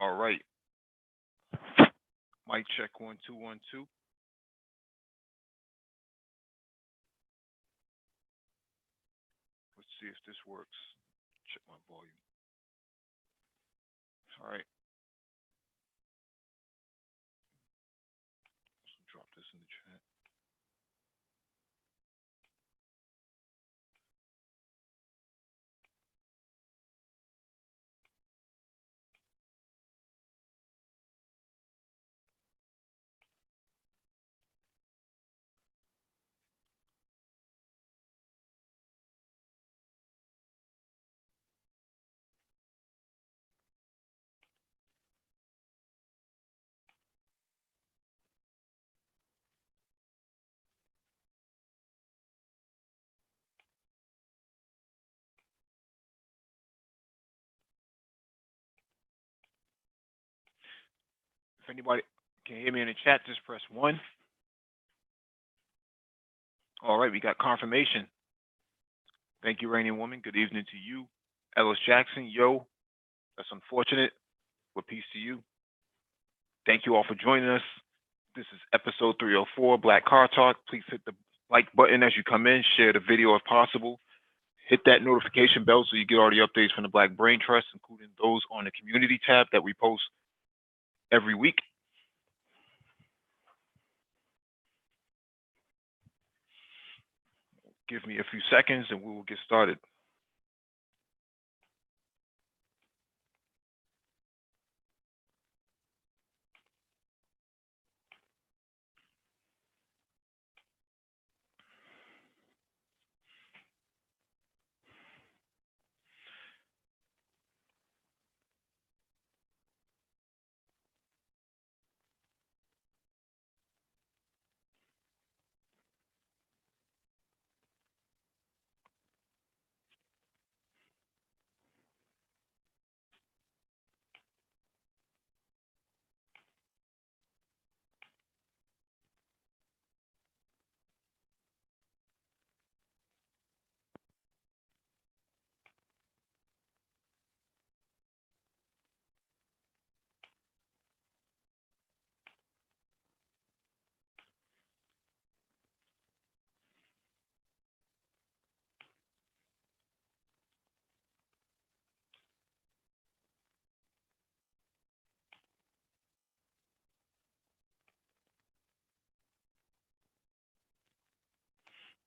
All right. Mic check 1 2 1 2. Let's see if this works. Check my volume. All right. Let's drop this in the chat. If anybody can hear me in the chat, just press 1. All right, we got confirmation. Thank you, Rainy Woman. Good evening to you. Ellis Jackson, yo, that's unfortunate, but peace to you. Thank you all for joining us. This is episode 304, Black Car Talk. Please hit the like button as you come in. Share the video if possible. Hit that notification bell so you get all the updates from the Black Brain Trust, including those on the community tab that we post every week. Give me a few seconds and we will get started.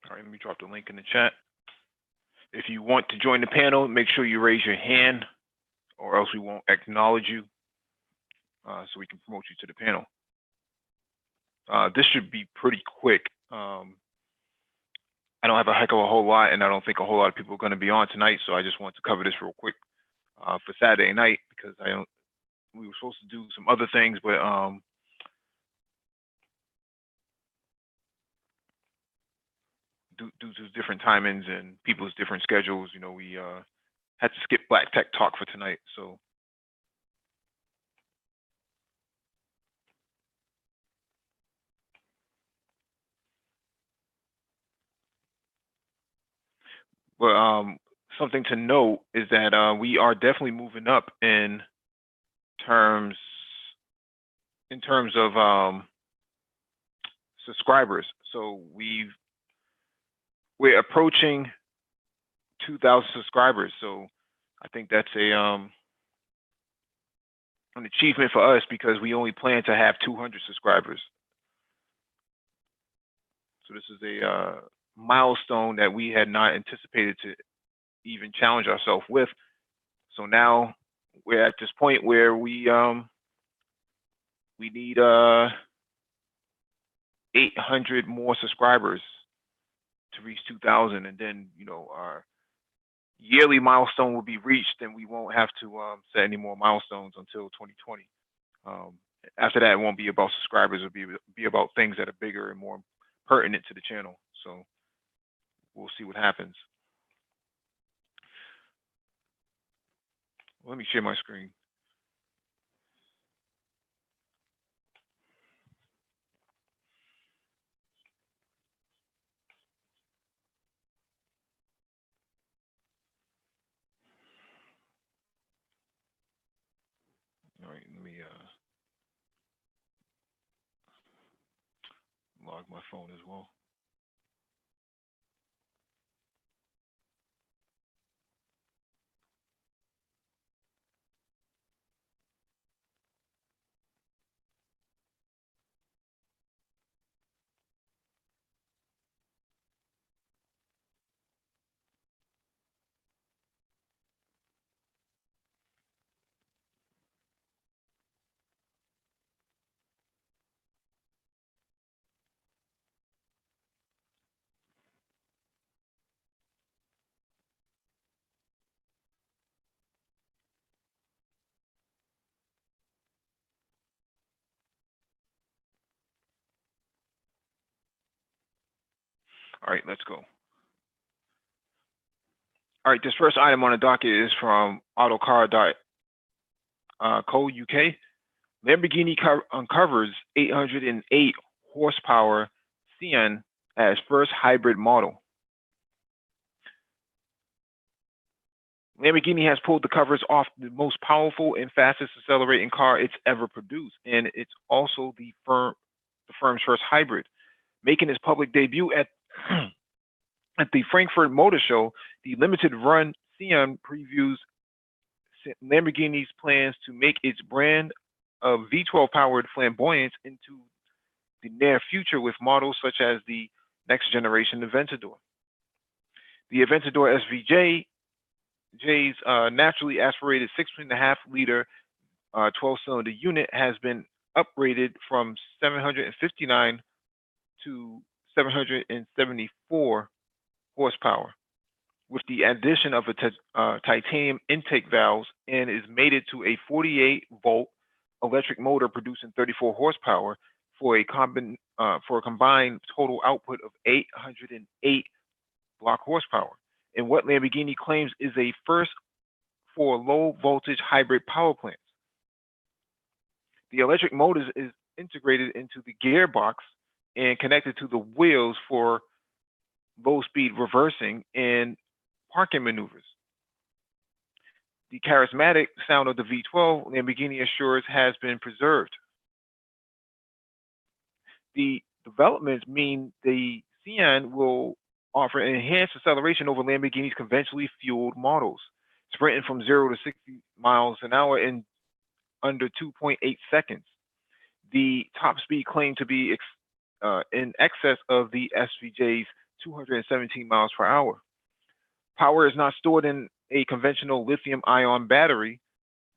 All right, let me drop the link in the chat. If you want to join the panel, make sure you raise your hand or else we won't acknowledge you so we can promote you to the panel. This should be pretty quick. I don't have a heck of a whole lot, and I don't think a whole lot of people are going to be on tonight, so I just want to cover this real quick for Saturday night because we were supposed to do some other things, but due to different timings and people's different schedules, you know, we had to skip Black Tech Talk for tonight. So but something to note is that we are definitely moving up in terms of subscribers. So we're approaching 2,000 subscribers. So I think that's an achievement for us because we only plan to have 200 subscribers. So this is a milestone that we had not anticipated to even challenge ourselves with. So now we're at this point where we need 800 more subscribers to reach 2,000, and then our yearly milestone will be reached, and we won't have to set any more milestones until 2020. After that, it won't be about subscribers; it'll be about things that are bigger and more pertinent to the channel. So we'll see what happens. Let me share my screen. All right, let me log my phone as well. All right, let's go. All right, this first item on the docket is from autocar.co UK. Lamborghini uncovers 808 horsepower CN as first hybrid model. Lamborghini has pulled the covers off the most powerful and fastest accelerating car it's ever produced, and it's also the firm's first hybrid. Making its public debut at at the Frankfurt Motor Show, the limited run CN previews Lamborghini's plans to make its brand of V12 powered flamboyance into the near future with models such as the next generation Aventador. The Aventador SVJ's naturally aspirated 6.5 liter 12-cylinder unit has been upgraded from 759 to 774 horsepower with the addition of a titanium intake valves, and is mated to a 48-volt electric motor producing 34 horsepower for a combined total output of 808 block horsepower, in what Lamborghini claims is a first for low voltage hybrid power plants. The electric motor is integrated into the gearbox and connected to the wheels for low speed reversing and parking maneuvers. The charismatic sound of the V12, Lamborghini assures, has been preserved. The developments mean the CN will offer enhanced acceleration over Lamborghini's conventionally fueled models, sprinting from 0 to 60 miles an hour in under 2.8 seconds. The top speed claimed to be in excess of the SVJ's 217 miles per hour. Power is not stored in a conventional lithium-ion battery,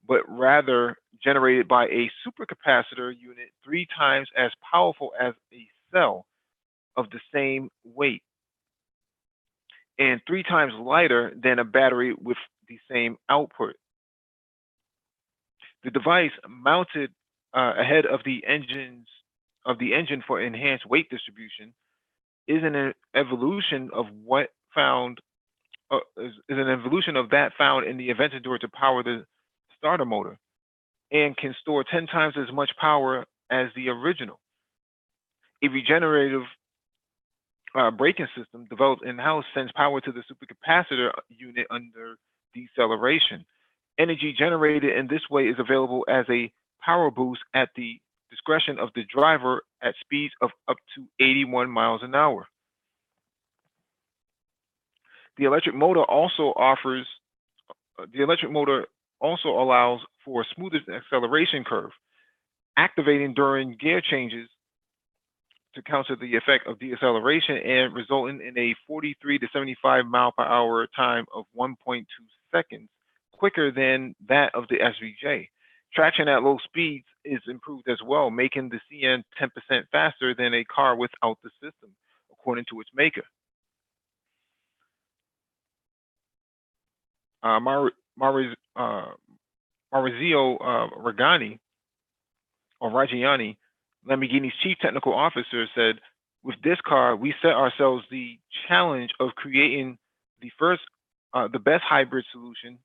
but rather generated by a supercapacitor unit 3 times as powerful as a cell of the same weight and 3 times lighter than a battery with the same output. The device mounted ahead of the engine for enhanced weight distribution is an evolution of that found in the Aventador to power the starter motor, and can store 10 times as much power as the original. A regenerative braking system developed in-house sends power to the supercapacitor unit under deceleration. Energy generated in this way is available as a power boost at the discretion of the driver at speeds of up to 81 miles an hour. The electric motor also allows for a smoother acceleration curve, activating during gear changes to counter the effect of deceleration and resulting in a 43 to 75 mile per hour time of 1.2 seconds, quicker than that of the SVJ. Traction at low speeds is improved as well, making the CN 10% faster than a car without the system, according to its maker. Maurizio Reggiani, Lamborghini's chief technical officer, said, "With this car, we set ourselves the challenge of creating the best hybrid solution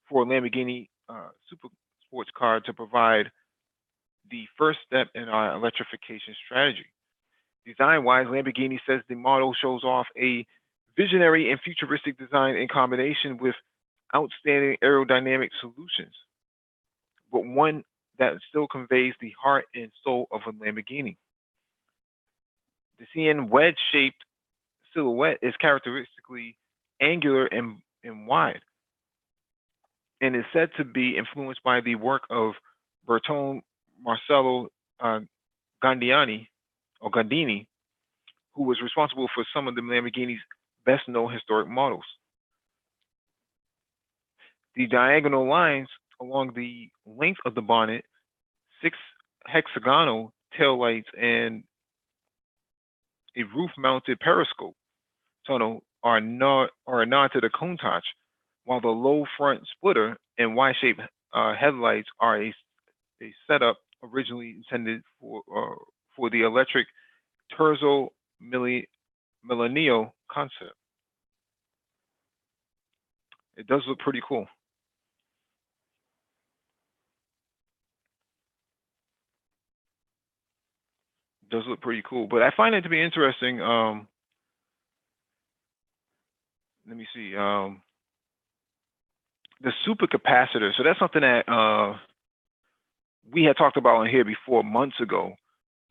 for a Lamborghini super sports car to provide the first step in our electrification strategy. Design-wise, Lamborghini says the model shows off a visionary and futuristic design in combination with outstanding aerodynamic solutions. But one that still conveys the heart and soul of a Lamborghini. The CN wedge-shaped silhouette is characteristically angular and wide, and is said to be influenced by the work of Bertone Marcello uh, Gandiani or Gandini, who was responsible for some of the Lamborghini's best-known historic models. The diagonal lines along the length of the bonnet, six hexagonal taillights, and a roof-mounted periscope tunnel are a nod to the Countach, while the low front splitter and Y-shaped headlights are a setup originally intended for the electric Terzo Millennio concept. It does look pretty cool. It does look pretty cool, but I find it to be interesting. Let me see. The supercapacitor. So that's something that we had talked about on here before months ago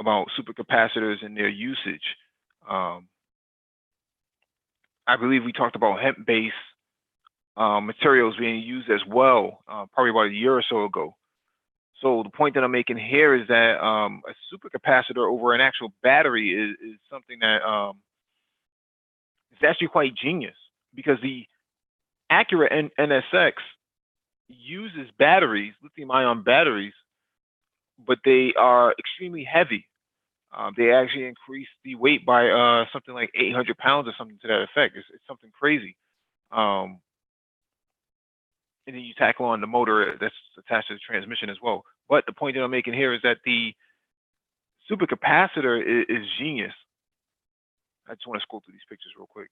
about supercapacitors and their usage. I believe we talked about hemp-based materials being used as well, probably about a year or so ago. So the point that I'm making here is that a supercapacitor over an actual battery is something that is actually quite genius, because the Acura NSX uses batteries, lithium-ion batteries, but they are extremely heavy. They actually increase the weight by something like 800 pounds or something to that effect. It's something crazy. And then you tackle on the motor that's attached to the transmission as well. But the point that I'm making here is that the supercapacitor is genius. I just want to scroll through these pictures real quick.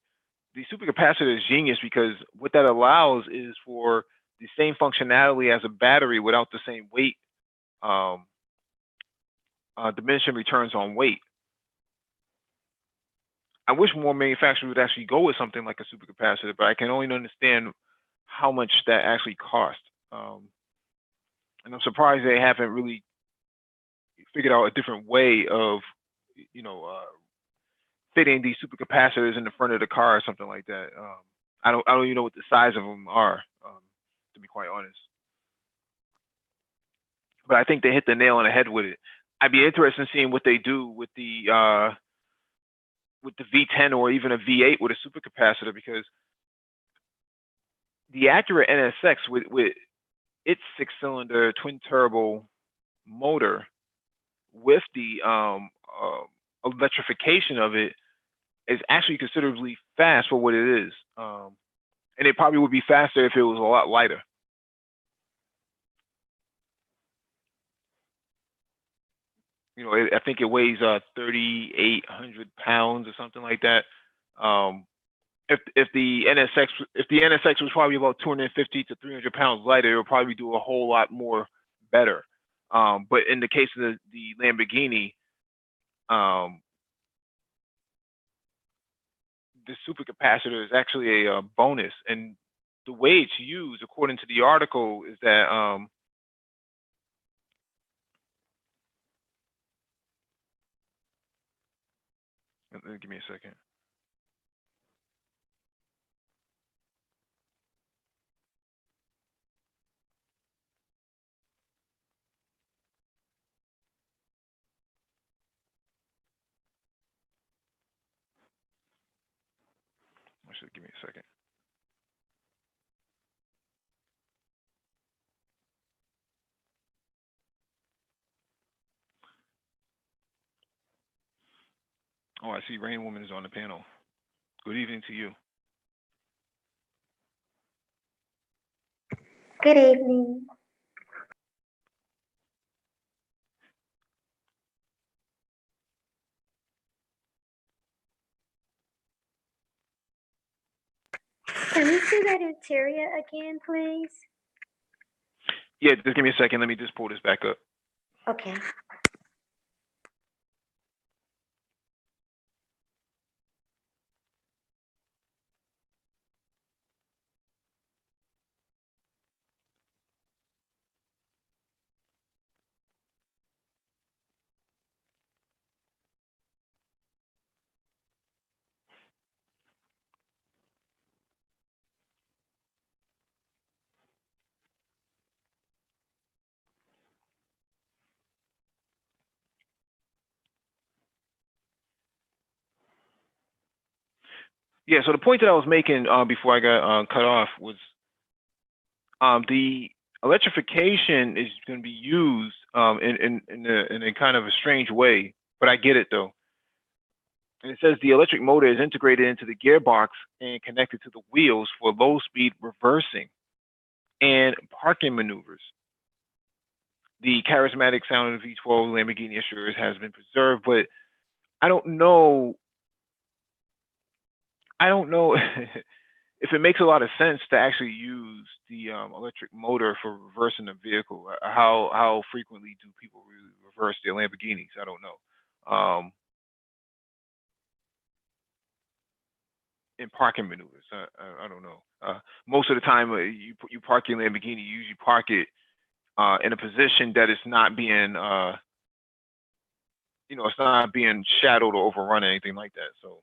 The supercapacitor is genius because what that allows is for the same functionality as a battery without the same weight, diminishing returns on weight. I wish more manufacturers would actually go with something like a supercapacitor, but I can only understand how much that actually costs. And I'm surprised they haven't really figured out a different way of, fitting these supercapacitors in the front of the car or something like that. I don't even know what the size of them are, to be quite honest. But I think they hit the nail on the head with it. I'd be interested in seeing what they do with the V10 or even a V8 with a supercapacitor, because the Acura NSX with its six-cylinder twin turbo motor with the electrification of it is actually considerably fast for what it is. And it probably would be faster if it was a lot lighter. I think it weighs 3,800 pounds or something like that. If the NSX was probably about 250 to 300 pounds lighter, it would probably do a whole lot more better. But in the case of the Lamborghini, the supercapacitor is actually a bonus, and the way it's used, according to the article, is that give me a second. Give me a second. Oh, I see Rain Woman is on the panel. Good evening to you. Good evening. Can you see that interior again, please? Yeah, just give me a second. Let me just pull this back up. Okay. Yeah. So the point that I was making before I got cut off was the electrification is going to be used in a kind of a strange way, but I get it though. And it says the electric motor is integrated into the gearbox and connected to the wheels for low speed reversing and parking maneuvers. The charismatic sound of the V12 Lamborghini Assurance has been preserved, but I don't know. I don't know if it makes a lot of sense to actually use the electric motor for reversing a vehicle. How frequently do people really reverse their Lamborghinis? I don't know. In parking maneuvers, I don't know. Most of the time, you park your Lamborghini, you usually park it in a position that it's not being, it's not being shadowed or overrun or anything like that. So.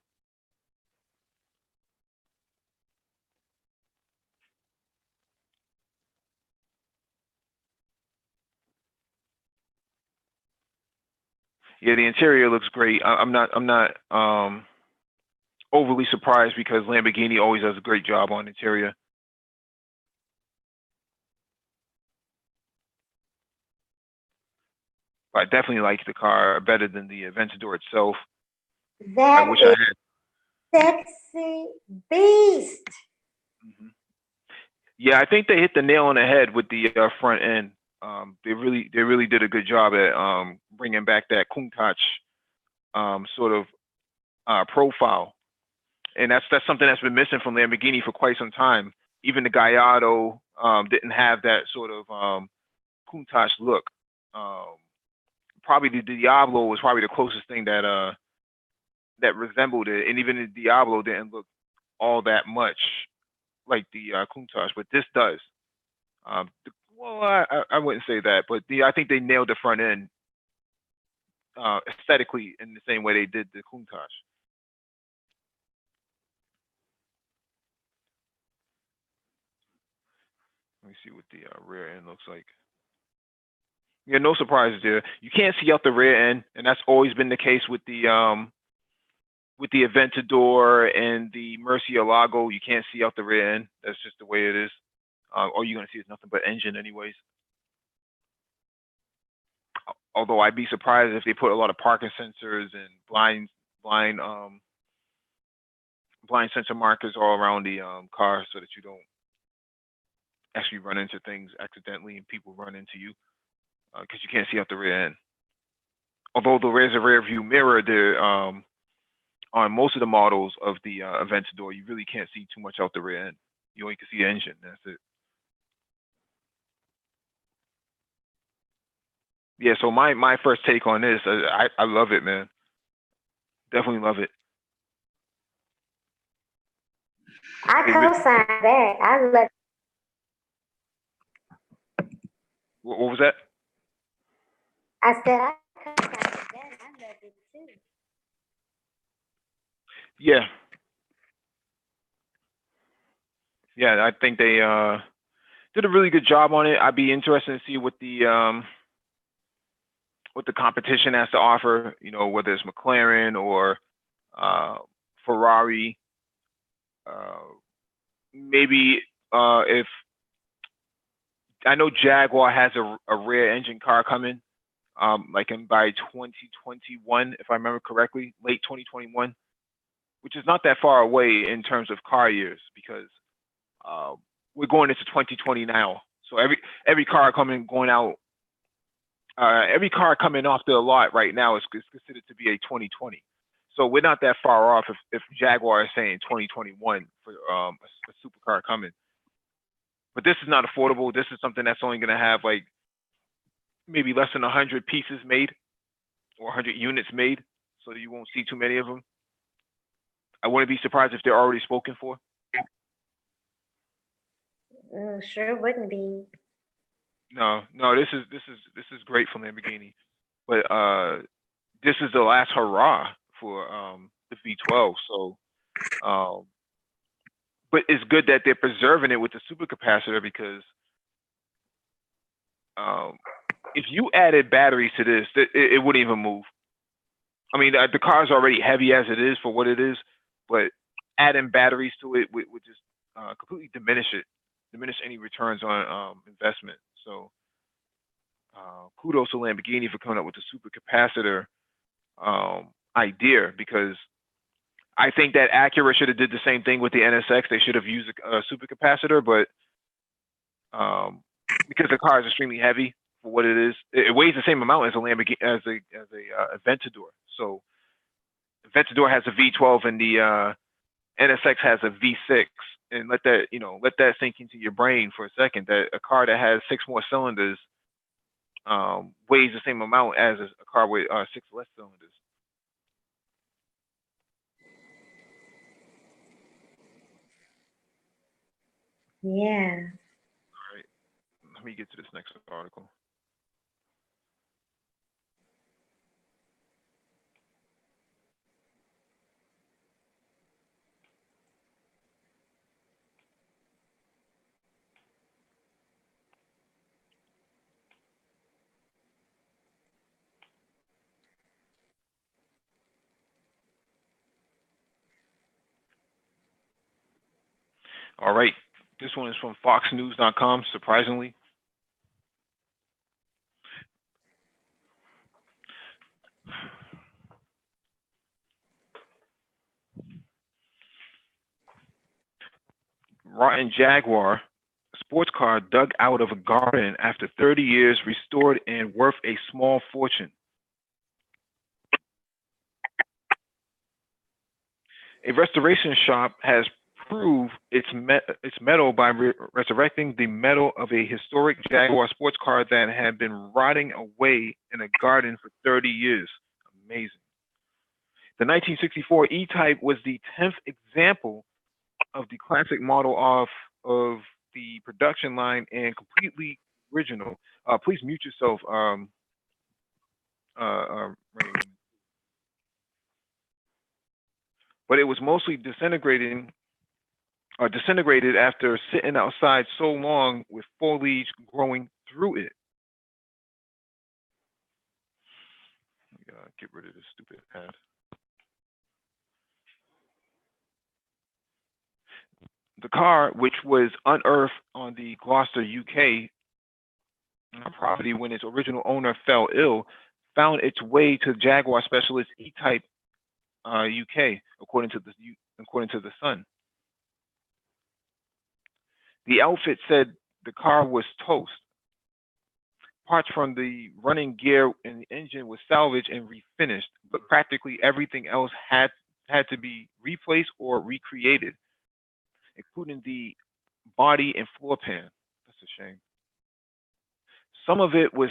Yeah, the interior looks great. I'm not overly surprised because Lamborghini always does a great job on interior. But I definitely like the car better than the Aventador itself. I That wish is I had. sexy beast. Mhm. Yeah, I think they hit the nail on the head with the front end. They really did a good job at bringing back that Countach sort of profile, and that's something that's been missing from Lamborghini for quite some time. Even the Gallardo didn't have that sort of Countach look. Probably the Diablo was probably the closest thing that resembled it, and even the Diablo didn't look all that much like the Countach, but this does. Well, I wouldn't say that, but I think they nailed the front end aesthetically in the same way they did the Countach. Let me see what the rear end looks like. Yeah, no surprises there. You can't see out the rear end, and that's always been the case with the Aventador and the Murcielago. You can't see out the rear end. That's just the way it is. All you're gonna see is nothing but engine, anyways. Although I'd be surprised if they put a lot of parking sensors and blind sensor markers all around the car so that you don't actually run into things accidentally and people run into you because you can't see out the rear end. Although there is a rear view mirror there on most of the models of the Aventador, you really can't see too much out the rear end. You only can see the engine. That's it. Yeah. So my first take on this, I love it, man. Definitely love it. I co-sign that. I love. What was that? I said I co-sign that. I love it too. Yeah. Yeah, I think they did a really good job on it. I'd be interested to see what the competition has to offer. Whether it's McLaren or Ferrari. Maybe if I know Jaguar has a rear engine car coming, like by 2021, if I remember correctly, late 2021, which is not that far away in terms of car years because we're going into 2020 now. So every car going out, every car coming off the lot right now is considered to be a 2020. So we're not that far off if Jaguar is saying 2021 for a supercar coming. But this is not affordable. This is something that's only going to have like maybe less than 100 pieces made or 100 units made, so you won't see too many of them. I wouldn't be surprised if they're already spoken for. Sure wouldn't be. No, this is great for Lamborghini, but this is the last hurrah for the V12. So, but it's good that they're preserving it with the supercapacitor because if you added batteries to this, it wouldn't even move. I mean, the car's already heavy as it is for what it is, but adding batteries to it would just completely diminish any returns on investment. So kudos to Lamborghini for coming up with the super capacitor idea, because I think that Acura should have did the same thing with the NSX. They should have used a super capacitor, but because the car is extremely heavy for what it is, it weighs the same amount as a Lamborghini as a Aventador. So Aventador has a V12 and the NSX has a V6, and let that sink into your brain for a second. That a car that has 6 more cylinders weighs the same amount as a car with 6 less cylinders. Yeah. All right, let me get to this next article. All right, this one is from FoxNews.com, surprisingly. Rotten Jaguar sports car dug out of a garden after 30 years, restored and worth a small fortune. A restoration shop has proved its mettle by resurrecting the metal of a historic Jaguar sports car that had been rotting away in a garden for 30 years. Amazing. The 1964 E-Type was the 10th example of the classic model of the production line and completely original. Please mute yourself, Raymond. But it was mostly disintegrated after sitting outside so long with foliage growing through it. Get rid of this stupid ad. The car, which was unearthed on the Gloucester, UK property when its original owner fell ill, found its way to Jaguar specialist E-Type UK, according to the Sun. The outfit said the car was toast. Parts from the running gear and the engine was salvaged and refinished, but practically everything else had to be replaced or recreated, including the body and floor pan. That's a shame. Some of it was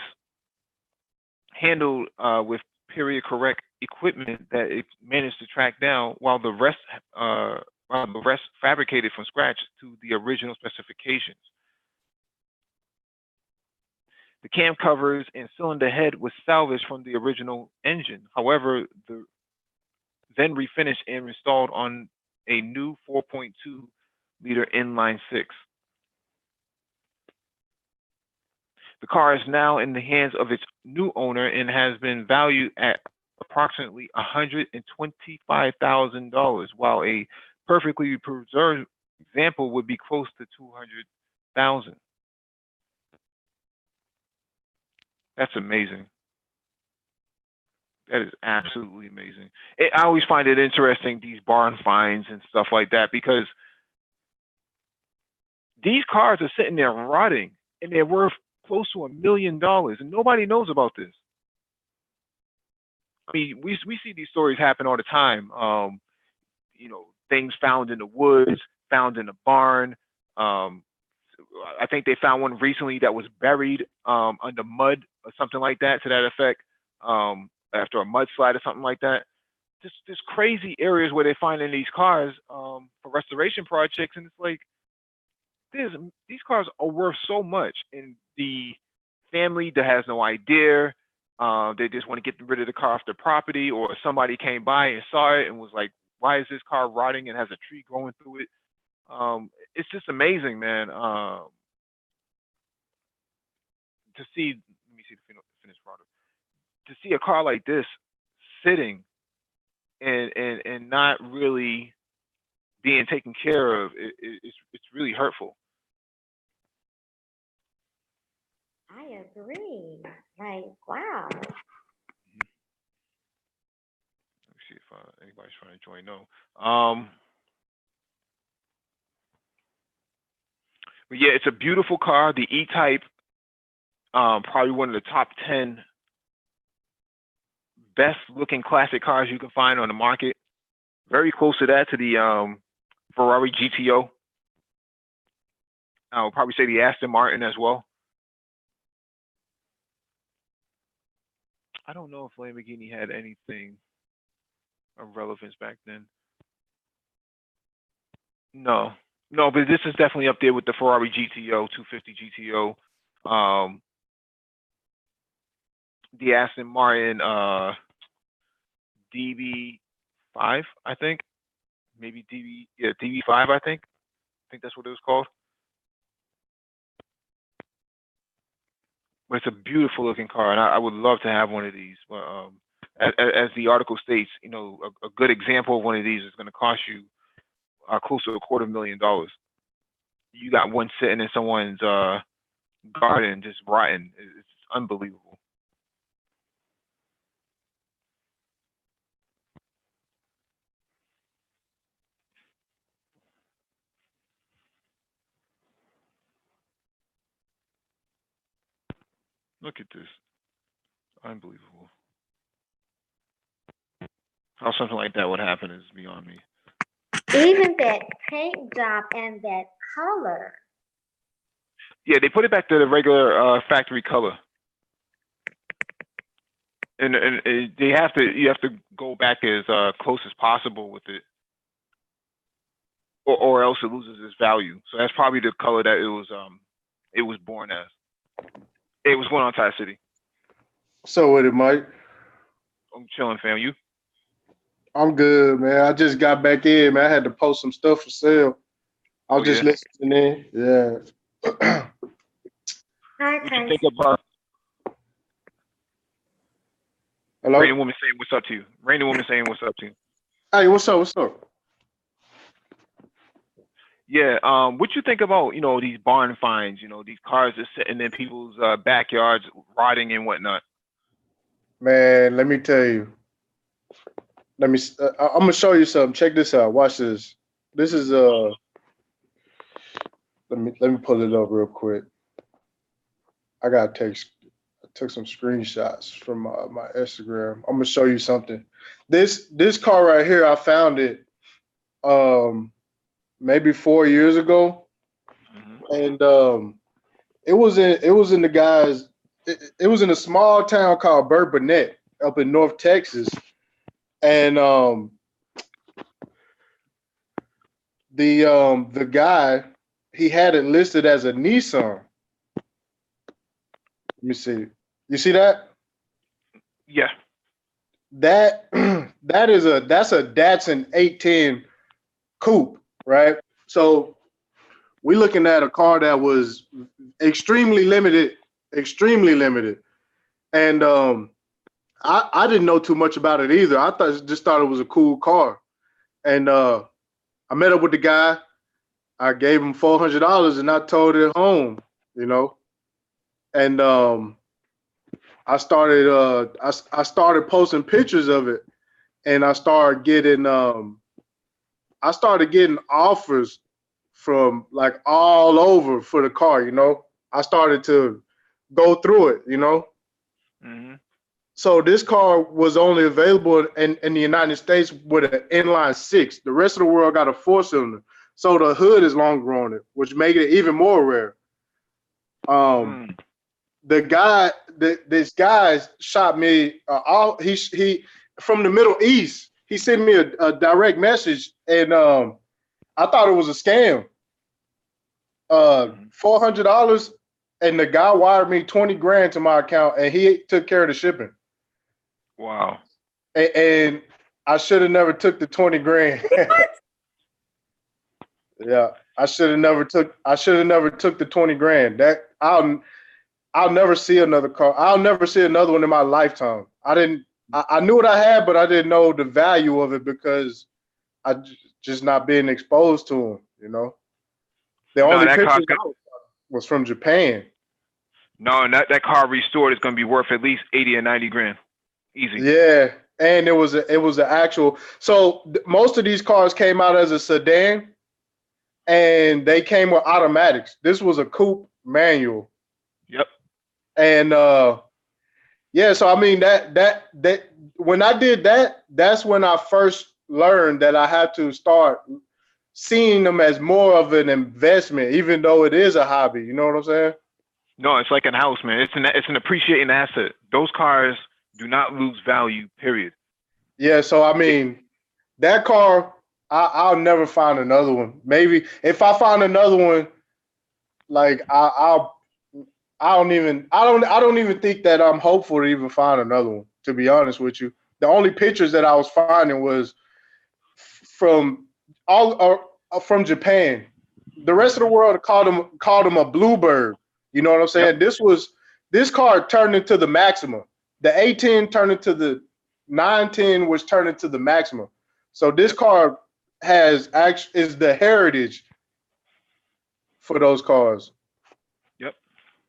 handled with period correct equipment that it managed to track down, while the rest fabricated from scratch to the original specifications. The cam covers and cylinder head was salvaged from the original engine. However, then refinished and installed on a new 4.2 liter inline 6. The car is now in the hands of its new owner and has been valued at approximately $125,000, while a perfectly preserved example would be close to $200,000. That's amazing. That is absolutely amazing. I always find it interesting, these barn finds and stuff like that, because these cars are sitting there rotting and they're worth close to $1 million, and nobody knows about this. I mean, we see these stories happen all the time. Things found in the woods, found in a barn. I think they found one recently that was buried under mud or something like that, to that effect, after a mudslide or something like that. Just crazy areas where they're finding these cars for restoration projects, and it's like, these cars are worth so much, and the family that has no idea, they just want to get rid of the car off their property, or somebody came by and saw it and was like, why is this car rotting and has a tree growing through it? It's just amazing, man. To see, let me see the finished product. To see a car like this sitting and not really being taken care of, it's really hurtful. I agree. Like, wow. Let me see if anybody's trying to join. No. But yeah, it's a beautiful car. The E-Type, probably one of the top 10 best looking classic cars you can find on the market. Very close to that, to the Ferrari GTO. I would probably say the Aston Martin as well. I don't know if Lamborghini had anything of relevance back then. No, but this is definitely up there with the Ferrari GTO, 250 GTO, the Aston Martin DB5, I think, maybe DB5, I think that's what it was called. But it's a beautiful looking car, and I would love to have one of these. But as the article states, you know, a good example of one of these is going to cost you close to $250,000. You got one sitting in someone's garden, just rotten. It's unbelievable. Look at this. Unbelievable. How something like that would happen is beyond me. Even that paint job and that color. Yeah, they put it back to the regular factory color. And you have to go back as close as possible with it, or else it loses its value. So that's probably the color that it was born as. It was going on Thai City. So with it, Mike? I'm chilling, fam. You? I'm good, man. I just got back in, man. I had to post some stuff for sale. I was just listening in. Yeah. Hi, What you think about Hello? Raining Woman saying what's up to you? Raining Woman saying what's up to you? Hey, what's up? What's up? Yeah, what you think about, you know, these barn finds, you know, these cars that sitting in people's backyards, rotting and whatnot? Man, let me tell you. I'm gonna show you something. Check this out. Watch this. This is let me pull it up real quick. I took some screenshots from my Instagram. I'm gonna show you something. This car right here, I found it maybe 4 years ago, and it was in the guys. It was in a small town called Bourbonnais up in North Texas, and the guy, he had it listed as a Nissan. Let me see. You see that? Yeah. That's a Datsun 810 coupe, right? So we're looking at a car that was extremely limited. And I didn't know too much about it either. I just thought it was a cool car. And I met up with the guy. I gave him $400 and I towed it home, you know. And I started posting pictures of it, and I started getting offers from like all over for the car, you know. I started to go through it, you know. Mm-hmm. So this car was only available in the United States with an inline 6. The rest of the world got a 4-cylinder. So the hood is longer on it, which made it even more rare. This guy shot me he from the Middle East. He sent me a direct message, and I thought it was a scam. $400, and the guy wired me 20 grand to my account, and he took care of the shipping. Wow. And I should have never took the 20 grand. Yeah, I should have never took the 20 grand. That I'll never see another car. I'll never see another one in my lifetime. I knew what I had, but I didn't know the value of it because I just not being exposed to them. You know, the No, only that car's pictures I was from Japan. no, and that car restored is gonna be worth at least 80 or 90 grand. Easy. Yeah, and it was an actual. So most of these cars came out as a sedan, and they came with automatics. This was a coupe manual, Yep. and yeah. So I mean that when I did that, that's when I first learned that I had to start seeing them as more of an investment, even though it is a hobby. You know what I'm saying? No, it's like a house, man. It's an appreciating asset. Those cars do not lose value. Period. Yeah. So I mean, that car, I'll never find another one. Maybe if I find another one, like I don't even think that I'm hopeful to even find another one. To be honest with you, the only pictures that I was finding was from from Japan. The rest of the world called him a bluebird. You know what I'm saying? Yep. This car turned into the Maxima. The A10 turned into the 910, was turned into the Maxima. So this car is the heritage for those cars. Yep.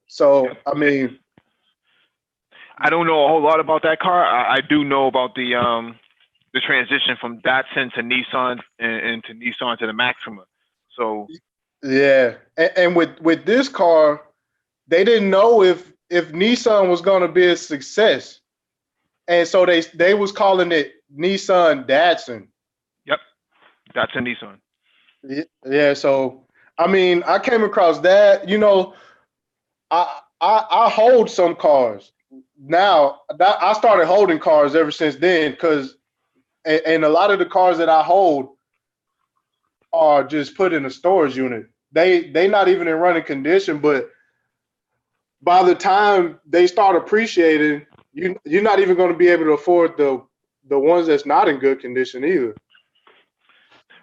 So Yep. I mean, I don't know a whole lot about that car. I do know about the transition from Datsun to Nissan and to Nissan to the Maxima. So yeah, and with this car, they didn't know if Nissan was going to be a success, and so they was calling it Nissan Datsun. yep, that's a Nissan. Yeah, so I mean, I came across that. You know, I hold some cars now. I started holding cars ever since then because, and a lot of the cars that I hold are just put in a storage unit. They not even in running condition, but by the time they start appreciating, you're not even going to be able to afford the ones that's not in good condition either.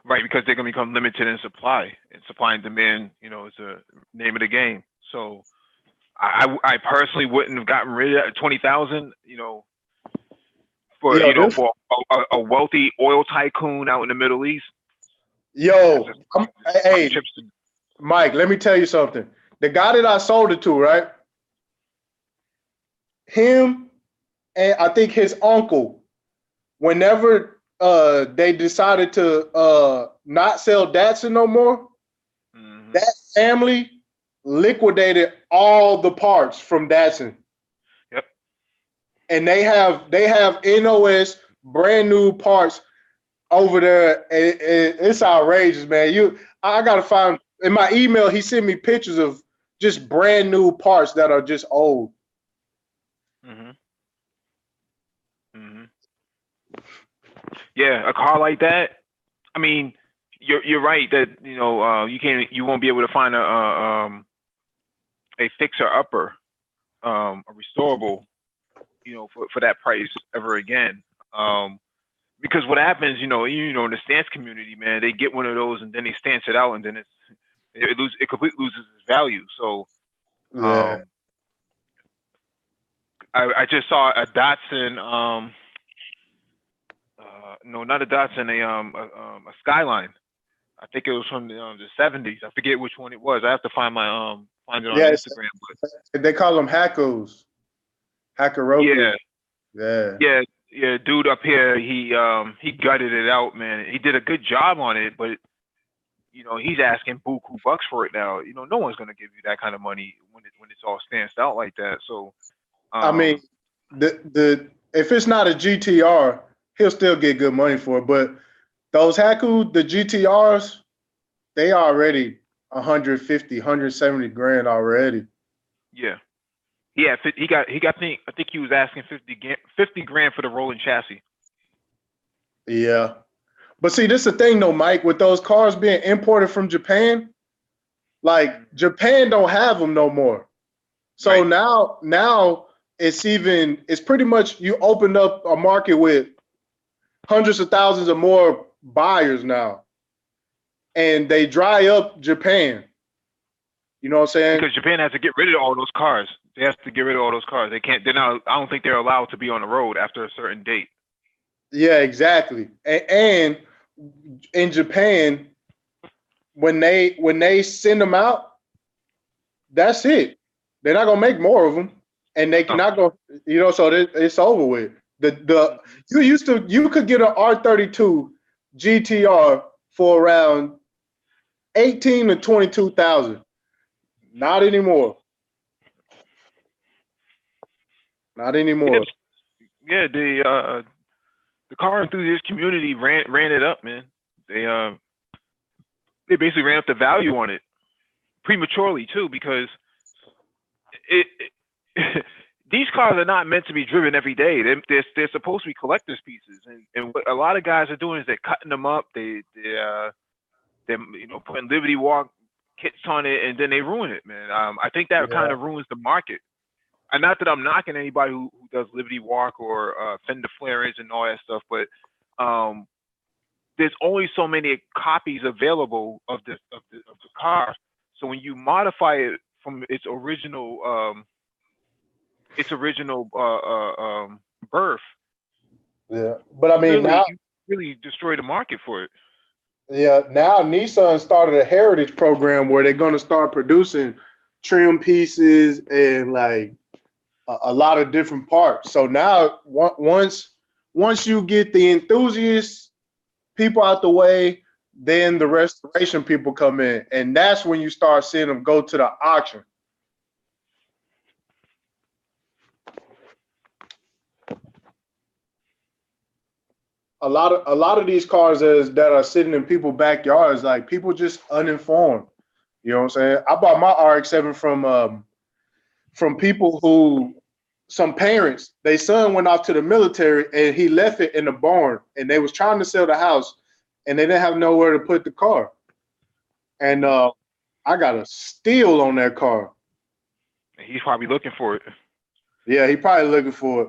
Right, because they're gonna become limited in supply. And supply and demand, is the name of the game. So I personally wouldn't have gotten rid of 20,000, for Yo, for a wealthy oil tycoon out in the Middle East. yo, hey, Trips to, Mike, let me tell you something. The guy that I sold it to, right? Him and I think his uncle, whenever they decided to not sell Datsun no more, that family liquidated all the parts from Datsun. Yep. And they have NOS brand new parts over there. It's outrageous, man. I gotta find in my email. He sent me pictures of just brand new parts that are just old. Yeah, a car like that. I mean, you're right that you won't be able to find a fixer upper, a restorable, for that price ever again. Because what happens, in the stance community, man, they get one of those and then they stance it out and then it completely loses its value. So, Yeah. I just saw a Datsun, no, not a Datsun, a Skyline. I think it was from the 70s. I forget which one it was. I have to find find it on Instagram. But they call them hackos. Hackeroku. Yeah. Dude up here, he gutted it out, man. He did a good job on it, but he's asking buku bucks for it now. No one's gonna give you that kind of money when it's all stanced out like that. So, I mean, the if it's not a GTR, he'll still get good money for it. But those Haku, the GTRs, they already 150, 170 grand already. Yeah. Yeah, I think he was asking 50 grand for the rolling chassis. Yeah. But see, this is the thing though, Mike, with those cars being imported from Japan, like Japan don't have them no more. So right. now it's pretty much you opened up a market with hundreds of thousands of more buyers now. And they dry up Japan. You know what I'm saying? Because Japan has to get rid of all those cars. They have to get rid of all those cars. They're not, I don't think they're allowed to be on the road after a certain date. Yeah, exactly. And in Japan, when they send them out, that's it. They're not gonna make more of them, and they cannot go. So it's over with. You could get an R32 GTR for around 18 to 22,000. Not anymore. Not anymore. Yeah, the car enthusiast community ran it up, man. They basically ran up the value on it prematurely too, because these cars are not meant to be driven every day. They're supposed to be collector's pieces, and what a lot of guys are doing is they're cutting them up. They're putting Liberty Walk kits on it, and then they ruin it, man. I think that kind of ruins the market. And not that I'm knocking anybody who does Liberty Walk or fender flares and all that stuff, but there's only so many copies available of the car. So when you modify it from its original birth, yeah. But I mean, now you really destroy the market for it. Yeah, now Nissan started a heritage program where they're going to start producing trim pieces and like a lot of different parts. So now once you get the enthusiast people out the way, then the restoration people come in, and that's when you start seeing them go to the auction. A lot of these cars that are sitting in people's backyards, like people just uninformed. You know what I'm saying? I bought my RX-7 from people who, some parents, their son went off to the military and he left it in the barn, and they was trying to sell the house and they didn't have nowhere to put the car. And I got a steal on that car. He's probably looking for it. Yeah, he probably looking for it.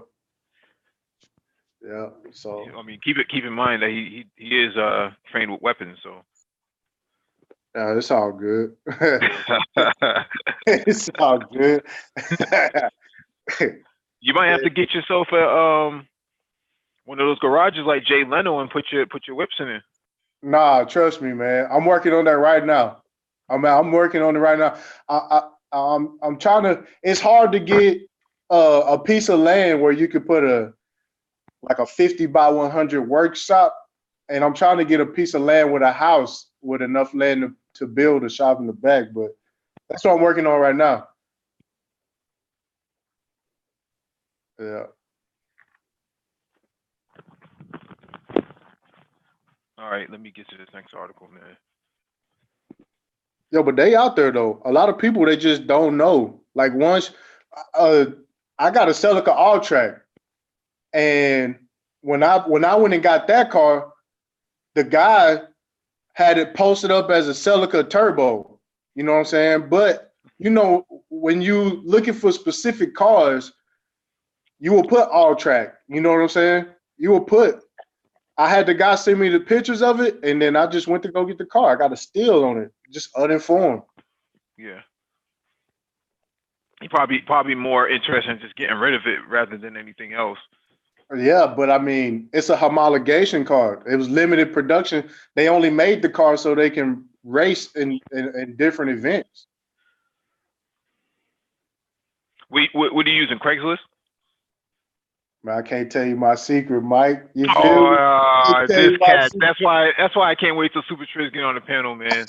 Yeah, so I mean, keep in mind that he is trained with weapons, so yeah, it's all good. It's all good. You might have to get yourself a one of those garages like Jay Leno and put your whips in it. Nah, trust me, man. I'm working on that right now. I'm working on it right now. I'm trying to. It's hard to get a piece of land where you could put a 50 by 100 workshop, and I'm trying to get a piece of land with a house with enough land to build a shop in the back. But that's what I'm working on right now. Yeah. All right, let me get to this next article, man. Yo, but they out there though. A lot of people, they just don't know. Like once, I got a Celica All Track, and when I went and got that car, the guy had it posted up as a Celica Turbo. You know what I'm saying? But when you looking for specific cars, you will put All Track. You know what I'm saying? You will put. I had the guy send me the pictures of it, and then I just went to go get the car. I got a steal on it, just uninformed. Yeah. He probably more interested in just getting rid of it rather than anything else. Yeah, but I mean, it's a homologation car. It was limited production. They only made the car so they can race in different events. What are you using, Craigslist? Man, I can't tell you my secret, Mike. You feel me? Oh, this cat. That's why I can't wait till Super Triz get on the panel, man.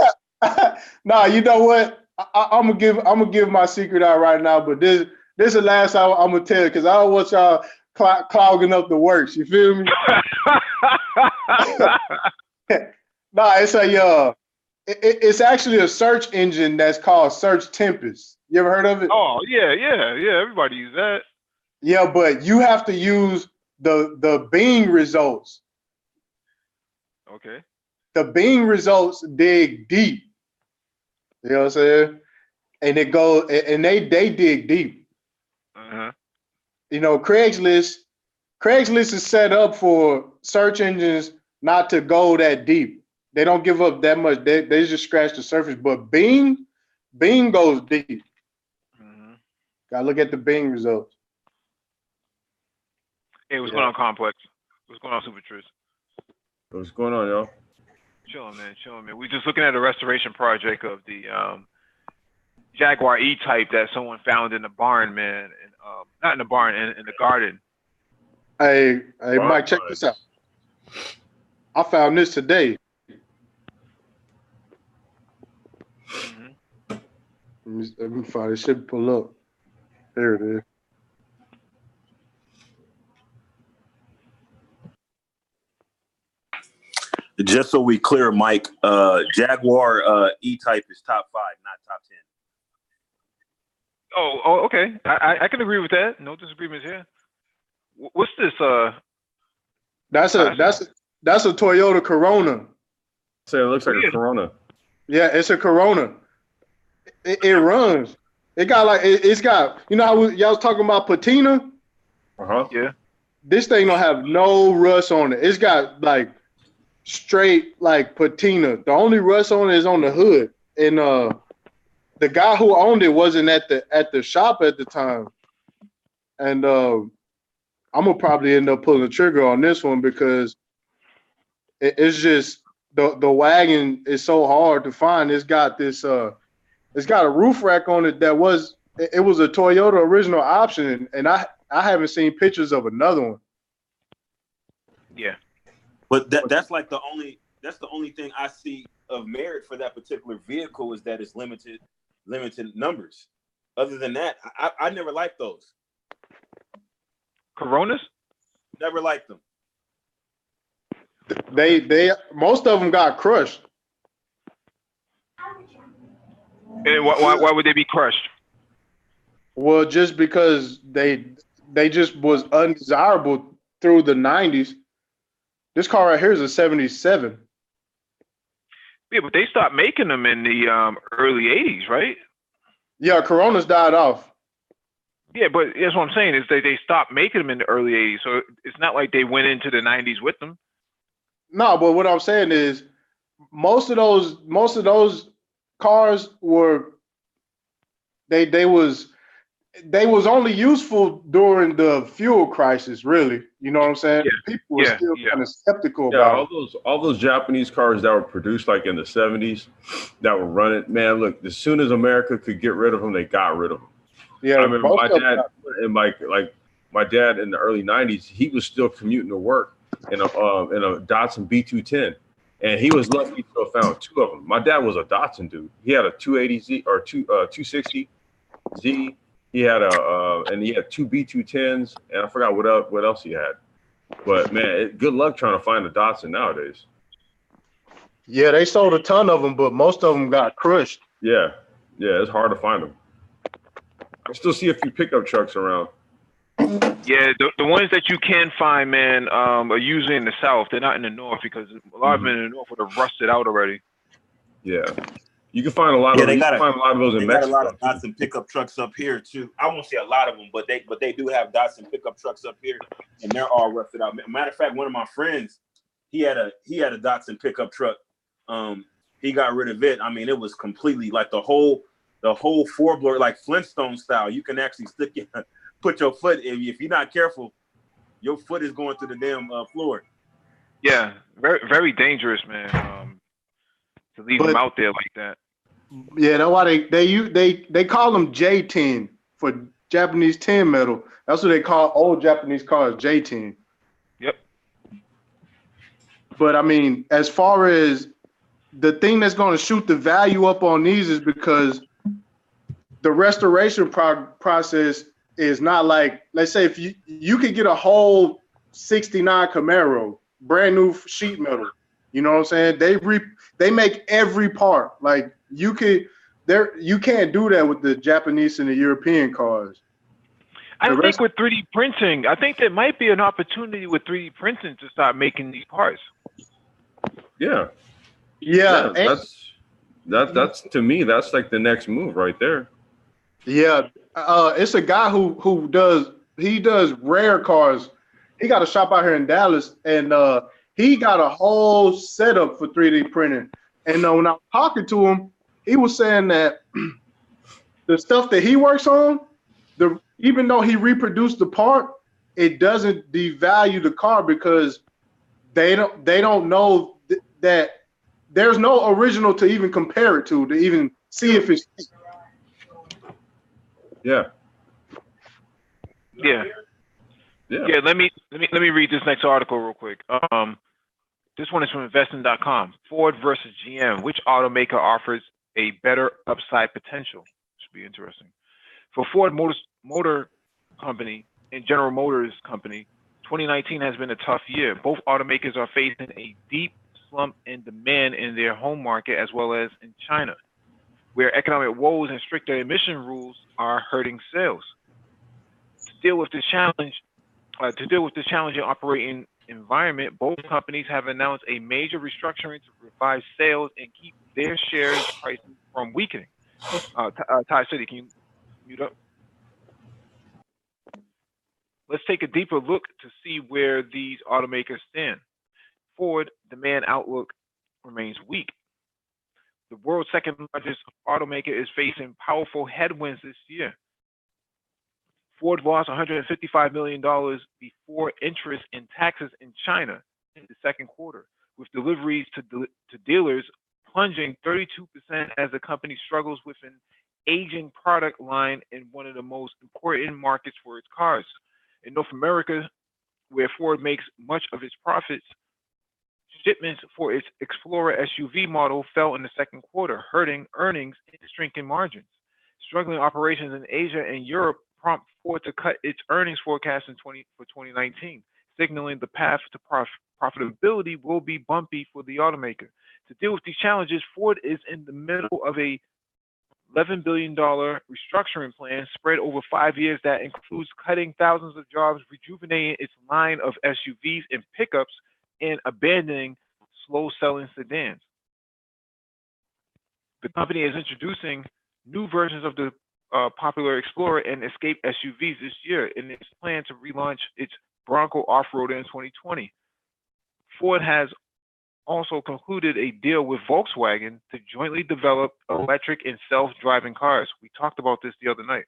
Nah, you know what? I'm gonna give my secret out right now, but this is the last I'm gonna tell you because I don't want y'all clogging up the works. You feel me? Nah, it's actually a search engine that's called Search Tempest. You ever heard of it? Oh yeah. Everybody use that. Yeah, but you have to use the Bing results. Okay. The Bing results dig deep. You know what I'm saying? And it goes, and they dig deep. Uh-huh. Craigslist is set up for search engines not to go that deep. They don't give up that much. They just scratch the surface. But Bing goes deep. Mm-hmm. Gotta look at the Bing results. Hey, what's going on, Complex? What's going on, Super Triz? What's going on, y'all? Chilling, man. Chilling, man. We just looking at a restoration project of the Jaguar E-Type that someone found in the barn, man. And not in the barn, in the garden. Hey, Mike, check this out. I found this today. Let me find it. It should pull up. There it is. Just so we clear, Mike, Jaguar E-Type is top 5, not top 10. Oh, okay. I can agree with that. No disagreements here. What's this? That's a Toyota Corona. So it looks like a Corona. Yeah, it's a Corona. It runs. It got like it's got. You know how y'all was talking about patina? Yeah. This thing don't have no rust on it. It's got like straight like patina. The only rust on it is on the hood. And the guy who owned it wasn't at the shop at the time. And I'm gonna probably end up pulling the trigger on this one because it's just the wagon is so hard to find. It's got this it's got a roof rack on it that was a Toyota original option, and I haven't seen pictures of another one. Yeah. But that's like the only thing I see of merit for that particular vehicle is that it's limited numbers. Other than that, I never liked those. Coronas? Never liked them. They most of them got crushed. And why would they be crushed? Well, just because they just was undesirable through the 90s. This car right here is a 77. Yeah, but they stopped making them in the early 80s, right? Yeah, Coronas died off. Yeah, but that's what I'm saying is they stopped making them in the early 80s. So it's not like they went into the 90s with them. No, but what I'm saying is most of those cars were they was only useful during the fuel crisis, really. You know what I'm saying? Yeah. People were still kind of skeptical about all those Japanese cars that were produced like in the 70s that were running. Man, look, as soon as America could get rid of them, they got rid of them. Yeah, I remember my dad and my dad in the early 90s, he was still commuting to work in a Datsun B210. And he was lucky to have found 2 of them. My dad was a Datsun dude. He had a 280Z or 260Z. He had and he had 2 B210s, and I forgot what else he had. But man, good luck trying to find a Datsun nowadays. Yeah, they sold a ton of them, but most of them got crushed. Yeah, it's hard to find them. I still see a few pickup trucks around. Yeah, the ones that you can find, man, are usually in the south. They're not in the north because a lot of them in the north would have rusted out already. Yeah, you can find a lot of. Find a lot of those in Mexico. Got a lot of Datsun pickup trucks up here too. I won't say a lot of them, but they do have Datsun pickup trucks up here, and they're all rusted out. Matter of fact, one of my friends, he had a Datsun pickup truck. He got rid of it. I mean, it was completely like the whole floorboard, like Flintstone style. You can actually put your foot, if you're not careful, your foot is going through the damn floor. Yeah, very, very dangerous, man. To leave them out there like that. Yeah, that's why they call them J10 for Japanese 10 metal. That's what they call old Japanese cars, J10. Yep. But I mean, as far as the thing that's going to shoot the value up on these is because the restoration process is not like, let's say if you could get a whole 69 Camaro, brand new sheet metal, you know what I'm saying? They make every part. Like you can't do that with the Japanese and the European cars. I think with 3D printing, I think there might be an opportunity with 3D printing to start making these parts. Yeah. Yeah. That's to me, that's like the next move right there. Yeah. It's a guy who does rare cars. He got a shop out here in Dallas, and he got a whole setup for 3D printing. And when I was talking to him, he was saying that the stuff that he works on, even though he reproduced the part, it doesn't devalue the car because they don't know that there's no original to even compare it to even see if it's. Yeah. Yeah. Yeah. Yeah, let me read this next article real quick. This one is from investing.com. Ford versus GM. Which automaker offers a better upside potential? Should be interesting. For Ford Motor Company and General Motors Company, 2019 has been a tough year. Both automakers are facing a deep slump in demand in their home market as well as in China, where economic woes and stricter emission rules are hurting sales. To deal with this challenging operating environment, both companies have announced a major restructuring to revive sales and keep their shares prices from weakening. Ty City, can you mute up? Let's take a deeper look to see where these automakers stand. Ford demand outlook remains weak. The world's second largest automaker is facing powerful headwinds this year. Ford lost $155 million before interest and taxes in China in the second quarter, with deliveries to dealers plunging 32% as the company struggles with an aging product line in one of the most important markets for its cars. In North America, where Ford makes much of its profits, shipments for its Explorer SUV model fell in the second quarter, hurting earnings and shrinking margins. Struggling operations in Asia and Europe prompt Ford to cut its earnings forecast for 2019, signaling the path to profitability will be bumpy for the automaker. To deal with these challenges, Ford is in the middle of a $11 billion restructuring plan spread over 5 years that includes cutting thousands of jobs, rejuvenating its line of SUVs and pickups, and abandoning slow-selling sedans. The company is introducing new versions of the popular Explorer and Escape SUVs this year in its plan to relaunch its Bronco off-roader in 2020. Ford has also concluded a deal with Volkswagen to jointly develop electric and self-driving cars. We talked about this the other night.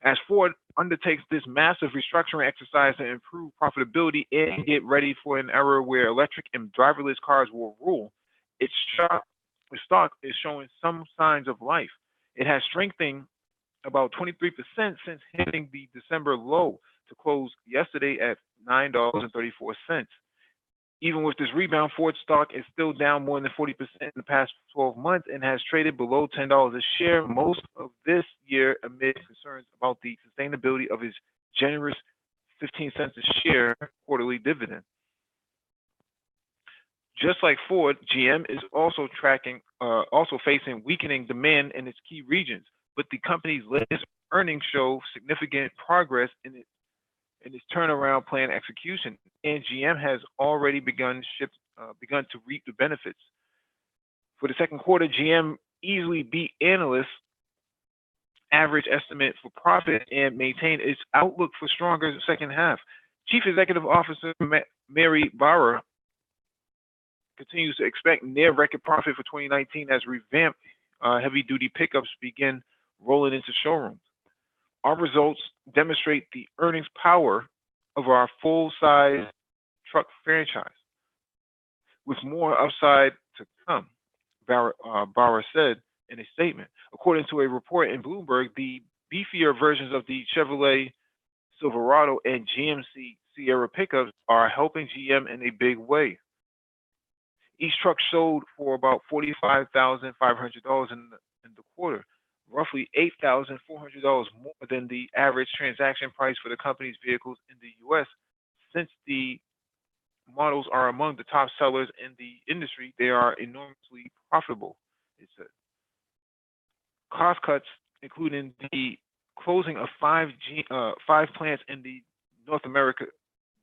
As Ford undertakes this massive restructuring exercise to improve profitability and get ready for an era where electric and driverless cars will rule, its stock is showing some signs of life. It has strengthened about 23% since hitting the December low to close yesterday at $9.34. Even with this rebound, Ford stock is still down more than 40% in the past 12 months and has traded below $10 a share most of this year amid concerns about the sustainability of its generous 15 cents a share quarterly dividend. Just like Ford, GM is also facing weakening demand in its key regions, but the company's latest earnings show significant progress in its turnaround plan execution, and GM has already begun to reap the benefits. For the second quarter, GM easily beat analysts' average estimate for profit and maintained its outlook for stronger second half. Chief Executive Officer Mary Barra continues to expect near record profit for 2019 as revamped heavy-duty pickups begin rolling into showrooms. Our results demonstrate the earnings power of our full-size truck franchise, with more upside to come, Barra said in a statement. According to a report in Bloomberg, the beefier versions of the Chevrolet Silverado and GMC Sierra pickups are helping GM in a big way. Each truck sold for about $45,500 in the quarter, roughly $8,400 more than the average transaction price for the company's vehicles in the U.S. Since the models are among the top sellers in the industry, they are enormously profitable, it said. Cost cuts, including the closing of five plants in the North America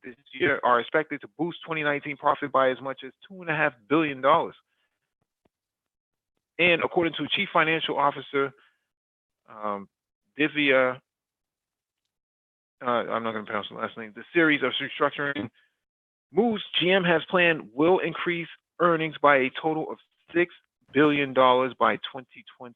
this year, are expected to boost 2019 profit by as much as $2.5 billion. And according to Chief Financial Officer Divya, I'm not going to pronounce the last name, the series of restructuring moves GM has planned will increase earnings by a total of $6 billion by 2020.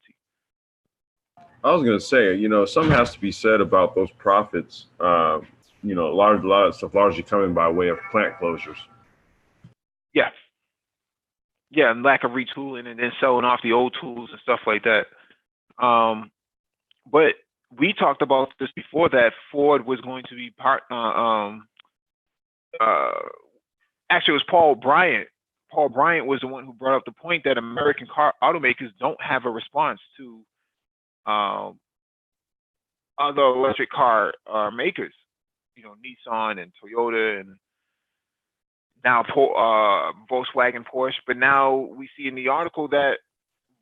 I was going to say, something has to be said about those profits. A lot of stuff largely coming by way of plant closures. Yeah. Yeah, and lack of retooling and then selling off the old tools and stuff like that. But we talked about this before, that Ford was going to be actually, it was Paul Bryant. Paul Bryant was the one who brought up the point that American car automakers don't have a response to other electric car makers, Nissan and Toyota and now Volkswagen, Porsche. But now we see in the article that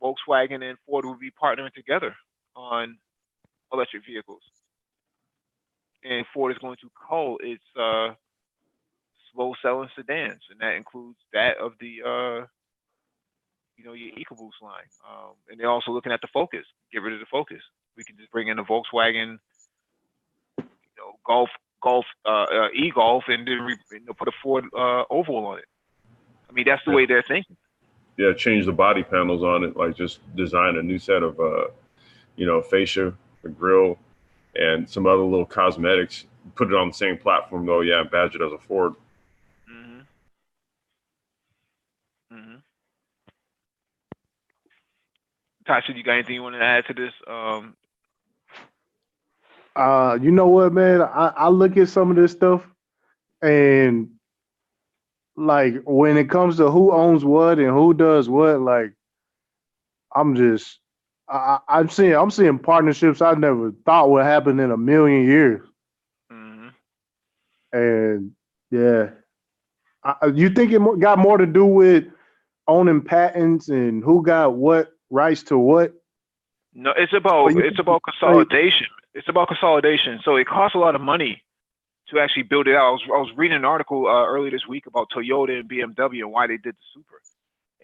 Volkswagen and Ford will be partnering together on electric vehicles, and Ford is going to cull its slow-selling sedans, and that includes that of the your EcoBoost line. And they're also looking at the Focus. Get rid of the Focus. We can just bring in a Volkswagen, Golf, e-Golf, and then put a Ford Oval on it. I mean, that's the way they're thinking. Yeah, change the body panels on it, like just design a new set of, fascia, a grille, and some other little cosmetics. Put it on the same platform, though. Yeah, badge it as a Ford. Tasha, you got anything you want to add to this? You know what, man? I look at some of this stuff, and like when it comes to who owns what and who does what, like I'm seeing partnerships I never thought would happen in a million years. And yeah, you think it got more to do with owning patents and who got what rights to what? No, it's about consolidation. It's about consolidation. So it costs a lot of money to actually build it out. I was reading an article earlier this week about Toyota and BMW and why they did the Supra,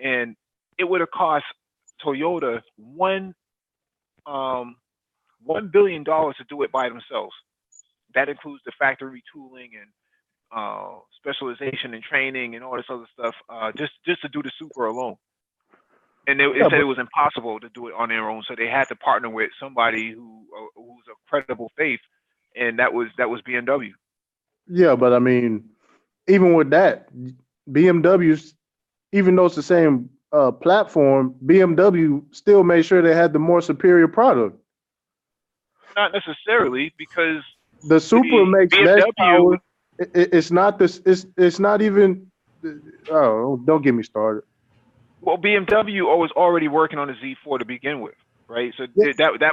and it would have cost Toyota $1 billion to do it by themselves. That includes the factory tooling and specialization and training and all this other stuff, just to do the Supra alone. And they said it was impossible to do it on their own, so they had to partner with somebody who's a credible faith, and that was BMW. Yeah, but I mean, even with that, BMW's, even though it's the same platform, BMW still made sure they had the more superior product. Not necessarily, because the Supra makes BMW, less power. It's not this. It's not even. Oh, don't get me started. Well, BMW was already working on the Z4 to begin with, right? So that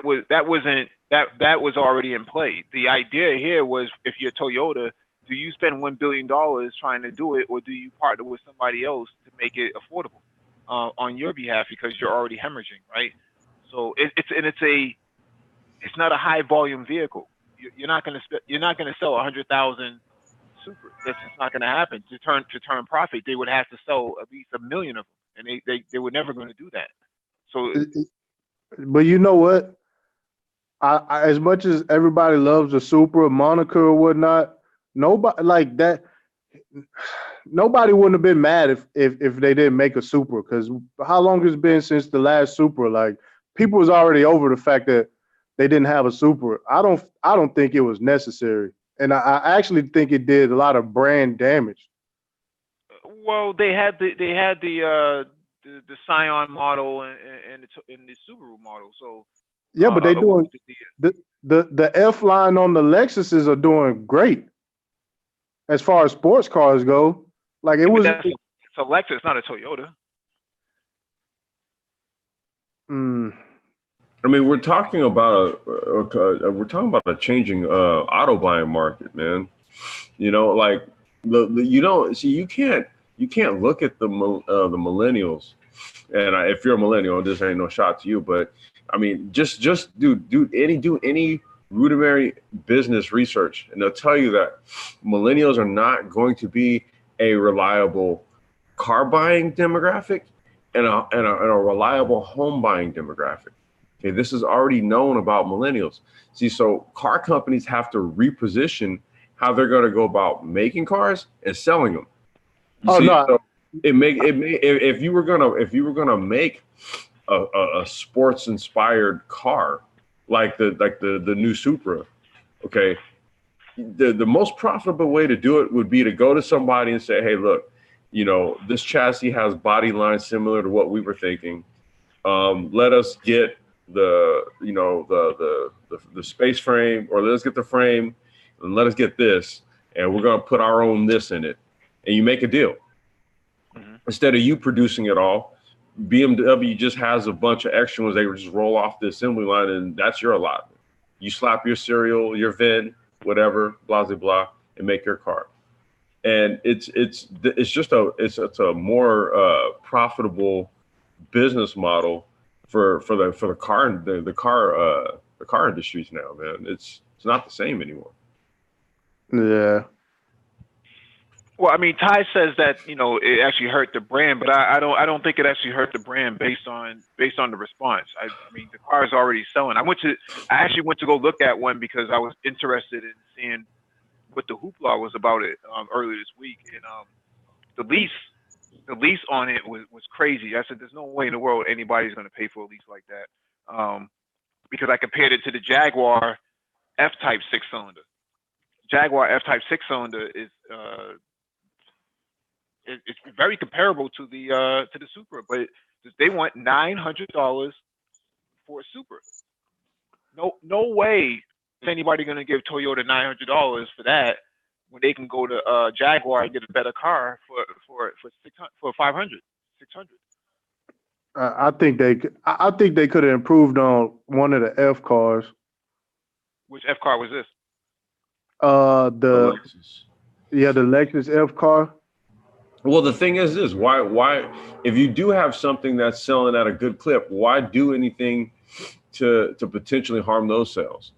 was already in play. The idea here was, if you're Toyota, do you spend $1 billion trying to do it, or do you partner with somebody else to make it affordable on your behalf because you're already hemorrhaging, right? So it's not a high volume vehicle. You're not going to sell 100,000 Supras. That's just not going to happen. To turn profit, they would have to sell at least 1 million of them. And they were never going to do that. So, but you know what? I as much as everybody loves the Supra moniker or whatnot, nobody like that. Nobody wouldn't have been mad if they didn't make a Supra, because how long has it been since the last Supra? Like, people was already over the fact that they didn't have a Supra. I don't think it was necessary, and I actually think it did a lot of brand damage. Well, they had the Scion model and the Subaru model. So yeah, but they doing the F line on the Lexuses are doing great as far as sports cars go. Like it's a Lexus, not a Toyota. I mean, we're talking about a changing auto buying market, man. Like you can't look at the millennials, and if you're a millennial, this ain't no shot to you, but I mean, just do any rudimentary business research, and they'll tell you that millennials are not going to be a reliable car buying demographic and a reliable home buying demographic. Okay, this is already known about millennials. See, so car companies have to reposition how they're going to go about making cars and selling them. So if you were gonna make a sports inspired car like the new Supra, okay, the most profitable way to do it would be to go to somebody and say, hey, look, you know, this chassis has body lines similar to what we were thinking. Let us get the, you know, the space frame, or let's get the frame and let us get this, and we're going to put our own this in it, and you make a deal. Instead of you producing it all, BMW just has a bunch of extra ones. They would just roll off the assembly line, and that's your allotment. You slap your serial, your VIN, whatever, blah, blah, blah, and make your car. And it's just a more profitable business model for the car industries now, man. It's not the same anymore. Yeah. Well, I mean, Ty says that, you know, it actually hurt the brand, but I don't think it actually hurt the brand based on the response. I mean, the car is already selling. I actually went to go look at one because I was interested in seeing what the hoopla was about it earlier this week, and the lease on it was crazy. I said, there's no way in the world anybody's going to pay for a lease like that, because I compared it to the Jaguar F-Type 6-cylinder. Jaguar F-Type 6-cylinder is it's very comparable to the Supra, but they want $900 for a Supra. No way is anybody going to give Toyota $900 for that when they can go to Jaguar and get a better car for 500, 600. I think they could have improved on one of the F cars. Which F car was this? The Lexus. Yeah, the Lexus F car. Well, the thing is this: why, if you do have something that's selling at a good clip, why do anything to potentially harm those sales?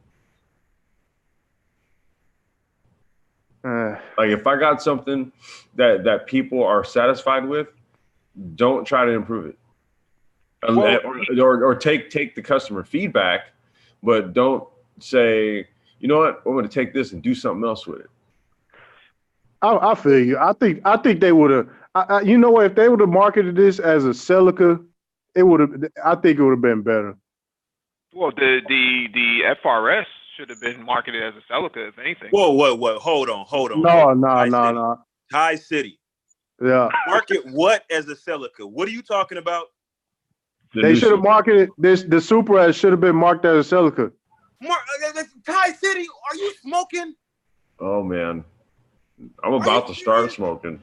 Like, if I got something that people are satisfied with, don't try to improve it, or take the customer feedback, but don't say, you know what, I'm going to take this and do something else with it. I feel you. I think they would have. You know what? If they would have marketed this as a Celica, it would have. I think it would have been better. Well, the FRS should have been marketed as a Celica, if anything. Whoa! Hold on. No. Thai City. Yeah. Market what as a Celica? What are you talking about? They should have marketed this. The Supra should have been marked as a Celica. Thai City, are you smoking? Oh man, I'm about to start smoking.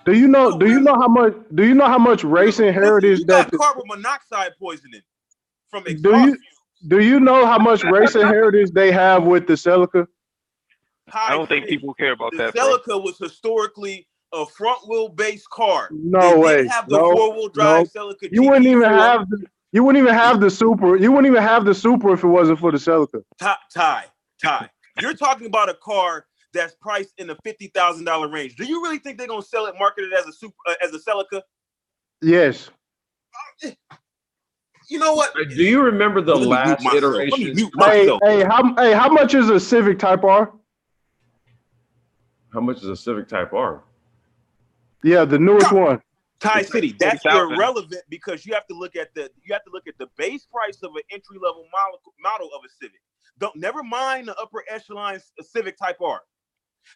Do you know how much racing heritage you got that carbon monoxide poisoning from exhaust? Do you know how much racing heritage they have with the Celica? I don't think people care about that. The Celica was historically a front wheel based car. No way. Didn't have the 4-wheel drive Celica. You wouldn't even have the Supra. You wouldn't even have the Supra if it wasn't for the Celica. Ty. You're talking about a car that's priced in the $50,000 range. Do you really think they're gonna sell it, marketed as a Celica? Yes. You know what? Do you remember the last iteration? Hey, how much is a Civic Type R? How much is a Civic Type R? Yeah, the newest one. Thai City. That's irrelevant because you have to look at the base price of an entry level model of a Civic. Never mind the upper echelon Civic Type R.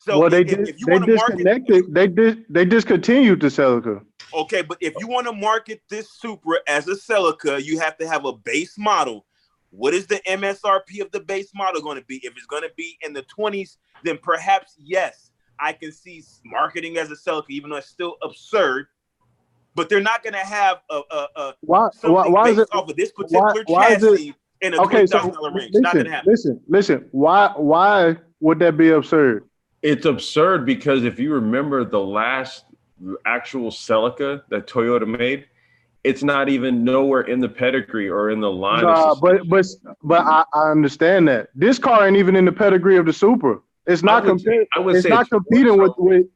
So well, they discontinued the Celica. Okay, but if you want to market this Supra as a Celica, you have to have a base model. What is the MSRP of the base model going to be? If it's going to be in the 20s, then perhaps yes, I can see marketing as a Celica, even though it's still absurd. But they're not going to have why is it off of this particular chassis in a $20,000 range. Not going to happen. Listen. Why would that be absurd? It's absurd because if you remember the last actual Celica that Toyota made, it's not even nowhere in the pedigree or in the line. But I understand that this car ain't even in the pedigree of the Supra. It's not competing. competing with.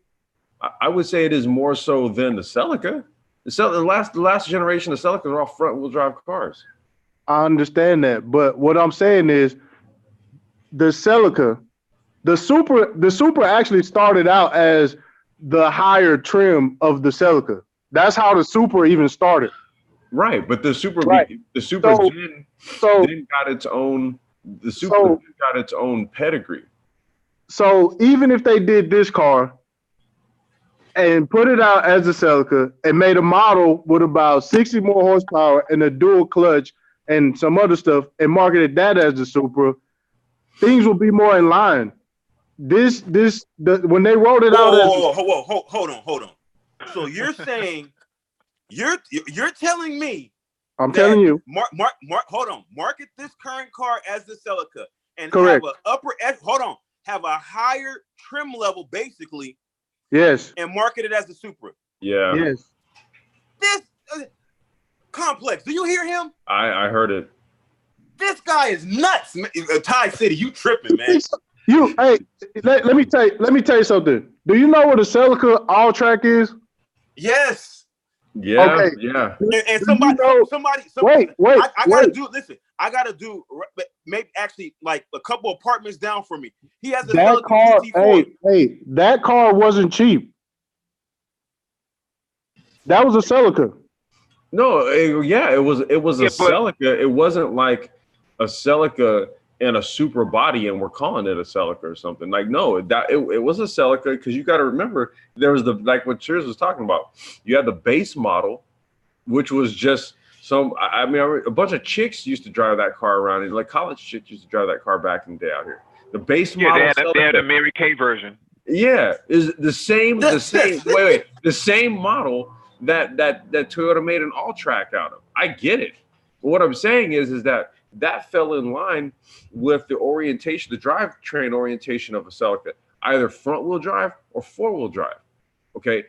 I would say it is more so than the Celica. The last generation of Celicas are all front wheel drive cars. I understand that, but what I'm saying is the Celica, the Supra actually started out as the higher trim of the Celica. That's how the Supra even started. Right, but the Supra then got its own. The Supra got its own pedigree. So even if they did this car, and put it out as a Celica and made a model with about 60 more horsepower and a dual clutch and some other stuff and marketed that as the Supra, things will be more in line. When they rolled it out Hold on. So you're saying you're telling me I'm telling you. Hold on. Market this current car as the Celica and Correct. have a higher trim level basically. Yes. And market it as the Supra. Yeah. Yes. This complex. Do you hear him? I heard it. This guy is nuts. Ty City, you tripping, man. Let me tell you something. Do you know what a Celica all track is? Yes. Yeah. Okay. Yeah. And somebody. Wait. I gotta do maybe actually like a couple apartments down from me. He has a That Celica car. GT4. Hey, that car wasn't cheap. That was a Celica. No, it was a Yeah, but- Celica. It wasn't like a Celica and a Supra body, and we're calling it a Celica or something. Like, no, it was a Celica because you got to remember there was like what Cheers was talking about. You had the base model, which was just a bunch of chicks used to drive that car around, and like college chicks used to drive that car back in the day out here. The base model. Yeah, they had a Mary Kay version. Yeah, is the same. The same model that Toyota made an all track out of. I get it. But what I'm saying is that fell in line with the orientation, the drivetrain orientation of a Celica, either front wheel drive or 4-wheel drive. Okay.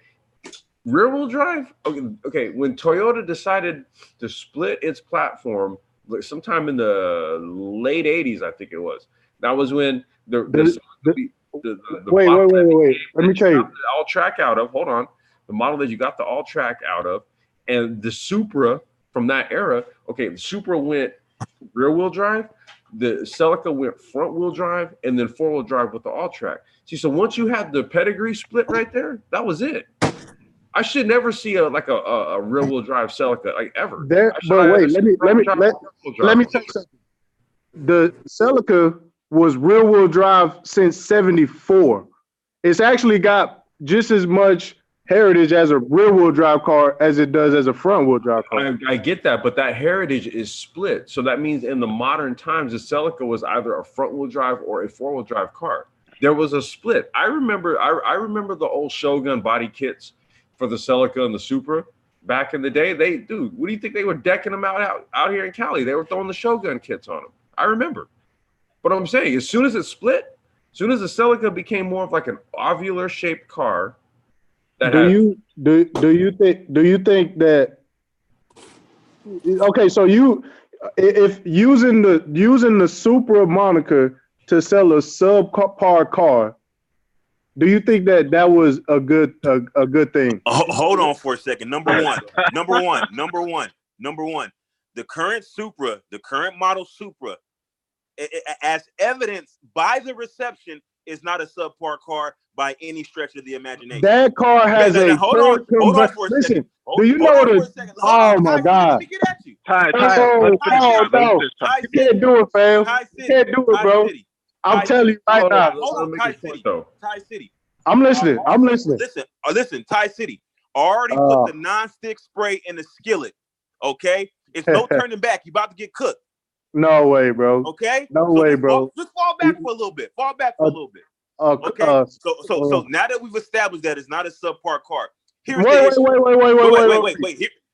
Rear wheel drive. Okay. When Toyota decided to split its platform, like sometime in the late 80s, I think it was. That was when the wait. Let me tell you. The all track out of. Hold on. The model that you got the all track out of, and the Supra from that era. Okay, the Supra went rear wheel drive. The Celica went front wheel drive, and then 4-wheel drive with the all track. See, so once you had the pedigree split right there, that was it. I should never see a rear wheel drive Celica like ever. But wait, let me tell you something. The Celica was rear wheel drive since '74. It's actually got just as much heritage as a rear wheel drive car as it does as a front wheel drive car. I get that, but that heritage is split. So that means in the modern times, the Celica was either a front wheel drive or a 4-wheel drive car. There was a split. I remember the old Shogun body kits for the Celica and the Supra back in the day. What do you think they were decking them out here in Cali? They were throwing the Shogun kits on them. I remember. But I'm saying, as soon as it split, as soon as the Celica became more of like an ovular shaped car. Do you think that? Okay, so if using the Supra moniker to sell a subpar car, do you think that was a good thing? Hold on for a second. Number one. The current Supra, the current model Supra, as evidenced by the reception, is not a subpar car by any stretch of the imagination. That car has hold on for a second. Do you know what oh my God. Let me get at you. Ty, no. You can't do it, fam. You can't do it, bro. I'm telling you right now. Hold on, Ty City. I'm listening. Listen, Ty City. Already put the non-stick spray in the skillet. Okay? It's no turning back. You about to get cooked. No way, bro. Okay? No way, bro. Just fall back for a little bit. Okay. So now that we've established that it's not a subpar car, here's the issue.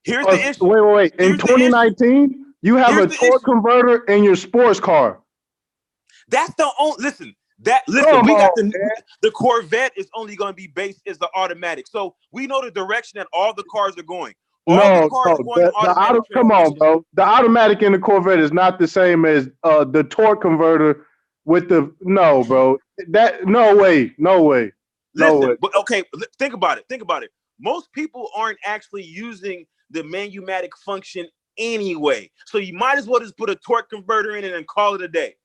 Here's the issue. Wait. In 2019, you have a torque converter in your sports car. That's the only listen. We got the Corvette is only going to be based as the automatic. So we know the direction that all the cars are going. Come on, bro. The automatic in the Corvette is not the same as the torque converter with the bro. No way. But okay, think about it. Most people aren't actually using the manumatic function anyway. So you might as well just put a torque converter in it and call it a day.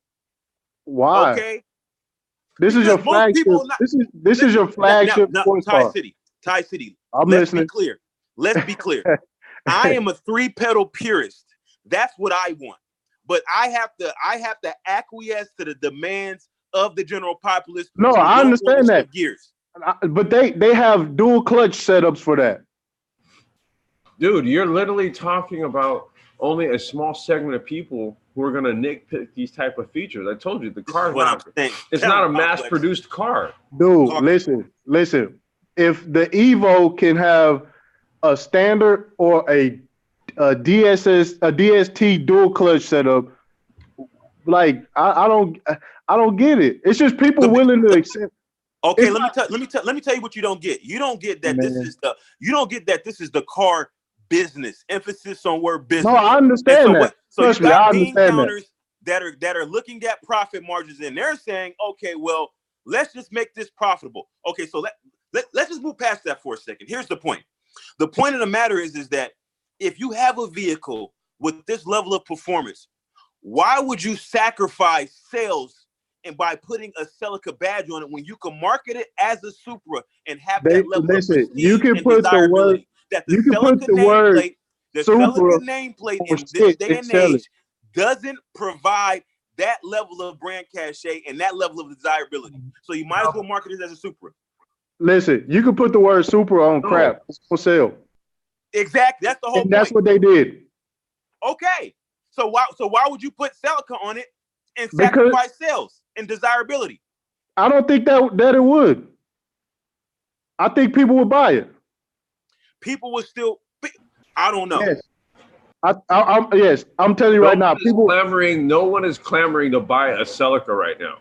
Why? Okay. This is your flagship. This is your flagship. Ty City. I'm listening. Let's be clear. I am a 3-pedal purist. That's what I want. But I have to acquiesce to the demands of the general populace. No, I understand that. Gears. But they have dual clutch setups for that. Dude, you're literally talking about only a small segment of people who are going to nitpick these type of features. I told you, the car is not. It's not a mass-produced car. Dude, listen. If the Evo can have a standard or a DST dual clutch setup, like I don't get it. It's just people willing to accept. Okay, let me tell you what you don't get. You don't get that this is the car business. Emphasis on word business. No, I understand that. So you got bean counters that are looking at profit margins and they're saying, okay, well, let's just make this profitable. Okay, so let's just move past that for a second. Here's the point. The point of the matter is that if you have a vehicle with this level of performance, why would you sacrifice sales and by putting a Celica badge on it when you can market it as a Supra and have that level of prestige you can and put the word. That you can put the word Celica nameplate in this day and age doesn't provide that level of brand cachet and that level of desirability. So you might as well market it as a Supra. Listen, you can put the word Supra on crap. It's on sale. Exactly. That's the whole and point. That's what they did. Okay. So why would you put Celica on it and sacrifice sales and desirability? I don't think that it would. I think people would buy it. People would still. I don't know. Yes. Yes, I'm telling you right now. No one is clamoring to buy a Celica right now.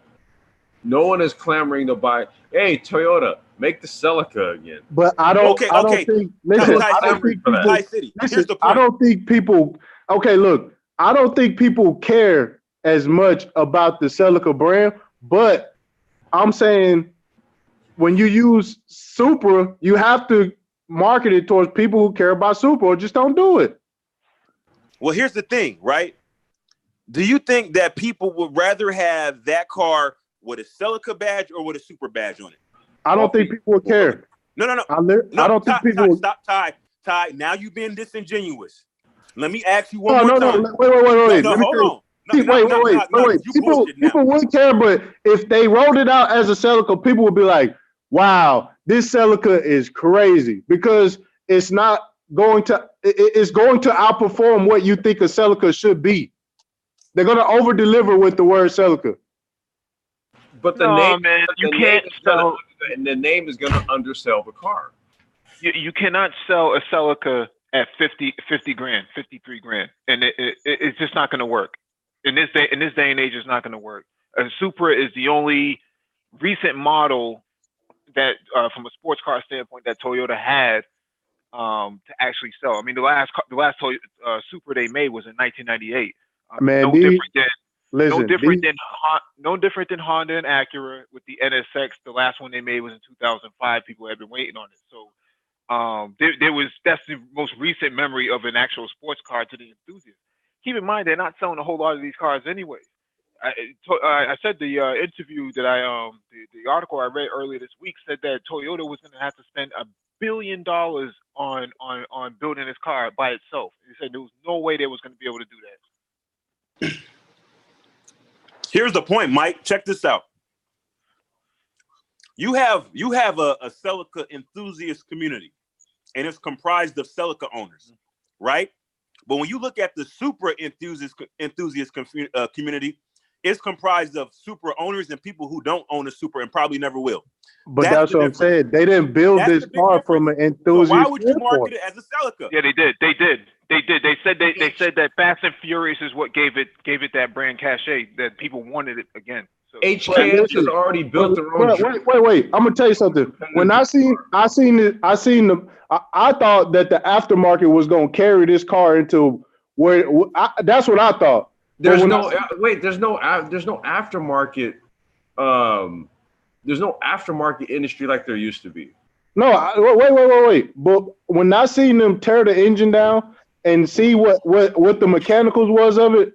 No one is clamoring to buy. Hey, Toyota, make the Celica again. But I don't. Okay. I don't think. Listen, I don't think people. Here's the point. I don't think people. Okay, look. I don't think people care as much about the Celica brand, but I'm saying when you use Supra, you have to market it towards people who care about Supra, or just don't do it. Well, here's the thing, right? Do you think that people would rather have that car with a Celica badge or with a Supra badge on it? I don't think people would care. No. I don't think people. Stop, Ty. Now you've been disingenuous. Let me ask you one more time. Wait. No, hold on. Wait. People would care, but if they rolled it out as a Celica, people would be like, wow, this Celica is crazy because it's not going to, it's going to outperform what you think a Celica should be. They're going to over deliver with the word Celica. But the name, man, you can't sell, and the name is going to undersell the car. You cannot sell a Celica at 50 grand, 53 grand, and it's just not going to work. In this day and age, it's not going to work. A Supra is the only recent model that, from a sports car standpoint, that Toyota had to actually sell. I mean, the last Toyota, Supra they made was in 1998. No different than Honda and Acura with the NSX. The last one they made was in 2005. People had been waiting on it. So that's the most recent memory of an actual sports car to the enthusiast. Keep in mind, they're not selling a whole lot of these cars anyway. I said the interview that the article I read earlier this week said that Toyota was going to have to spend $1 billion on building this car by itself. He said there was no way they was going to be able to do that. Here's the point, Mike. Check this out. You have a Celica enthusiast community, and it's comprised of Celica owners, right? But when you look at the Supra enthusiast community, it's comprised of Supra owners and people who don't own a Supra and probably never will. But that's what I'm saying. They didn't build this car from an enthusiast. So why would you market it as a Celica? Yeah, they did. They said that Fast and Furious is what gave it that brand cachet, that people wanted it again. So HKS has already built their own. Wait. I'm gonna tell you something. When I seen the. I thought that the aftermarket was gonna carry this car into where. That's what I thought. There's no aftermarket. There's no aftermarket industry like there used to be. No, wait. But when I seen them tear the engine down and see what the mechanicals was of it,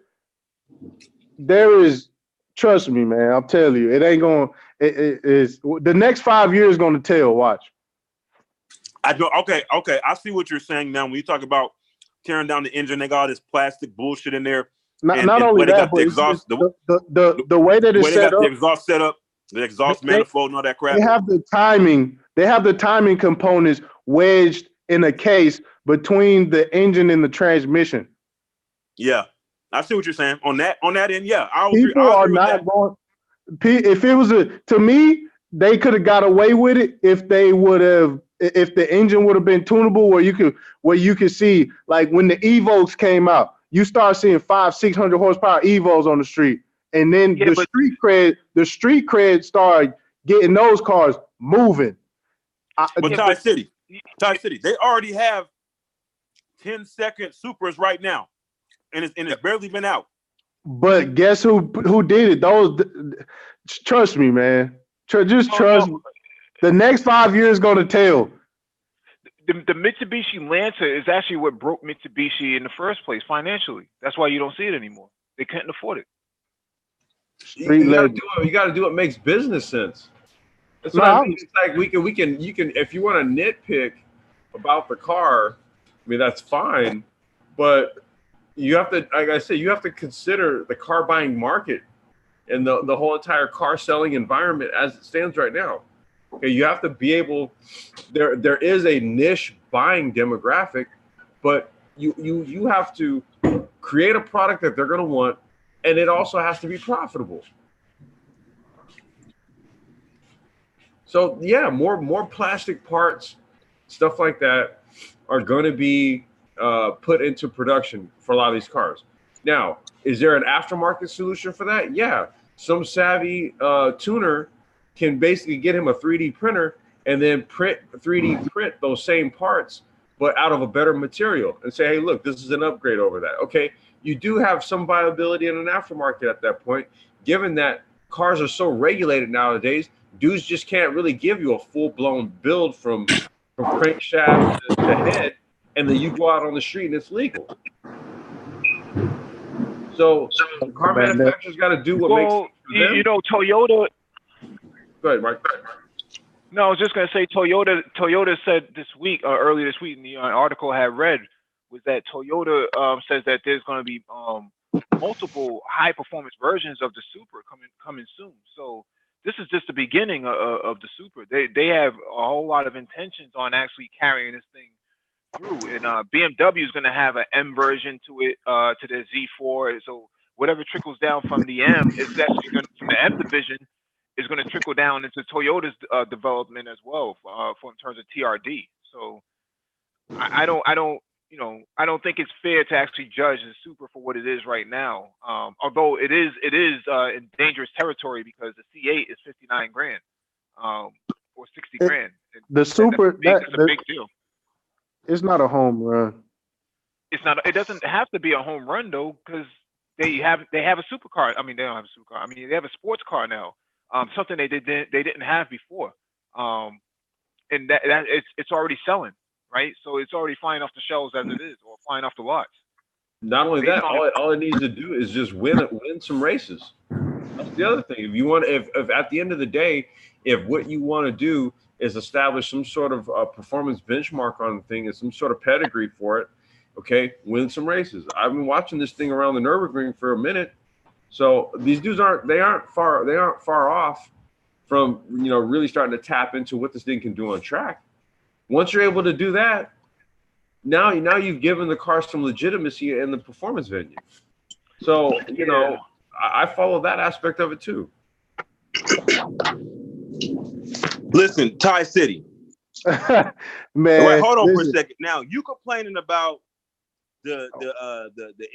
there is. Trust me, man. I'm telling you, it ain't going. It is the next 5 years going to tell. Watch. I know. Okay. I see what you're saying now. When you talk about tearing down the engine, they got all this plastic bullshit in there. Not only that, but the way that it's set up. The exhaust set up. The exhaust manifold and all that crap. They have the timing. They have the timing components wedged in a case between the engine and the transmission. Yeah, I see what you're saying. On that end, yeah, People are not going. If it was to me, they could have got away with it if they would have. If the engine would have been tunable, where you could see, like when the Evos came out, you start seeing 500-600 horsepower Evos on the street, and then the street cred started getting those cars moving. But Tie City, they already have 10-second Supras right now, and it's barely been out. But guess who did it? Trust me, man. Just trust me. The next 5 years gonna tell. The Mitsubishi Lancer is actually what broke Mitsubishi in the first place financially. That's why you don't see it anymore. They couldn't afford it. You got to do what makes business sense. That's what I mean. It's like you can if you want to nitpick about the car, I mean that's fine, but you have to, like I said, you have to consider the car buying market and the whole entire car selling environment as it stands right now. Okay, you have to be able. There is a niche buying demographic, but you have to create a product that they're going to want, and it also has to be profitable. So yeah, more plastic parts, stuff like that, are going to be put into production for a lot of these cars. Now, is there an aftermarket solution for that? Yeah, some savvy tuner can basically get him a 3D printer and then 3D print those same parts, but out of a better material, and say, hey, look, this is an upgrade over that. Okay, you do have some viability in an aftermarket at that point, given that cars are so regulated nowadays. Dudes just can't really give you a full-blown build from crankshaft to head, and then you go out on the street and it's legal. So the car manufacturers got to do what makes sense for them. You know, Toyota. Go ahead, Mike. No, I was just going to say Toyota said this week, earlier this week in the article I had read, was that Toyota says that there's going to be multiple high-performance versions of the Supra coming soon. So this is just the beginning of the Supra. They have a whole lot of intentions on actually carrying this thing through. And BMW is going to have an M version to it, to the Z4. So whatever trickles down from the M is actually going from the M division is going to trickle down into Toyota's development as well, for in terms of TRD. So I don't think it's fair to actually judge the Supra for what it is right now. Although it is in dangerous territory because the C8 is 59 grand, or 60 grand. The Supra, that's a big deal. It's not a home run. It's not. It doesn't have to be a home run though, because they have a supercar. I mean, they don't have a supercar. I mean, they have a sports car now. Something they didn't have before. And that it's already selling, right? So it's already flying off the shelves as it is, or flying off the lots. Not only that, all it needs to do is just win some races. That's the other thing. If you want, if at the end of the day, if what you want to do is establish some sort of performance benchmark on the thing and some sort of pedigree for it, okay, win some races. I've been watching this thing around the Nürburgring for a minute. So these dudes aren't far off from, really starting to tap into what this thing can do on track. Once you're able to do that, now you've given the car some legitimacy in the performance venue. So, I follow that aspect of it too. Listen, Tie City. Man, wait, hold on for a second. Now you complaining about the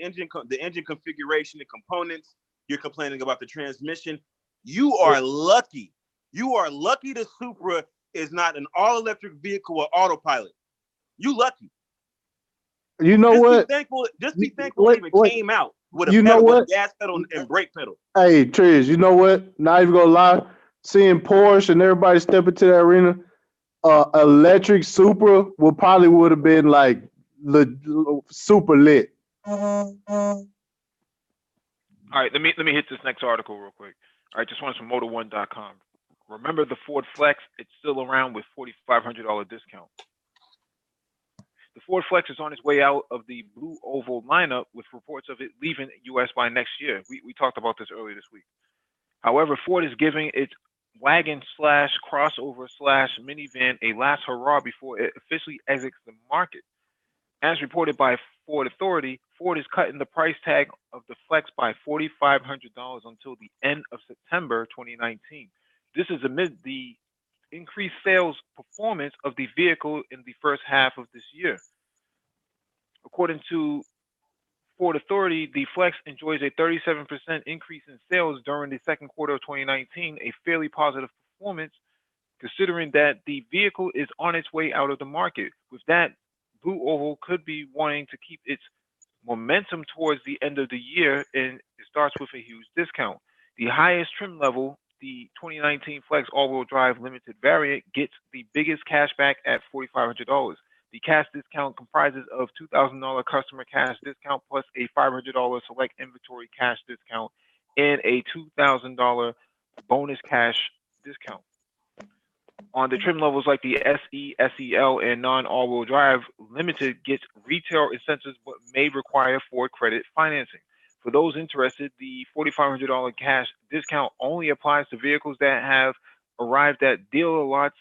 engine configuration, the components. You're complaining about the transmission. You are lucky. You are lucky the Supra is not an all-electric vehicle or autopilot. You lucky. You know what? Just be thankful it even came out with a pedal, with a gas pedal and brake pedal. Hey, Trish, you know what? Not even gonna lie. Seeing Porsche and everybody step into that arena, electric Supra would have been like super lit. All right, let me hit this next article real quick. All right, this one's from Motor1.com. Remember the Ford Flex? It's still around with $4,500 discount. The Ford Flex is on its way out of the Blue Oval lineup, with reports of it leaving the U.S. by next year. We talked about this earlier this week. However, Ford is giving its wagon slash crossover slash minivan a last hurrah before it officially exits the market. As reported by Ford Authority, Ford is cutting the price tag of the Flex by $4,500 until the end of September 2019. This is amid the increased sales performance of the vehicle in the first half of this year. According to Ford Authority, the Flex enjoys a 37% increase in sales during the second quarter of 2019, a fairly positive performance considering that the vehicle is on its way out of the market. With that, Blue Oval could be wanting to keep its momentum towards the end of the year, and it starts with a huge discount. The highest trim level, the 2019 Flex all-wheel drive limited variant, gets the biggest cashback at $4,500. The cash discount comprises of $2,000 customer cash discount plus a $500 select inventory cash discount and a $2,000 bonus cash discount. On the trim levels like the SE, SEL, and non-all-wheel drive, Limited gets retail incentives but may require Ford credit financing. For those interested, the $4,500 cash discount only applies to vehicles that have arrived at dealer lots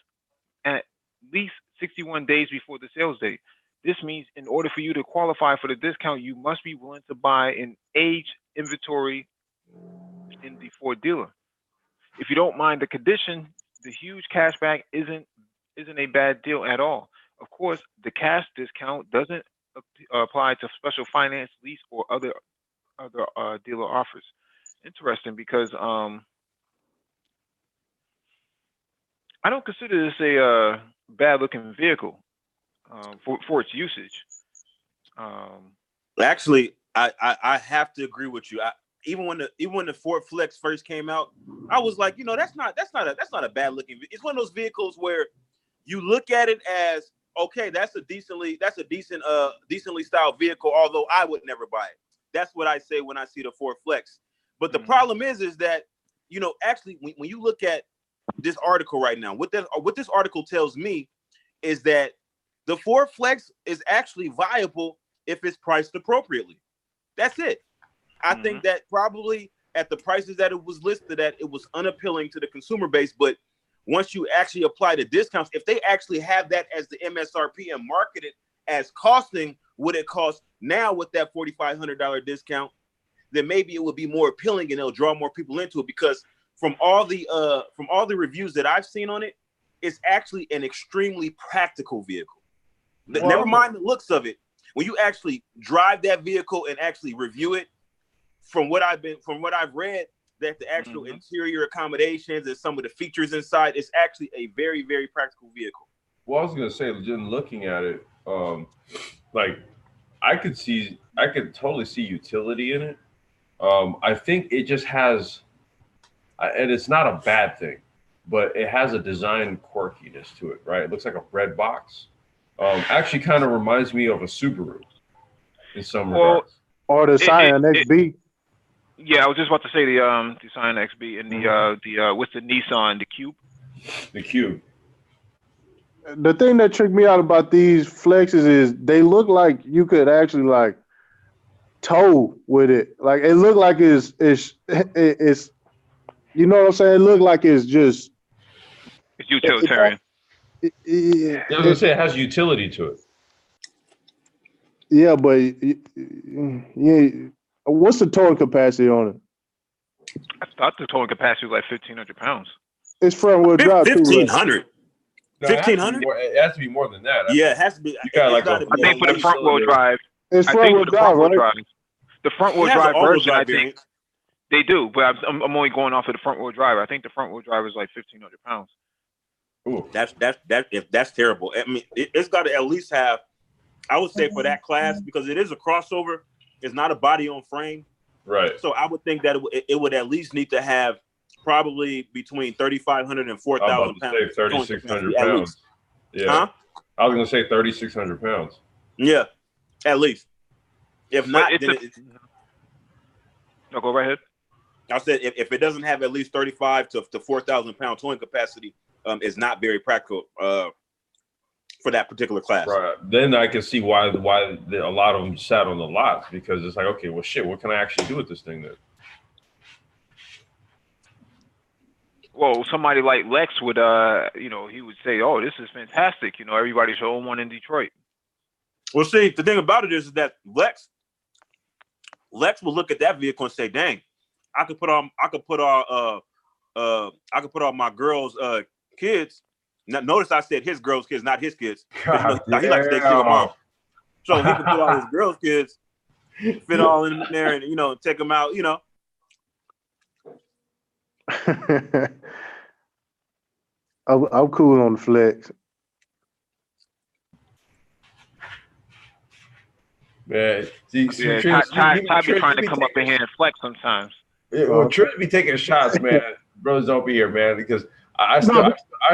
at least 61 days before the sales date. This means in order for you to qualify for the discount, you must be willing to buy an aged inventory in the Ford dealer. If you don't mind the condition, the huge cashback isn't a bad deal at all. Of course, the cash discount doesn't apply to special finance, lease, or other dealer offers. Interesting, because I don't consider this a bad-looking vehicle for its usage. Actually, I have to agree with you. Even when the Ford Flex first came out, I was like, that's not a bad looking. It's one of those vehicles where you look at it as, okay, that's a decently styled vehicle. Although I would never buy it. That's what I say when I see the Ford Flex. But the problem is that actually when you look at this article right now, what this article tells me is that the Ford Flex is actually viable if it's priced appropriately. That's it. I think that probably at the prices that it was listed at, it was unappealing to the consumer base. But once you actually apply the discounts, if they actually have that as the MSRP and market it as costing what it costs now with that $4,500 discount, then maybe it would be more appealing and it'll draw more people into it. Because from all the reviews that I've seen on it, it's actually an extremely practical vehicle. Well, never mind the looks of it. When you actually drive that vehicle and actually review it, from what I've read, that the actual interior accommodations and some of the features inside is actually a very, very practical vehicle. Well, I was gonna say, just looking at it, like I could totally see utility in it. I think it just has, and it's not a bad thing, but it has a design quirkiness to it, right? It looks like a bread box. Actually, kind of reminds me of a Subaru in some regards. Or the Scion XB. Yeah, I was just about to say the Scion XB and the what's the Nissan, the Cube. The Cube. The thing that tricked me out about these Flexes is they look like you could actually like tow with it. Like it looked like it's you know what I'm saying? It looked like it's just it's utilitarian. I was gonna say it has utility to it. Yeah, but yeah. What's the towing capacity on it? I thought the towing capacity was like 1,500 pounds. It's front wheel drive. 1,500. No, 1,500. It has to be more than that. Yeah, it has to be. You got like I think for the front wheel drive. It's front wheel drive, right? The front wheel drive version, I think they do, but I'm only going off of the front wheel drive. I think the front wheel drive is like 1,500 pounds. Ooh, that's terrible. I mean, it's got to at least have, I would say, for that class, because it is a crossover. It's not a body on frame, right? So I would think that it would at least need to have probably between 3,500 and 4,000 pounds. 3,600 pounds. Yeah, huh? I was gonna say 3,600 pounds. Yeah, at least. If not, then no, go right ahead. I said if it doesn't have at least 35 to 4,000 pound towing capacity, it's not very practical for that particular class. Right. Then I can see why a lot of them sat on the lots, because it's like, okay, well, shit, what can I actually do with this thing then? Well, somebody like Lex would, he would say, "Oh, this is fantastic. Everybody should own one in Detroit." Well, see, the thing about it is that Lex will look at that vehicle and say, "Dang, I could put on my girls' kids." Now, notice I said his girls' kids, not his kids. God He likes to date single damn. moms, so he can put all his girls' kids, fit all in there, and take them out. I'm cool on the flex. Man, see, Yeah, Trish, Ty be Trish, trying to be come up in here and flex sometimes. Yeah, well, Trish be taking shots, man. Brothers, don't be here, man, because I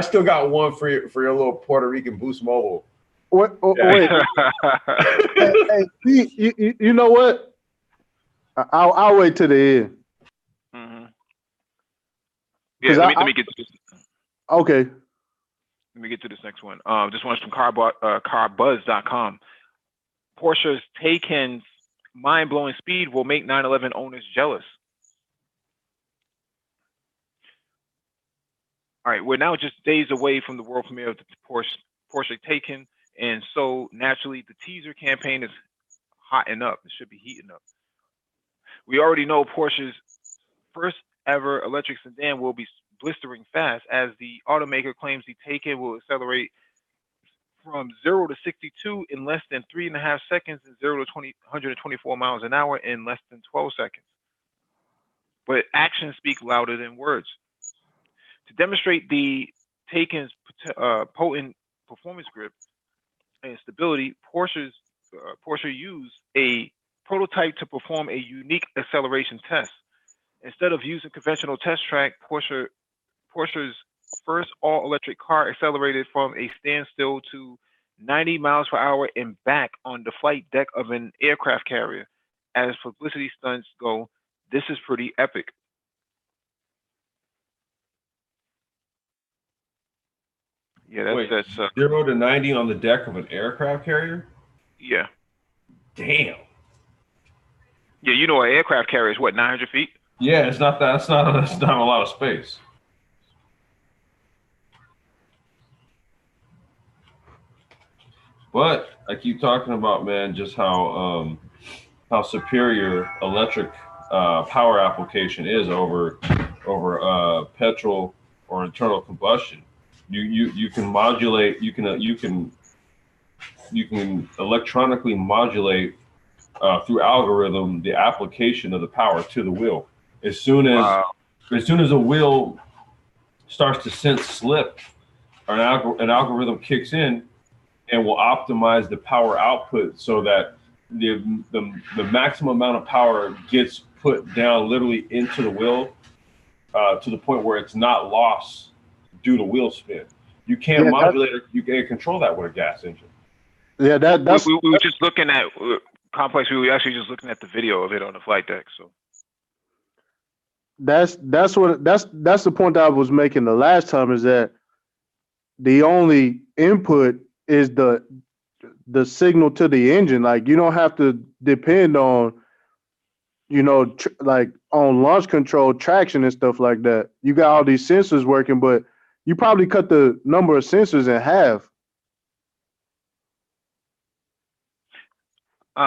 still got one for your little Puerto Rican Boost Mobile. Wait. hey, you know what? I'll wait till the end. Mm-hmm. Yeah, let me get to this. Okay. Let me get to this next one. This one's from carbuzz.com. Porsche's Taycan's mind-blowing speed will make 911 owners jealous. All right, we're now just days away from the world premiere of the Porsche Taycan, and so naturally the teaser campaign is hotting up. It should be heating up. We already know Porsche's first ever electric sedan will be blistering fast, as the automaker claims the Taycan will accelerate from 0 to 62 in less than 3.5 seconds and 0 to 124 miles an hour in less than 12 seconds. But actions speak louder than words. To demonstrate the Taycan's potent performance grip and stability, Porsche used a prototype to perform a unique acceleration test. Instead of using conventional test track, Porsche's first all-electric car accelerated from a standstill to 90 miles per hour and back on the flight deck of an aircraft carrier. As publicity stunts go, this is pretty epic. Yeah, that's 0 to 90 on the deck of an aircraft carrier? Yeah. Damn. Yeah, an aircraft carrier is what, 900 feet? Yeah, it's not that. That's not a lot of space. But I keep talking about, man, just how superior electric power application is over petrol or internal combustion. You can modulate. You can electronically modulate through algorithm the application of the power to the wheel. As soon as a wheel starts to sense slip, an algorithm kicks in and will optimize the power output so that the maximum amount of power gets put down literally into the wheel to the point where it's not lost due to wheel spin. You can't modulate it. You can't control that with a gas engine. Yeah, that's we were just looking at Complex. We were actually just looking at the video of it on the flight deck. So that's the point that I was making the last time, is that the only input is the signal to the engine. Like, you don't have to depend on like on launch control, traction and stuff like that. You got all these sensors working, but you probably cut the number of sensors in half.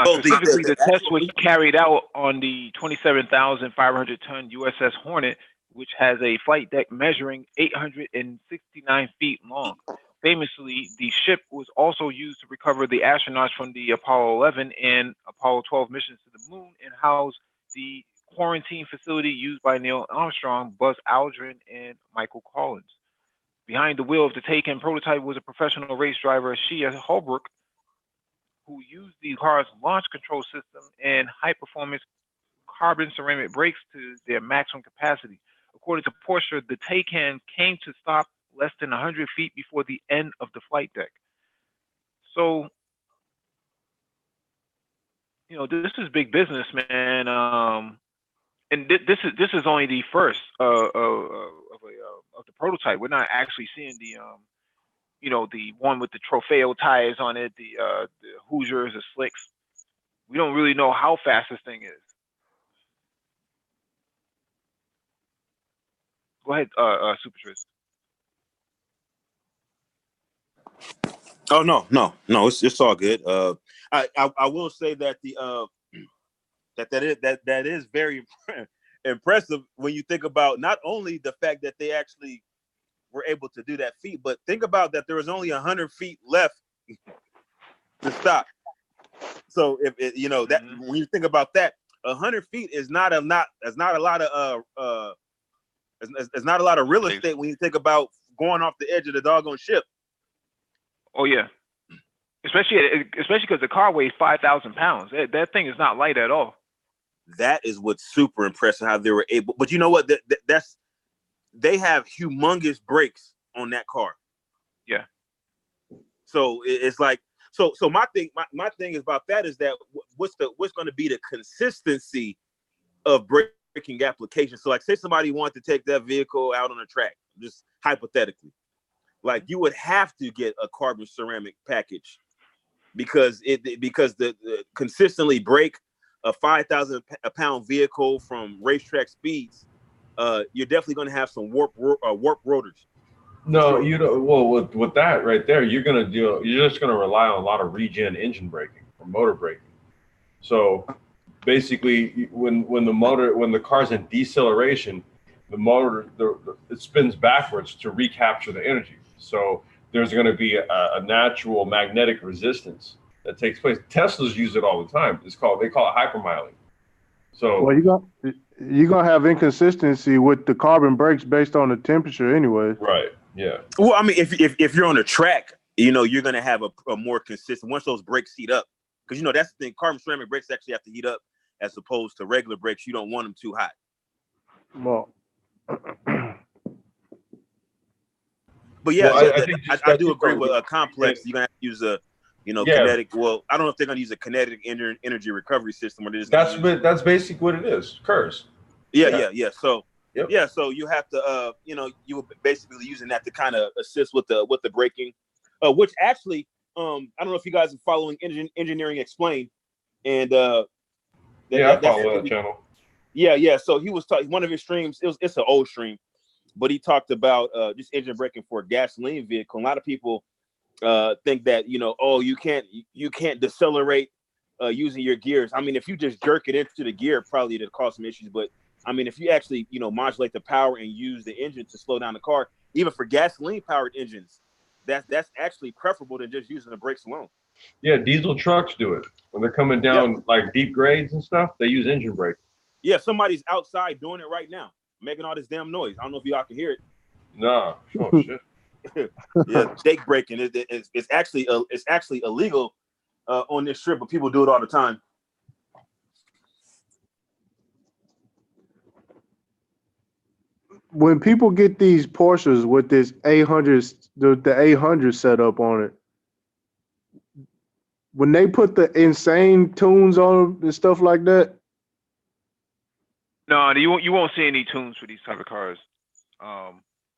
Specifically, the test was carried out on the 27,500-ton USS Hornet, which has a flight deck measuring 869 feet long. Famously, the ship was also used to recover the astronauts from the Apollo 11 and Apollo 12 missions to the moon, and housed the quarantine facility used by Neil Armstrong, Buzz Aldrin, and Michael Collins. Behind the wheel of the Taycan prototype was a professional race driver, Shia Holbrook, who used the car's launch control system and high-performance carbon ceramic brakes to their maximum capacity. According to Porsche, the Taycan came to stop less than 100 feet before the end of the flight deck. So, this is big business, man. And this is only the first of the prototype. We're not actually seeing the the one with the Trofeo tires on it, the Hoosiers, the Slicks. We don't really know how fast this thing is. Go ahead, Super Tris. Oh no, it's all good. I will say that that is very impressive when you think about not only the fact that they actually were able to do that feat, but think about that there was only 100 feet left to stop. So if it, that when you think about that, 100 feet is not a lot of real estate when you think about going off the edge of the doggone ship. Oh yeah, especially because the car weighs 5,000 pounds. That thing is not light at all. That is what's super impressive how they were able. But you know what? They have humongous brakes on that car. Yeah. So it's like so my thing is about that is that what's going to be the consistency of braking application. So like say somebody wanted to take that vehicle out on a track, just hypothetically, like you would have to get a carbon ceramic package because the consistently brake a 5,000 pound vehicle from racetrack speeds, you're definitely going to have some warp rotors. No, you don't. Well, with that right there, you're just gonna rely on a lot of regen engine braking or motor braking. So basically, when the car's in deceleration, the motor it spins backwards to recapture the energy. So there's going to be a natural magnetic resistance that takes place. Teslas use it all the time. They call it hypermiling. So Well, you're gonna have inconsistency with the carbon brakes based on the temperature anyway. right, yeah. Well, I mean, if you're on a track, you're going to have a more consistent once those brakes heat up, because that's the thing. Carbon ceramic brakes actually have to heat up as opposed to regular brakes. You don't want them too hot. Well, but yeah, Well, I do agree with a complex. You're gonna have to use a kinetic. Well, I don't know if they're gonna use a kinetic energy recovery system or they're just that's basically what it is. KERS. Yeah. So Yep. yeah, so you have to you were basically using that to kind of assist with the braking, which actually I don't know if you guys are following Engineering Explained, and I follow that channel. Yeah. So he was talking one of his streams. It's an old stream, but he talked about just engine braking for a gasoline vehicle. A lot of people think that you can't decelerate using your gears. I mean, if you just jerk it into the gear, probably it'll cause some issues. But I mean, if you actually modulate the power and use the engine to slow down the car, even for gasoline powered engines, that's actually preferable than just using the brakes alone. Yeah, diesel trucks do it when they're coming down like deep grades and stuff. They use engine brake. Yeah, somebody's outside doing it right now, making all this damn noise. I don't know if y'all can hear it. Nah, oh shit. Yeah, stake braking. It's actually illegal on this strip, but people do it all the time. when people get these Porsches with this 800, the 800 set up on it, when they put the insane tunes on them and stuff like that. No, you won't see any tunes for these type of cars.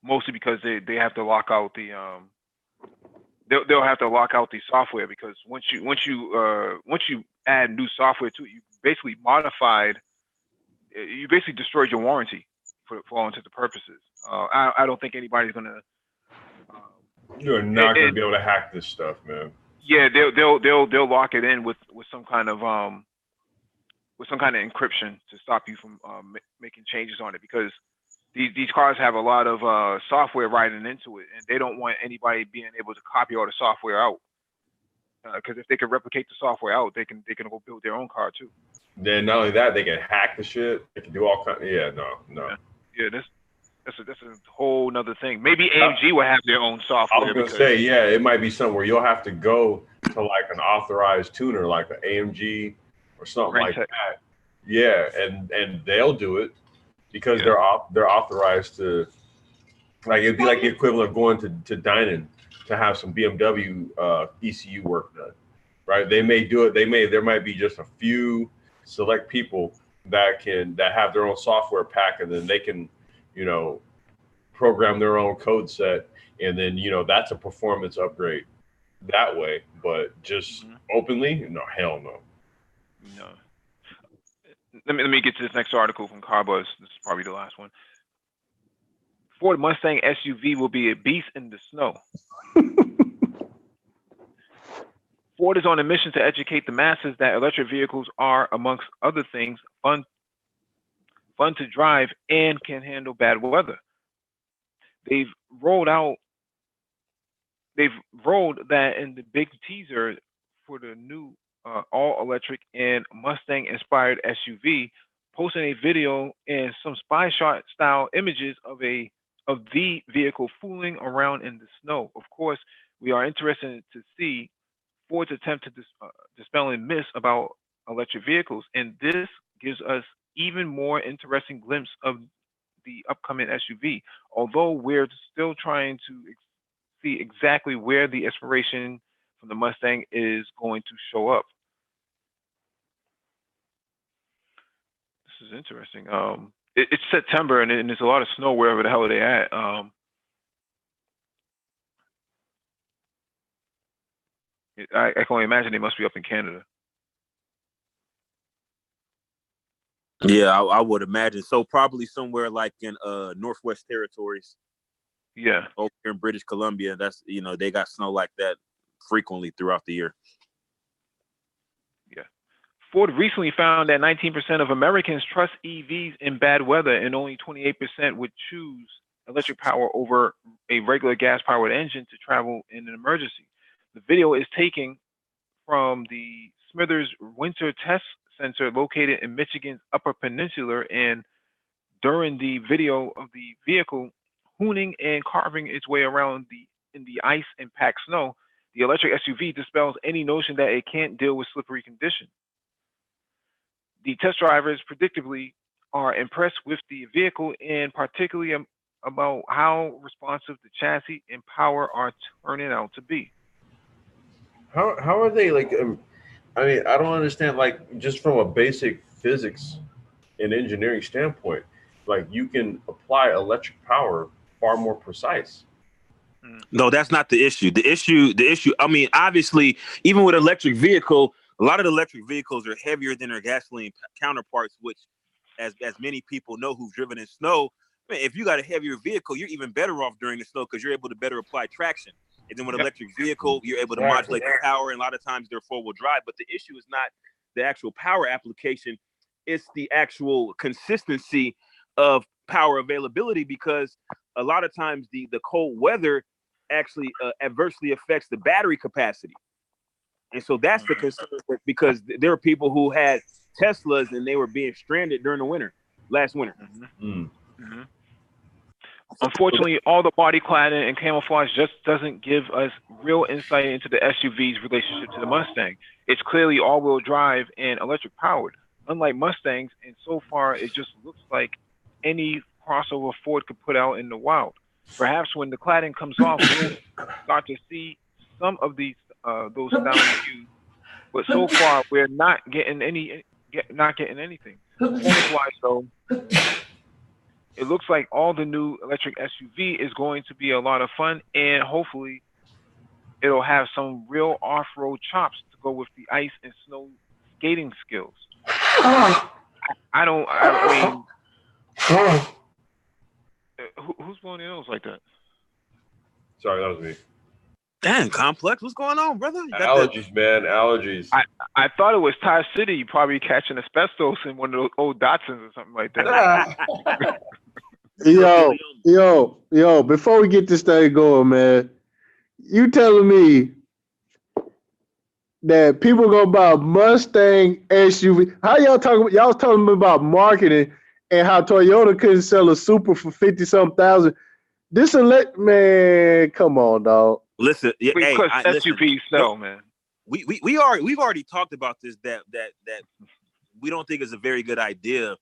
Mostly because they have to lock out the they'll have to lock out the software, because once you add new software to it, you basically destroyed your warranty for all intents and purposes. I don't think anybody's gonna. You're not gonna be able to hack this stuff, man. Yeah, they'll lock it in with some kind of encryption to stop you from making changes on it, because these cars have a lot of software writing into it, and they don't want anybody being able to copy all the software out. Because if they can replicate the software out, they can go build their own car too. Then not only that, they can hack the shit. They can do all kinds. Yeah, no. Yeah, that's a whole nother thing. Maybe AMG will have their own software. I was gonna say, yeah, it might be somewhere you'll have to go to like an authorized tuner, like an AMG or something like that. Yeah, and they'll do it because they're authorized to. Like it'd be like the equivalent of going to Dynan to have some BMW ECU work done, right? They may do it. There might be just a few select people that have their own software pack, and then they can, program their own code set, and then that's a performance upgrade that way. But just openly, no, hell no. No. Let me get to this next article from CarBuzz. This is probably the last one. Ford Mustang SUV will be a beast in the snow. Ford is on a mission to educate the masses that electric vehicles are, amongst other things, fun to drive and can handle bad weather. They've rolled that in the big teaser for the new all-electric and Mustang-inspired SUV, posting a video and some spy shot style images of the vehicle fooling around in the snow. Of course, we are interested to see Ford's attempt to dispelling myths about electric vehicles, and this gives us even more interesting glimpse of the upcoming SUV. Although we're still trying to see exactly where the inspiration from the Mustang is going to show up. This is interesting. It's September and there's a lot of snow wherever the hell they're at. I can only imagine they must be up in Canada. Yeah, I would imagine. So probably somewhere like in Northwest Territories. Yeah. Over here in British Columbia. That's, they got snow like that frequently throughout the year. Yeah. Ford recently found that 19% of Americans trust EVs in bad weather, and only 28% would choose electric power over a regular gas-powered engine to travel in an emergency. The video is taken from the Smithers Winter Test Center located in Michigan's Upper Peninsula, and during the video of the vehicle hooning and carving its way around in the ice and packed snow, the electric SUV dispels any notion that it can't deal with slippery conditions. The test drivers predictably are impressed with the vehicle, and particularly about how responsive the chassis and power are turning out to be. How are they like? I mean, I don't understand. Like, just from a basic physics and engineering standpoint, like you can apply electric power far more precise. No, that's not the issue. The issue. I mean, obviously, even with electric vehicle, a lot of the electric vehicles are heavier than their gasoline counterparts, which, as many people know who've driven in snow, man, if you got a heavier vehicle, you're even better off during the snow because you're able to better apply traction. And then with electric vehicle, you're able to modulate the power, and a lot of times they're four-wheel drive. But the issue is not the actual power application; it's the actual consistency of power availability. Because a lot of times the cold weather actually adversely affects the battery capacity, and so that's the concern. Because there are people who had Teslas and they were being stranded during the last winter. Unfortunately, all the body cladding and camouflage just doesn't give us real insight into the SUV's relationship to the Mustang. It's clearly all-wheel drive and electric powered, unlike Mustangs, and so far it just looks like any crossover Ford could put out in the wild. Perhaps when the cladding comes off, we'll start to see some of those styling views, but so far we're not getting anything. Performance-wise, though, it looks like all the new electric SUV is going to be a lot of fun, and hopefully it'll have some real off-road chops to go with the ice and snow skating skills. I mean, who's blowing their nose like that? Sorry, that was me. Damn, Complex, what's going on, brother? Allergies, man, allergies. I thought it was Ty City probably catching asbestos in one of those old Datsuns or something like that. Yo, before we get this thing going, man, you telling me that people gonna buy a Mustang SUV? How y'all talking about? Y'all was telling me about marketing and how Toyota couldn't sell a Supra for 50-some thousand. Man, come on, dog. Listen, because SUVs sell, man. We've already talked about this that we don't think it's a very good idea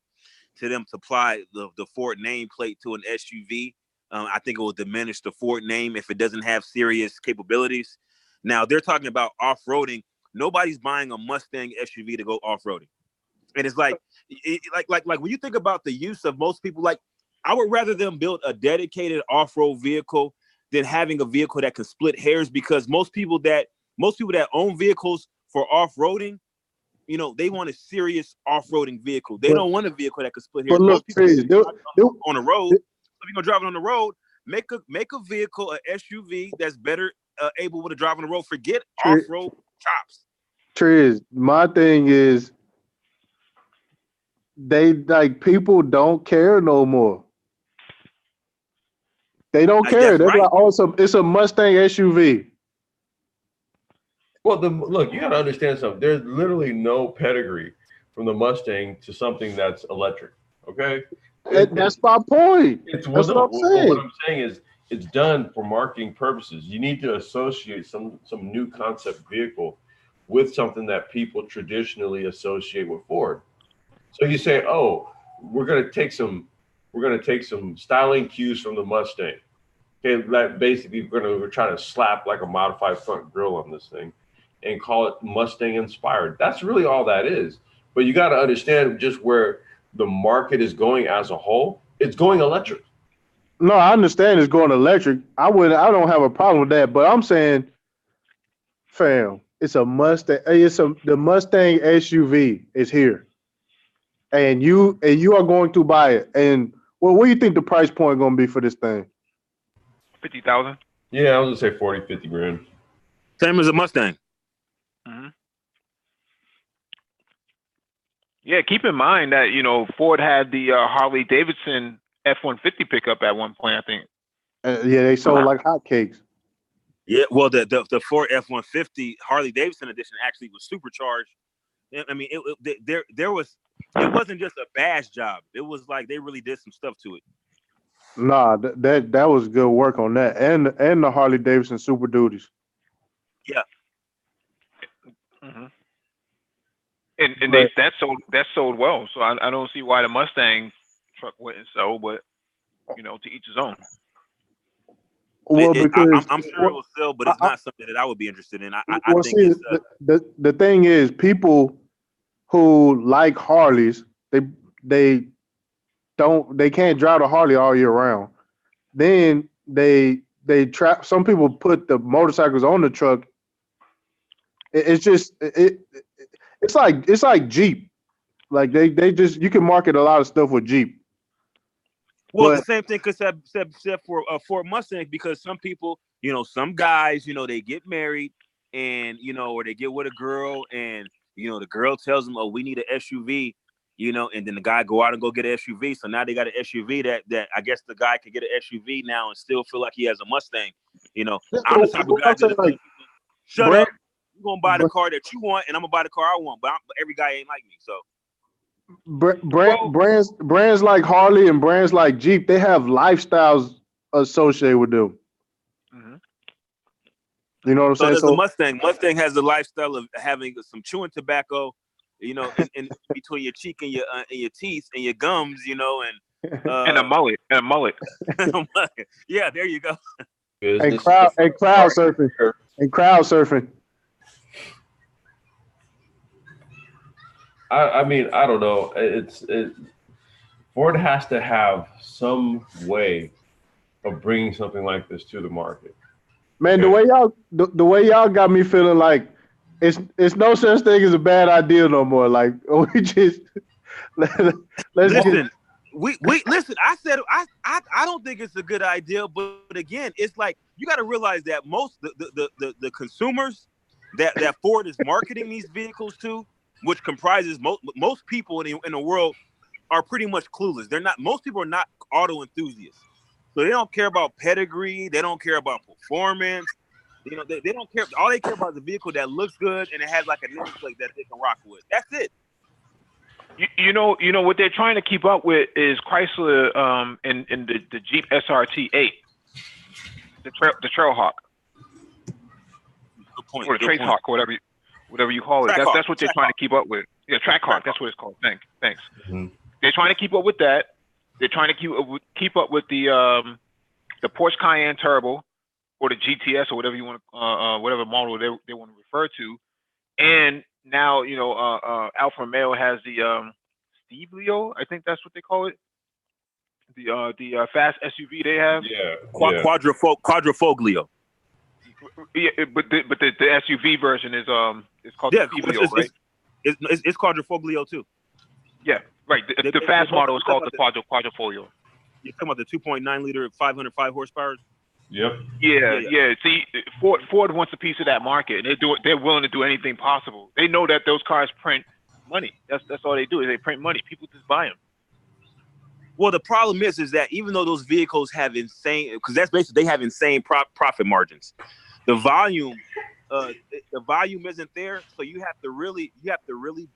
to them to apply the Ford nameplate to an SUV. I think it will diminish the Ford name if it doesn't have serious capabilities. Now they're talking about off-roading. Nobody's buying a Mustang SUV to go off-roading, and it's like when you think about the use of most people, like I would rather them build a dedicated off-road vehicle than having a vehicle that can split hairs, because most people that own vehicles for off-roading, they want a serious off-roading vehicle. They don't want a vehicle that can split hairs. But look, most people on the road, if you're gonna drive it on the road, make a vehicle, a SUV that's better able to drive on the road. Forget off-road chops. Triz, my thing is people don't care no more. They don't care. They're right. like, oh, it's a Mustang SUV. Well, look, you got to understand something. There's literally no pedigree from the Mustang to something that's electric. Okay, That's my point. That's what I'm saying. What I'm saying is, it's done for marketing purposes. You need to associate some new concept vehicle with something that people traditionally associate with Ford. So you say, oh, we're gonna take some styling cues from the Mustang. Okay, that basically we're trying to slap like a modified front grille on this thing and call it Mustang inspired. That's really all that is. But you got to understand just where the market is going as a whole. It's going electric. No, I understand it's going electric. I don't have a problem with that. But I'm saying, fam, it's a Mustang. The Mustang SUV is here, and you are going to buy it. And well, what do you think the price point going to be for this thing? 50,000. Yeah, I was gonna say 40, 50 grand. Same as a Mustang. Mm-hmm. Yeah, keep in mind that Ford had the Harley Davidson F-150 pickup at one point, I think. Yeah, they sold like hotcakes. Yeah, well, the Ford F-150 Harley Davidson edition actually was supercharged. I mean, it wasn't just a bash job. It was like they really did some stuff to it. Nah, that was good work on that, and the Harley Davidson Super Duties. Yeah. Mm-hmm. And that sold well. So I don't see why the Mustang truck wouldn't sell, but to each his own. Well, because I'm sure it will sell, but it's not something that I would be interested in. I think see, the thing is, people who like Harleys, they can't drive a Harley all year round. Then they trap. Some people put the motorcycles on the truck. It's like Jeep. Like they just, you can market a lot of stuff with Jeep. Well, the same thing could said for Ford Mustang, because some people, some guys, they get married and or they get with a girl and the girl tells them, oh, we need an SUV. And then the guy go out and go get an SUV. So now they got an SUV that I guess the guy can get an SUV now and still feel like he has a Mustang. I'm the type of guy that like, shut up. You're gonna buy the car that you want, and I'm gonna buy the car I want. But every guy ain't like me. So brands like Harley and brands like Jeep, they have lifestyles associated with them. Mm-hmm. You know what I'm saying? So there's a Mustang. Mustang has the lifestyle of having some chewing tobacco, in between your cheek and your teeth and your gums, and a mullet. Yeah, there you go. And crowd surfing. I mean, I don't know. Ford has to have some way of bringing something like this to the market. Man, okay. the way y'all got me feeling like it's no such thing as a bad idea no more. Like we just let's listen. We listen. I said I don't think it's a good idea, but again, it's like you got to realize that most the consumers that Ford is marketing these vehicles to, which comprises most people in the world, are pretty much clueless. Most people are not auto enthusiasts, so they don't care about pedigree. They don't care about performance. They don't care. All they care about is a vehicle that looks good and it has like a nameplate that they can rock with. That's it. You know what they're trying to keep up with is Chrysler in the Jeep SRT 8, the Trailhawk. Good point. Or the Trailhawk, whatever you call it. That's what they're trying to keep up with. Yeah, Trackhawk. That's what it's called. Thanks. Mm-hmm. They're trying to keep up with that. They're trying to keep up with the Porsche Cayenne Turbo or the GTS or whatever you want, whatever model they want to refer to, and now Alfa Romeo has the Stelvio, I think that's what they call it, the fast SUV they have. Yeah. Quadrifoglio. Yeah, but the SUV version is called the Stelvio, right? It's Quadrifoglio too. Yeah, right. The fast model is called the Quadrifoglio. You're talking about the 2.9 liter, 505 horsepower. Yep. Yeah. See, Ford wants a piece of that market, and they're willing to do anything possible. They know that those cars print money. That's all they do is they print money. People just buy them. Well, the problem is that even though those vehicles have insane, because that's basically they have insane profit margins, the volume isn't there. So you have to really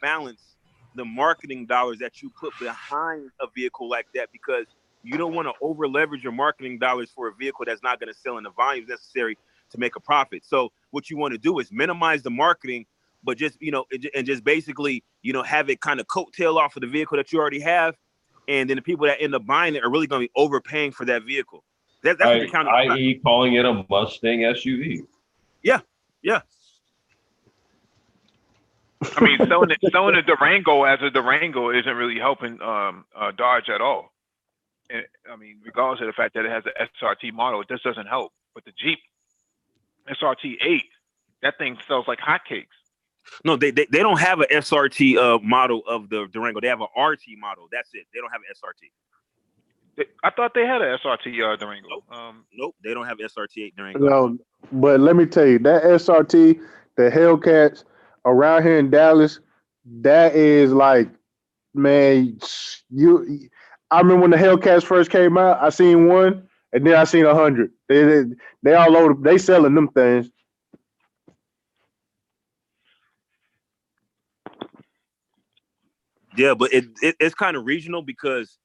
balance the marketing dollars that you put behind a vehicle like that, because you don't want to over leverage your marketing dollars for a vehicle that's not going to sell in the volumes necessary to make a profit. So what you want to do is minimize the marketing, but just, and just basically, have it kind of coattail off of the vehicle that you already have. And then the people that end up buying it are really going to be overpaying for that vehicle. That's what you're counting. I.e. calling it a Mustang SUV. Yeah. I mean, selling a Durango as a Durango isn't really helping Dodge at all. And, I mean, regardless of the fact that it has an SRT model, it just doesn't help. But the Jeep SRT 8, that thing sells like hotcakes. No, they don't have an SRT model of the Durango. They have an RT model. That's it. They don't have an SRT. I thought they had an SRT Durango. Nope, they don't have SRT 8 Durango. No, but let me tell you, that SRT, the Hellcats around here in Dallas, that is like, man, I remember when the Hellcats first came out, I seen one, and then I seen 100. They all over. They selling them things. Yeah, but it's kind of regional, because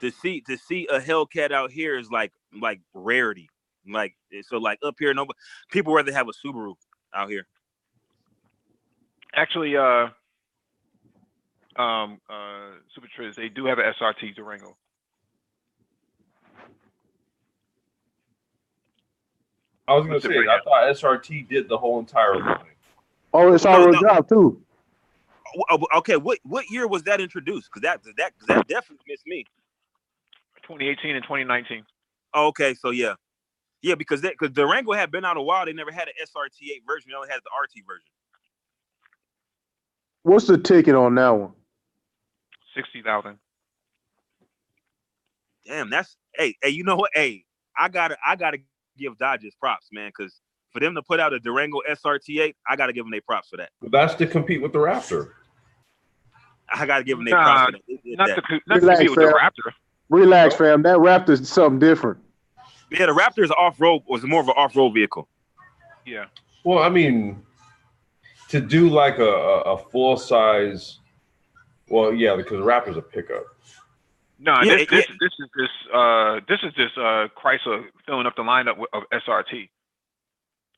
to see a Hellcat out here is like rarity. So up here, people rather have a Subaru out here. Actually, Super Triz, they do have an SRT Durango. I was going to say, I thought SRT did the whole entire line. Oh, it's all job too. Okay, what year was that introduced? Because that definitely missed me. 2018 and 2019. Oh, okay, so yeah, because Durango had been out a while. They never had an SRT8 version. They only had the RT version. What's the ticket on that one? 60,000. Damn, that's hey, you know what? Hey, I gotta give Dodge's props, man, because for them to put out a Durango SRT8, I gotta give them their props for that. That's to compete with the Raptor. I gotta give them their props for that. Not to compete with the Raptor. Relax, fam. That Raptor is something different. Yeah, the Raptor is off-road, was more of an off-road vehicle. Yeah. Well, I mean, to do like a full size, well, yeah, because the Raptor's a pickup. No, this is just Chrysler filling up the lineup of SRT,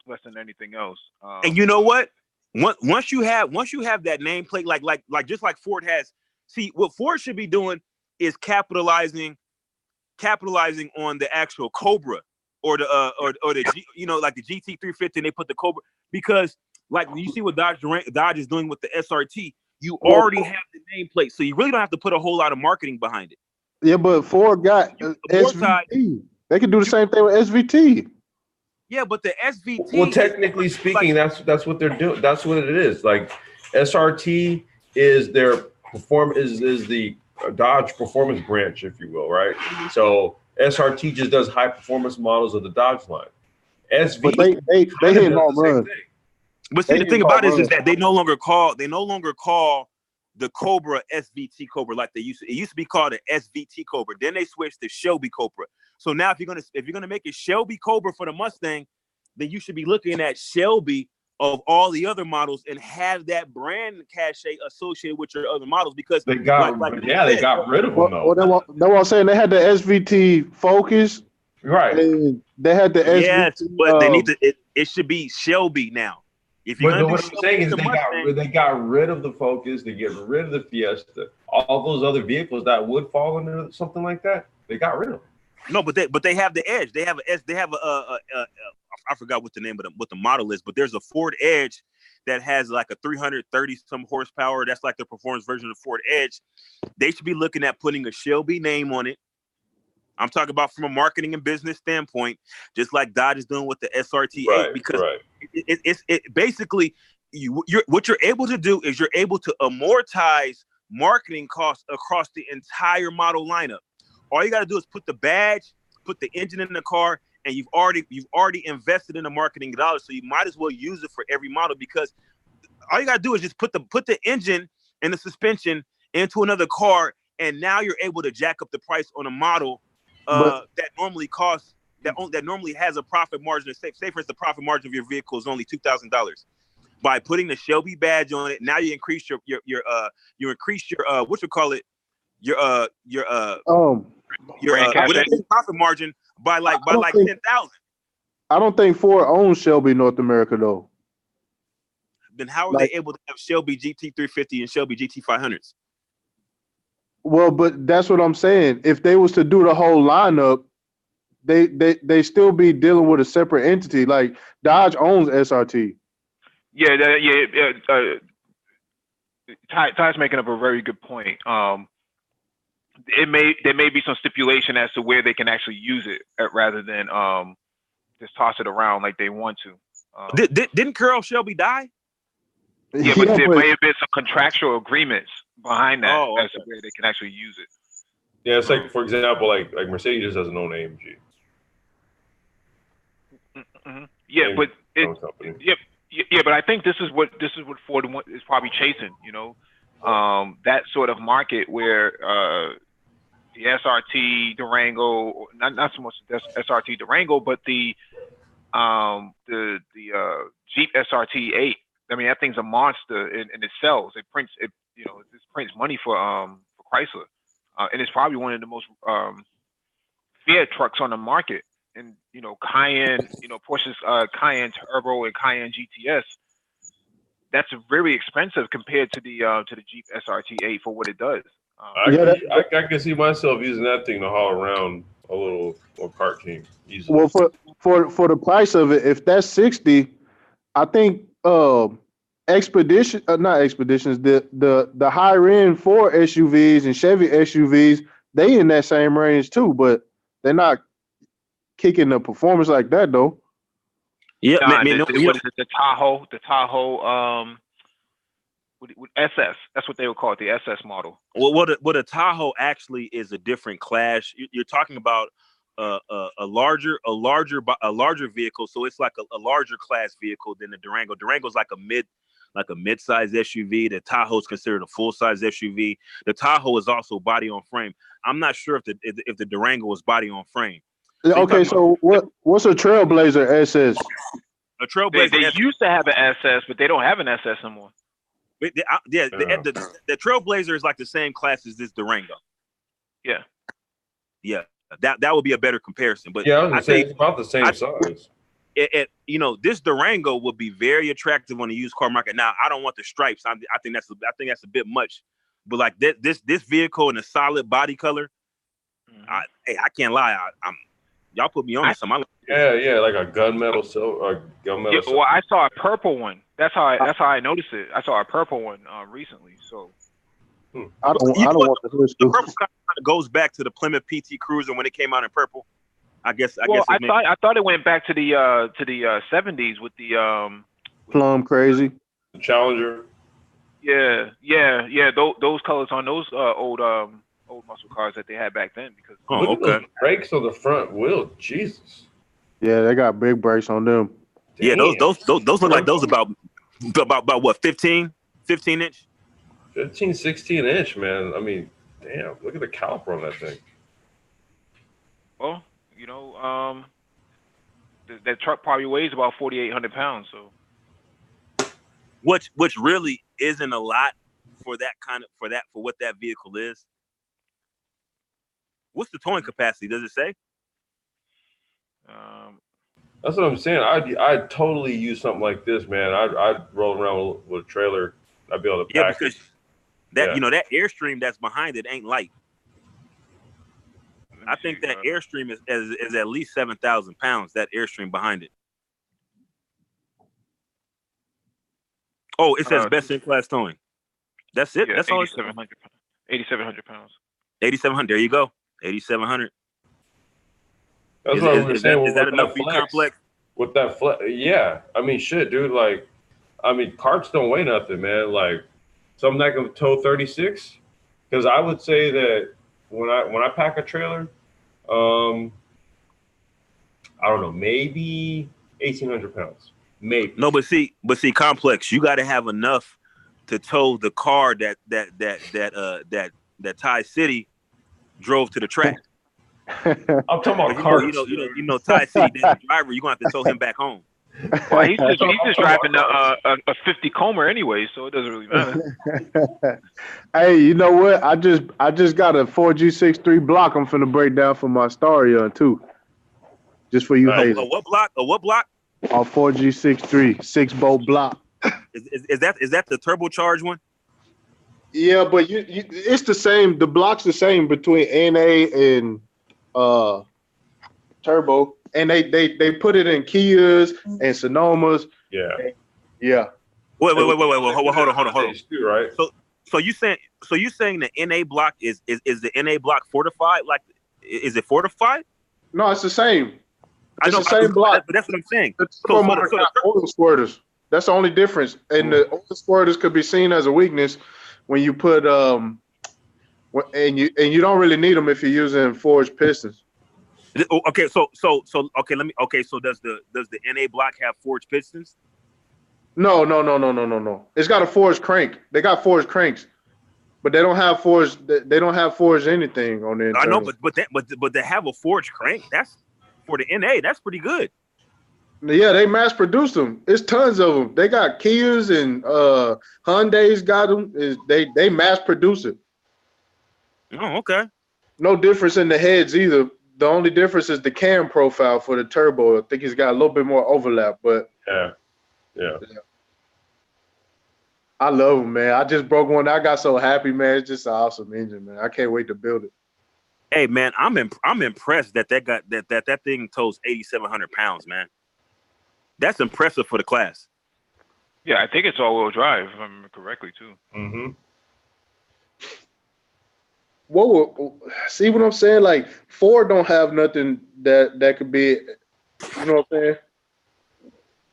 less than anything else. And you know what? Once you have that nameplate, like just like Ford has. See, what Ford should be doing is capitalizing on the actual Cobra or the like the GT350. And they put the Cobra, because like you see what Dodge is doing with the SRT. You already have the nameplate, so you really don't have to put a whole lot of marketing behind it. Yeah, but Ford got SVT. They can do the same thing with SVT. Yeah, but the SVT. Well, technically speaking, that's what they're doing. That's what it is. Like SRT is their is the Dodge performance branch, if you will, right? So SRT just does high performance models of the Dodge line. SVT, but they hit home runs. But see, the thing about it is that they no longer call the Cobra SVT Cobra like they used to. It used to be called an SVT Cobra. Then they switched to Shelby Cobra. So now if you're gonna make a Shelby Cobra for the Mustang, then you should be looking at Shelby of all the other models and have that brand cachet associated with your other models, because they got they got rid of them though. Well, that's what I'm saying. They had the SVT Focus, right? And they had the yes, SVT, but they need to. It should be Shelby now. If you're what I'm saying is they got rid of the Focus, they get rid of the Fiesta, all those other vehicles that would fall under something like that. They got rid of them. No, but they have the Edge. They have I forgot what the name of what the model is, but there's a Ford Edge that has like a 330 some horsepower. That's like the performance version of the Ford Edge. They should be looking at putting a Shelby name on it. I'm talking about from a marketing and business standpoint, just like Dodge is doing with the SRT8, right, because right. It basically what you're able to do is you're able to amortize marketing costs across the entire model lineup. All you got to do is put the badge, put the engine in the car, and you've already invested in the marketing dollars. So you might as well use it for every model, because all you got to do is just put the engine and the suspension into another car, and now you're able to jack up the price on a model that normally costs that normally has a profit margin. Say for instance, the profit margin of your vehicle is only $2,000. By putting the Shelby badge on it, now you increase your profit margin by like 10,000. I don't think Ford owns Shelby North America though. Then how are they able to have Shelby GT350 and Shelby GT500s? Well, but that's what I'm saying. If they was to do the whole lineup, they still be dealing with a separate entity. Like Dodge owns SRT. Yeah. Ty's making up a very good point. There may be some stipulation as to where they can actually use it rather than just toss it around like they want to. Didn't Carroll Shelby die? Yeah, but there may have been some contractual agreements behind that as to where they can actually use it. Yeah, it's like, for example, like Mercedes doesn't own AMG. Mm-hmm. Yeah, but but I think this is what Ford is probably chasing. You know, that sort of market where the SRT Durango, not so much the SRT Durango, but the Jeep SRT 8. I mean, that thing's a monster, and it sells. It prints money for Chrysler, and it's probably one of the most feared trucks on the market. And Cayenne, Porsche's Cayenne Turbo and Cayenne GTS, that's very expensive compared to the Jeep SRT 8 for what it does. I can see myself using that thing to haul around a little kart team easily. Well, for the price of it, if that's 60, I think not expeditions, the higher end Ford SUVs and Chevy SUVs, they in that same range too, but they're not kicking the performance like that though. Yeah, what is it? The Tahoe, with SS. That's what they would call it, the SS model. Well, what a Tahoe actually is a different class. You're talking about a larger vehicle, so it's like a larger class vehicle than the Durango. Durango's like a mid-size SUV. The Tahoe is considered a full-size SUV. The Tahoe is also body on frame. I'm not sure if the Durango was body on frame. So what's a Trailblazer SS? A Trailblazer. They used to have an SS, but they don't have an SS anymore. The Trailblazer is like the same class as this Durango. Yeah. That would be a better comparison. But yeah, I think it's about the same size. This Durango would be very attractive on the used car market. Now, I don't want the stripes. I think that's a bit much. But like this vehicle in a solid body color, I can't lie. Y'all put me on something. Yeah, like a gunmetal silver. Well, I saw a purple one. That's how I noticed it. I saw a purple one recently. So I don't want the purple kind of goes back to the Plymouth PT Cruiser when it came out in purple. I thought it went back to the 70s with the Plum Crazy, the Challenger. Yeah. Those colors on those old muscle cars that they had back then. Because look at those brakes on the front wheel. Jesus. Yeah, they got big brakes on them. Yeah, those look like those about what, 15 inch? 15, 16 inch, man. I mean, damn, look at the caliper on that thing. Well, that truck probably weighs about 4,800 pounds. So, which really isn't a lot for what that vehicle is. What's the towing capacity? Does it say? That's what I'm saying. I'd totally use something like this, man. I'd roll around with a trailer. I'd be able to pack because that that Airstream that's behind it ain't light. I think that Airstream is at least 7,000 pounds. That Airstream behind it. Oh, it says best in class towing. That's it. Yeah, that's all. 8,700 pounds. 8,700. There you go. 8,700. That's what I was saying. Is that enough for you, complex? With that flex, yeah. I mean, shit, dude. Like, I mean, carts don't weigh nothing, man. Like, something that can tow 36. Because I would say that when I pack a trailer, I don't know, maybe 1,800 pounds, maybe. No, but see, complex. You got to have enough to tow the car that Ty City drove to the track. I'm talking about cars. You know, Ty City, the driver. You are gonna have to tow him back home. Well, he's just driving a 50 Comer anyway, so it doesn't really matter. Hey, you know what? I just got a 4G63 block. I'm finna break down for my Staria too. Just for you haters. A what block? A what block? A 4G63 6-bolt block. Is that the turbocharged one? Yeah, but it's the same. The block's the same between NA and turbo, and they put it in Kias and Sonomas. Yeah. Yeah. Wait, hold on. Right. So you saying the NA block is the NA block fortified? Like, is it fortified? No, it's the same. I know, the same block. But that's what I'm saying. Oil squirters. That's the only difference. And the oil squirters could be seen as a weakness when you put and you don't really need them if you're using forged pistons. Okay, so does the NA block have forged pistons? No. It's got a forged crank. They got forged cranks, but they don't have forged. They don't have forged anything on the. I know, but they have a forged crank. That's for the NA. That's pretty good. Yeah, they mass produce them. It's tons of them. They got Kias and Hyundai's got them. They mass produce it. Oh, okay. No difference in the heads either. The only difference is the cam profile for the turbo. I think it's got a little bit more overlap, but yeah. I love them, man. I just broke one. I got so happy, man. It's just an awesome engine, man. I can't wait to build it. Hey, man, I'm impressed that thing tows 8,700 pounds, man. That's impressive for the class. Yeah, I think it's all-wheel drive, if I remember correctly, too. Mm-hmm. See what I'm saying? Like, Ford don't have nothing that could be, you know what I'm saying?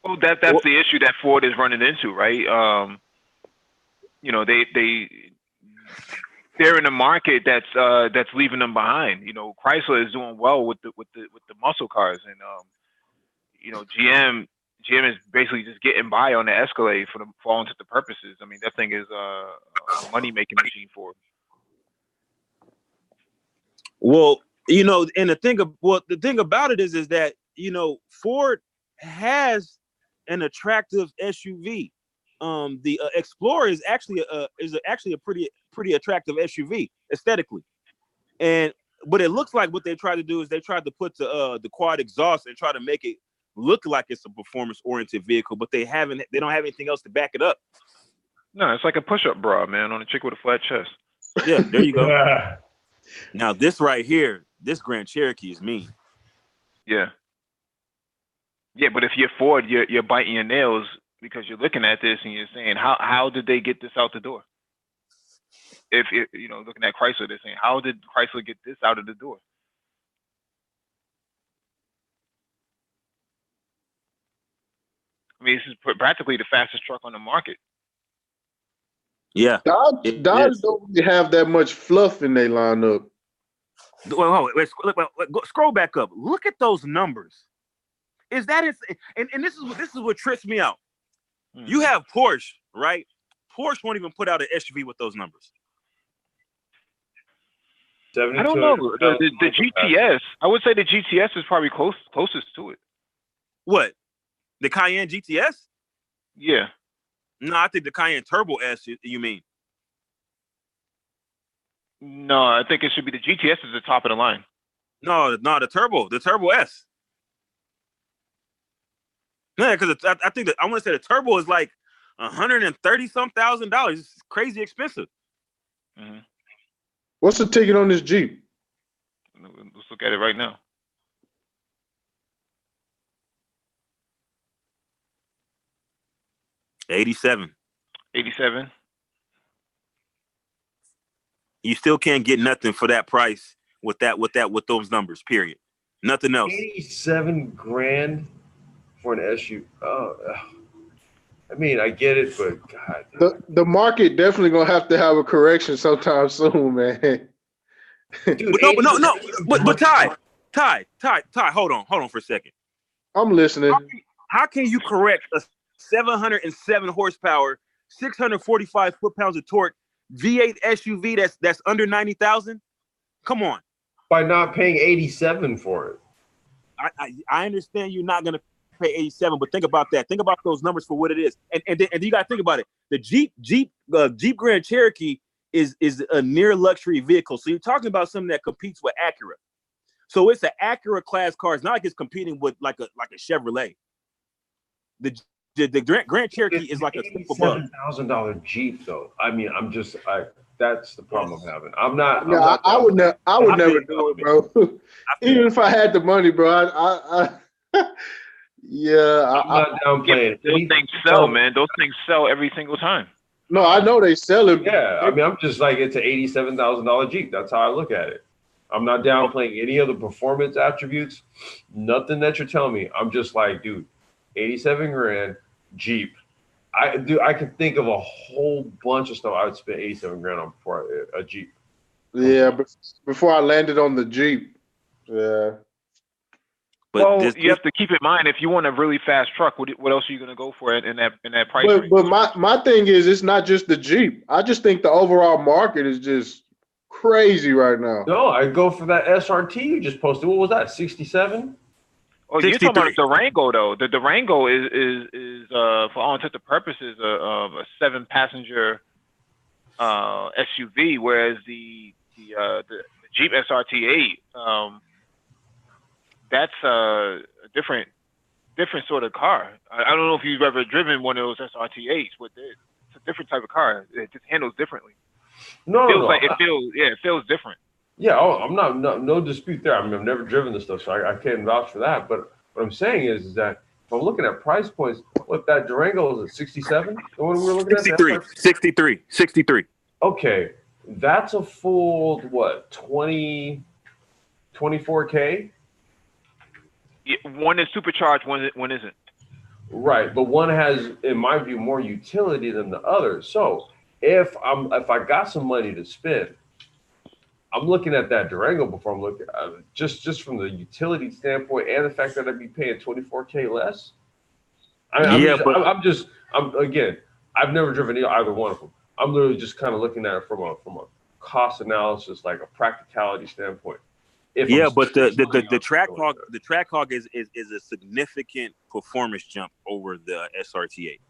Well, that's the issue that Ford is running into, right? You know, they're in a market that's leaving them behind. You know, Chrysler is doing well with the muscle cars, and you know, GM is basically just getting by on the Escalade for all intents and purposes. I mean, that thing is a money-making machine for it. Well, you know, and the thing about it is that, you know, Ford has an attractive SUV. The Explorer is actually a pretty attractive SUV aesthetically, but it looks like what they tried to do is they tried to put the quad exhaust and try to make it look like it's a performance-oriented vehicle, but they don't have anything else to back it up. No, it's like a push-up bra, man, on a chick with a flat chest. Yeah, there you go. Now this right here, this Grand Cherokee is mean. Yeah, but if you're Ford, you're biting your nails because you're looking at this and you're saying, how did they get this out the door? If you know, looking at Chrysler, they're saying, how did Chrysler get this out of the door? I mean, this is practically the fastest truck on the market. Yeah. Dodge don't really have that much fluff in their lineup. Wait, scroll back up. Look at those numbers. Is that it? And this is what trips me out. You have Porsche, right? Porsche won't even put out an SUV with those numbers. I don't know. The GTS, I would say the GTS is probably closest to it. What? The Cayenne GTS? Yeah. No, I think the Cayenne Turbo S, you mean? No, I think it should be the GTS is the top of the line. No, the Turbo S. Yeah, because I think I want to say the Turbo is like $130,000. It's crazy expensive. Mm-hmm. What's the ticket on this Jeep? Let's look at it right now. $87,000. 87. You still can't get nothing for that price with those numbers. Period. Nothing else. 87 grand for an SUV. Oh, I mean, I get it, but God. The market definitely gonna have to have a correction sometime soon, man. Dude, No. But Ty, hold on for a second. I'm listening. How can you correct a 707 horsepower, 645 foot-pounds of torque V8 SUV that's under 90,000? Come on. By not paying 87 for it. I understand you're not gonna pay 87, but think about that. Think about those numbers for what it is, and you gotta think about it. The Jeep Grand Cherokee is a near luxury vehicle, so you're talking about something that competes with Acura. So it's an Acura class car. It's not like it's competing with like a Chevrolet. The Grand Cherokee is like a step above. $7,000 Jeep, though. I mean, that's the problem I'm having. I would never do it, bro. Even if I had the money, bro. I'm not downplaying. Those things sell, man. Those things sell every single time. No, I know they sell it. Yeah, I mean, I'm just like, it's an $87,000 Jeep. That's how I look at it. I'm not downplaying any of the performance attributes. Nothing that you're telling me. I'm just like, dude, 87 grand Jeep. I can think of a whole bunch of stuff I would spend 87 grand on for a Jeep. Yeah, but before I landed on the Jeep. Yeah. But you have to keep in mind, if you want a really fast truck, what else are you going to go for in that price range? But my thing is, it's not just the Jeep. I just think the overall market is just crazy right now. No, I'd go for that SRT you just posted. What was that, 67? Oh, you're talking about the Durango, though. The Durango is for all intents and purposes, a 7-passenger SUV, whereas the Jeep SRT8, that's a different sort of car. I don't know if you've ever driven one of those SRT8s, but it's a different type of car. It just handles differently. It feels different. Yeah, I'm no dispute there. I mean, I've never driven this stuff, so I can't vouch for that. But what I'm saying is that if I'm looking at price points, what that Durango is at 67? The one we were looking at? 63. Okay, that's a full, 24K? Yeah, one is supercharged, one isn't. Right, but one has, in my view, more utility than the other. So if I got some money to spend, I'm looking at that Durango before I'm looking just from the utility standpoint and the fact that I'd be paying 24K less. I've never driven either one of them. I'm literally just kind of looking at it from a cost analysis, like a practicality standpoint. But the Trackhawk is a significant performance jump over the SRT8.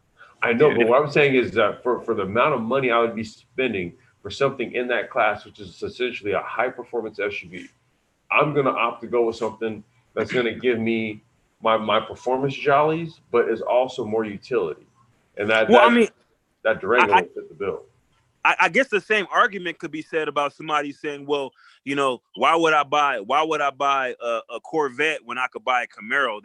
I know, but what I'm saying is that for the amount of money I would be spending for something in that class, which is essentially a high performance SUV, I'm going to opt to go with something that's going to give me my performance jollies, but is also more utility. And that Durango will fit the bill. I guess the same argument could be said about somebody saying, well, why would I buy a Corvette when I could buy a Camaro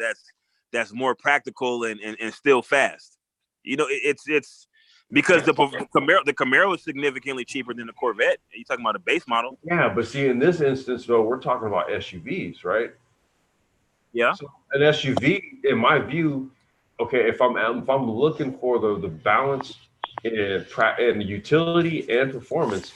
that's more practical and still fast? It's because the Camaro is significantly cheaper than the Corvette. You're talking about a base model. Yeah, but see, in this instance, though, we're talking about SUVs, right? Yeah. So an SUV, in my view, okay, if I'm looking for the balance in utility and performance,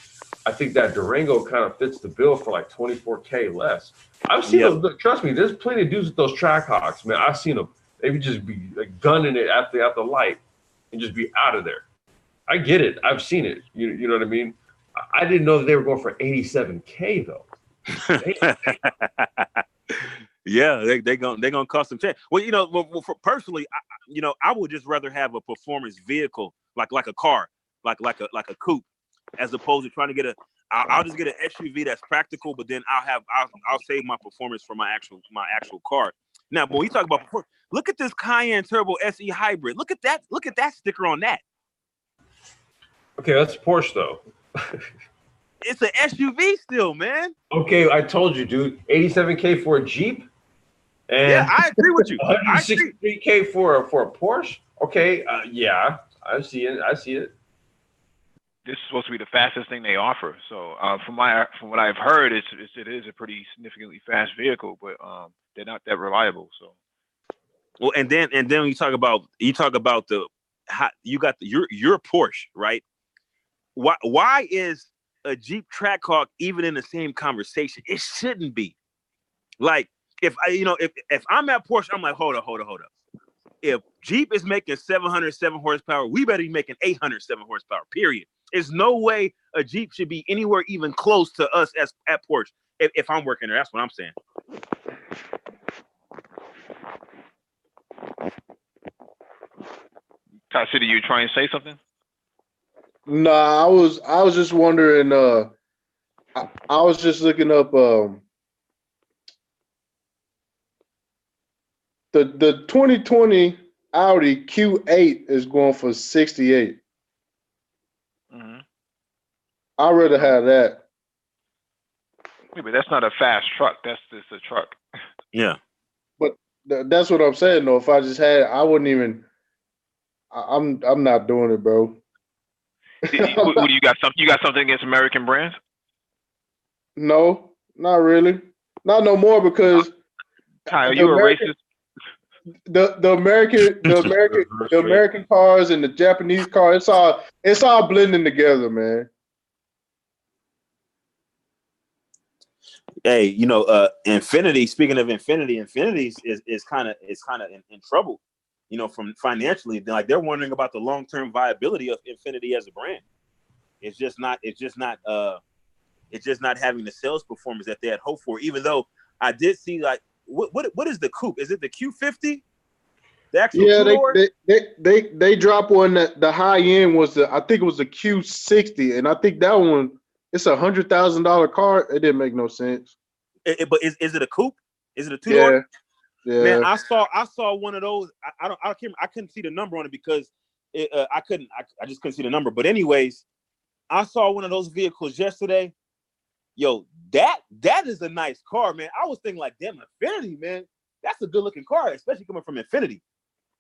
I think that Durango kind of fits the bill for like 24K less. I've seen them. Trust me, there's plenty of dudes with those Trackhawks, man. I've seen them. They would just be like gunning it at the light and just be out of there. I get it. I've seen it. You know what I mean? I didn't know that they were going for 87K though. Yeah, they're gonna cost some change. Well, personally, I would just rather have a performance vehicle like a car, like a coupe, as opposed to trying to get I'll just get an SUV that's practical, but then I'll save my performance for my actual car. Now, when we talk about performance, look at this Cayenne Turbo SE Hybrid. Look at that sticker on that. Okay, that's Porsche though. It's an SUV still, man. Okay, I told you, dude. 87K for a Jeep. And yeah, I agree with you. 163K for a Porsche. Okay, yeah, I see it. This is supposed to be the fastest thing they offer. So from what I've heard, it is a pretty significantly fast vehicle, but they're not that reliable. So. Well, and then you talk about your Porsche, right? Why is a Jeep Trackhawk even in the same conversation. It shouldn't be. Like if I'm at Porsche, I'm like, hold up. If Jeep is making 707 horsepower, we better be making 807 horsepower. Period. There's no way a Jeep should be anywhere even close to us as at Porsche. If I'm working there, that's what I'm saying. Ty City, you trying to say something? Nah, I was just wondering. I was just looking up the 2020 Audi Q8 is going for 68. Mm-hmm. I'd rather have that. Yeah, but that's not a fast truck. That's just a truck. Yeah. But that's what I'm saying though. If I just had it, I wouldn't even. I'm not doing it, bro. What do you got? You got something against American brands? No, not really. Not no more because Ty, are the you a American, racist? the American cars and the Japanese cars, it's all blending together, man. Hey, Infinity. Speaking of Infinity, Infinity is kind of in trouble. From financially, like they're wondering about the long-term viability of Infinity as a brand. It's just not having the sales performance that they had hoped for. Even though I did see like what is the coupe? Is it the Q50? The actual they dropped one that the high end was I think it was the Q60, and I think that one it's $100,000 car. It didn't make no sense. But is it a coupe? Is it a two-door? Yeah. Man, I saw one of those. I couldn't see the number on it because I just couldn't see the number. But anyways, I saw one of those vehicles yesterday. Yo, that is a nice car, man. I was thinking like, damn, Infinity, man, that's a good looking car, especially coming from Infinity.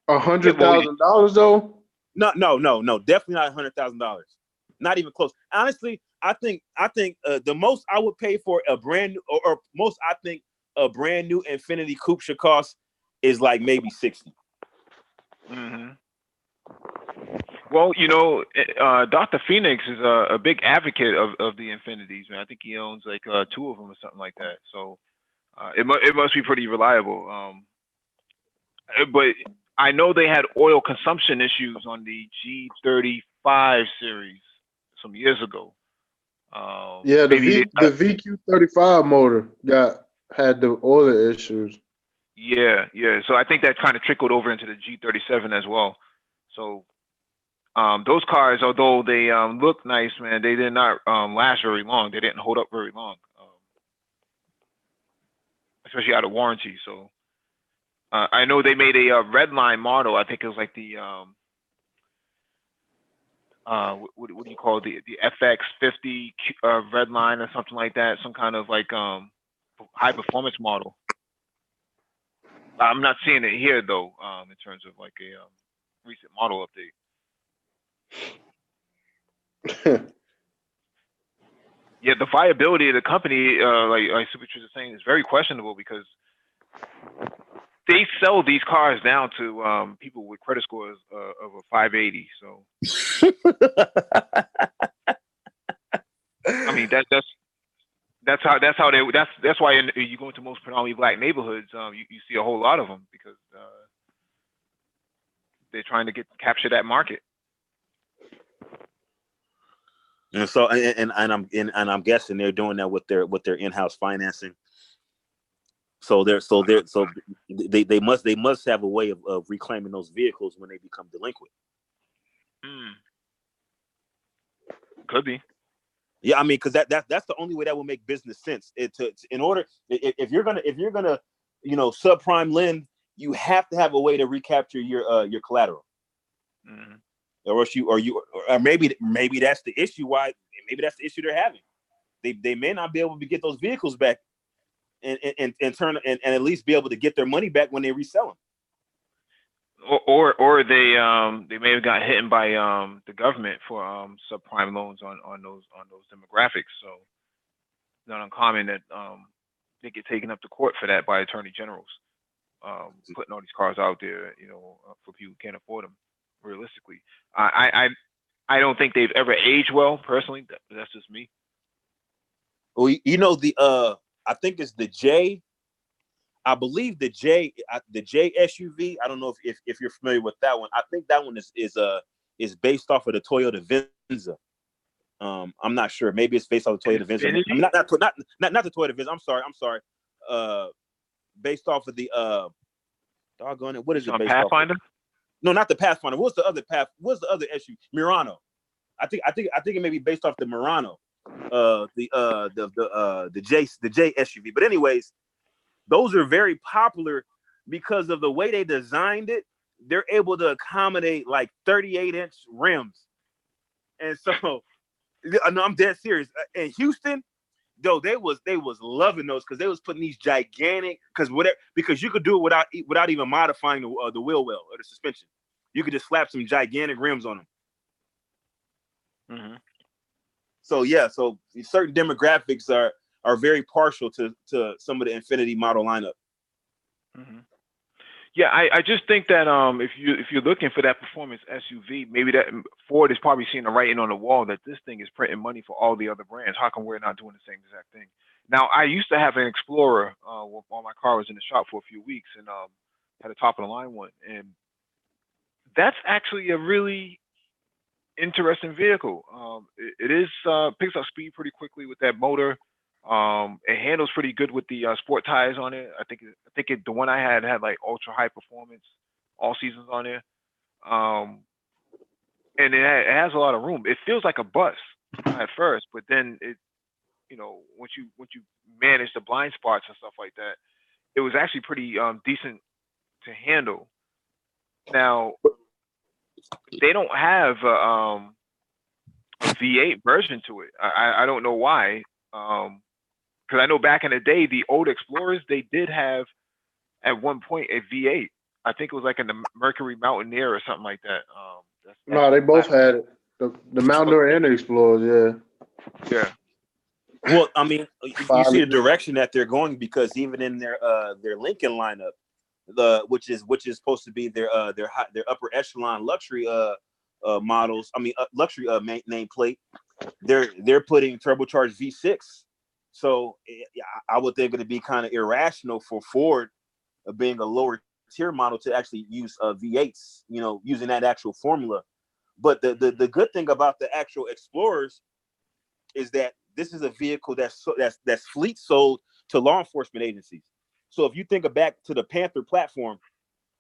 $100,000 though? No, definitely not $100,000. Not even close. Honestly, I think the most I would pay for a brand new, or most I think a brand new Infinity coupe should cost is like maybe 60. Mm-hmm. Well, Dr. Phoenix is a big advocate of the Infinities, man. I think he owns like 2 of them or something like that. So it must be pretty reliable. But I know they had oil consumption issues on the G35 series some years ago. Yeah, the VQ35 motor had the oil issues. Yeah. So I think that kind of trickled over into the G37 as well. So those cars, although they look nice, man, they did not last very long. They didn't hold up very long, especially out of warranty. So I know they made a red line model. I think it was like the what do you call it? The FX50 red line or something like that. Some kind of like high performance model. I'm not seeing it here though, in terms of like a recent model update. Yeah, the viability of the company, like Super Trish is saying, is very questionable because they sell these cars down to people with credit scores of a 580. So, I mean that's why you go into most predominantly black neighborhoods, you see a whole lot of them because they're trying to capture that market. And so, and I'm guessing they're doing that with their in-house financing. So they must have a way of reclaiming those vehicles when they become delinquent. Could be. Yeah, I mean, because that's the only way that will make business sense. If you're gonna subprime lend, you have to have a way to recapture your collateral. Mm-hmm. Or maybe that's the issue. Maybe that's the issue they're having. They may not be able to get those vehicles back and turn and at least be able to get their money back when they resell them. Or they may have got hit by the government for subprime loans on those demographics. So it's not uncommon that they get taken up to court for that by attorney generals, putting all these cars out there, for people who can't afford them. Realistically, I don't think they've ever aged well. Personally, that's just me. Well, you know the I think it's the J. I believe the J SUV. I don't know if you're familiar with that one. I think that one is based off of the Toyota Venza. I'm not sure. Maybe it's based off the Toyota Venza. I mean, not the Toyota Venza. I'm sorry. Based off of the doggone it. What is it based Pathfinder? off of? No, not the Pathfinder. What's the other SUV? Murano. I think it may be based off the Murano. The J SUV. But anyways, those are very popular because of the way they designed it. They're able to accommodate like 38-inch rims. And so no, I'm dead serious. In Houston, though, they was loving those because they was putting these gigantic because you could do it without even modifying the wheel well or the suspension. You could just slap some gigantic rims on them. Mm-hmm. So yeah, so certain demographics are very partial to some of the Infiniti model lineup. Mm-hmm. Yeah, I just think that if you're looking for that performance SUV, maybe that Ford is probably seeing the writing on the wall that this thing is printing money for all the other brands. How come we're not doing the same exact thing? Now, I used to have an Explorer while my car was in the shop for a few weeks, and had a top of the line one, and that's actually a really interesting vehicle. It is picks up speed pretty quickly with that motor. It handles pretty good with the sport tires on it. I think the one I had like ultra high performance all seasons on there. And it has a lot of room. It feels like a bus at first, but then once you manage the blind spots and stuff like that, it was actually pretty decent to handle. Now, they don't have a V8 version to it. I don't know why. Because I know back in the day, the old Explorers, they did have at one point a V8. I think it was like in the Mercury Mountaineer or something like that. No, they both had it. The Mountaineer and the Explorer, yeah. Well, I mean, you see the direction that they're going because even in their Lincoln lineup, which is supposed to be their upper echelon luxury models. I mean, luxury nameplate. They're putting turbocharged V6. So I would think it'd be kind of irrational for Ford, being a lower tier model, to actually use V8s, using that actual formula. But the good thing about the actual Explorers is that this is a vehicle that's fleet sold to law enforcement agencies. So if you think back to the Panther platform,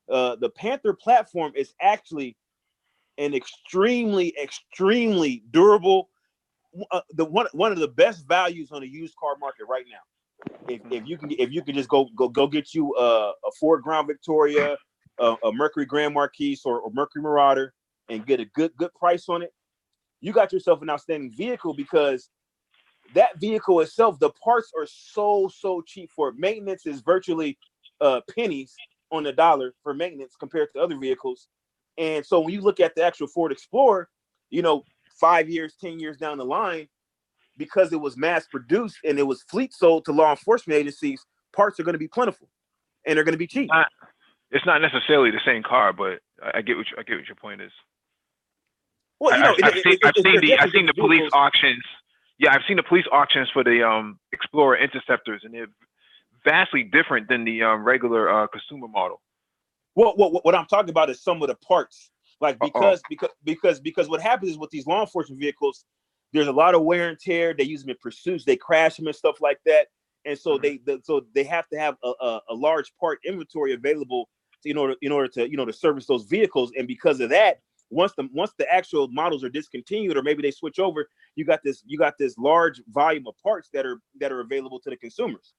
the Panther platform is actually an extremely, extremely durable, one of the best values on the used car market right now. If you can just go get you a Ford Grand Victoria, a Mercury Grand Marquis, or Mercury Marauder, and get a good price on it, you got yourself an outstanding vehicle, because that vehicle itself, the parts are so cheap for it. Maintenance is virtually pennies on the dollar for maintenance compared to other vehicles. And so when you look at the actual Ford Explorer, 5 years, 10 years down the line, because it was mass produced and it was fleet sold to law enforcement agencies, parts are going to be plentiful and they're going to be cheap. It's not necessarily the same car, but I get what your point is. Well, I've seen the police auctions. Yeah, I've seen the police auctions for the Explorer Interceptors, and they're vastly different than the regular consumer model. Well, what I'm talking about is some of the parts, like because what happens is with these law enforcement vehicles, there's a lot of wear and tear. They use them in pursuits, they crash them and stuff like that, and so they have to have a large part inventory available in order to service those vehicles. And because of that, once the actual models are discontinued, or maybe they switch over, you got this large volume of parts that are available to the consumers.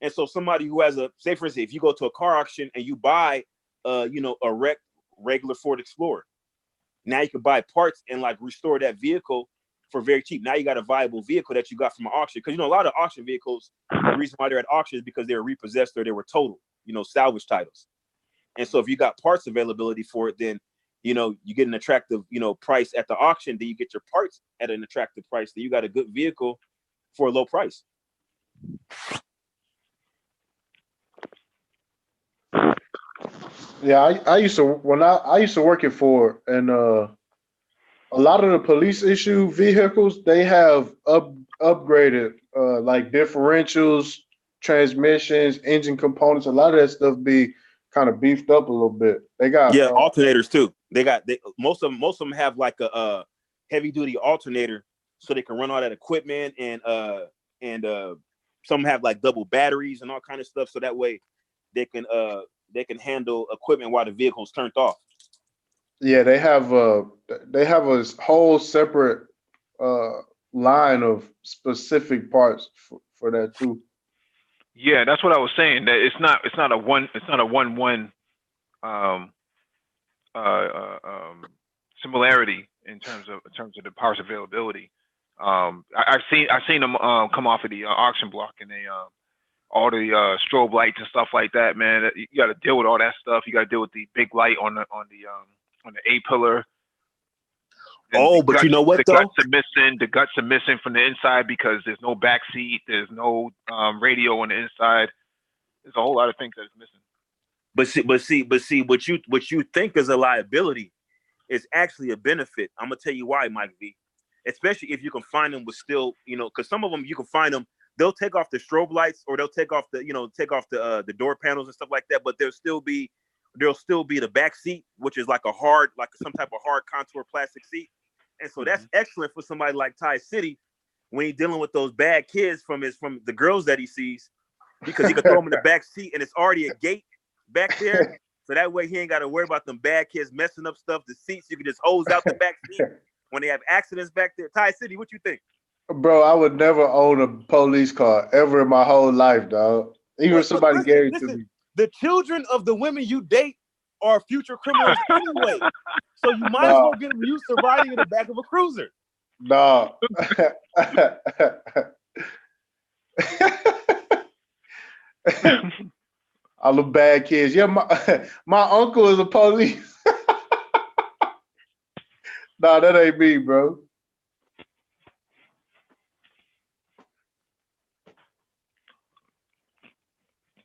And so somebody who has say for instance, if you go to a car auction and you buy a regular Ford Explorer, now you can buy parts and like restore that vehicle for very cheap. Now you got a viable vehicle that you got from an auction, because a lot of auction vehicles, the reason why they're at auction is because they were repossessed or they were totaled, salvage titles. And so if you got parts availability for it, then you get an attractive price at the auction, then you get your parts at an attractive price, then you got a good vehicle for a low price. Yeah, I used to work at Ford, and a lot of the police issue vehicles, they have upgraded, like differentials, transmissions, engine components. A lot of that stuff be kind of beefed up a little bit. They got Yeah, alternators too. Most of them have like a heavy duty alternator, so they can run all that equipment, and some have like double batteries and all kind of stuff, so that way they can handle equipment while the vehicle's turned off. yeah, they have a whole separate line of specific parts for that too. Yeah, that's what I was saying. That it's not a one um, similarity in terms of the parts availability. I've seen them come off of the auction block, and they all the strobe lights and stuff like that. Man, you got to deal with all that stuff. You got to deal with the big light on the A pillar. Oh, but you know what though? The guts are missing from the inside because there's no back seat. There's no radio on the inside. There's a whole lot of things that's missing. But see, what you think is a liability is actually a benefit. I'm gonna tell you why, Mike V. Especially if you can find them with still, because some of them you can find them. They'll take off the strobe lights, or they'll take off the door panels and stuff like that. But there'll still be the back seat, which is like some type of hard contour plastic seat. And so that's excellent for somebody like Ty City when he's dealing with those bad kids from the girls that he sees, because he can throw them in the back seat and it's already a gate back there. So that way he ain't got to worry about them bad kids messing up stuff. The seats, you can just hose out the back seat when they have accidents back there. Ty City, what you think? Bro, I would never own a police car ever in my whole life, dog. Even if somebody gave it to me. The children of the women you date are future criminals anyway. So you might as well get them used to riding in the back of a cruiser. No. All the bad kids. Yeah, my uncle is a police. Nah, that ain't me, bro.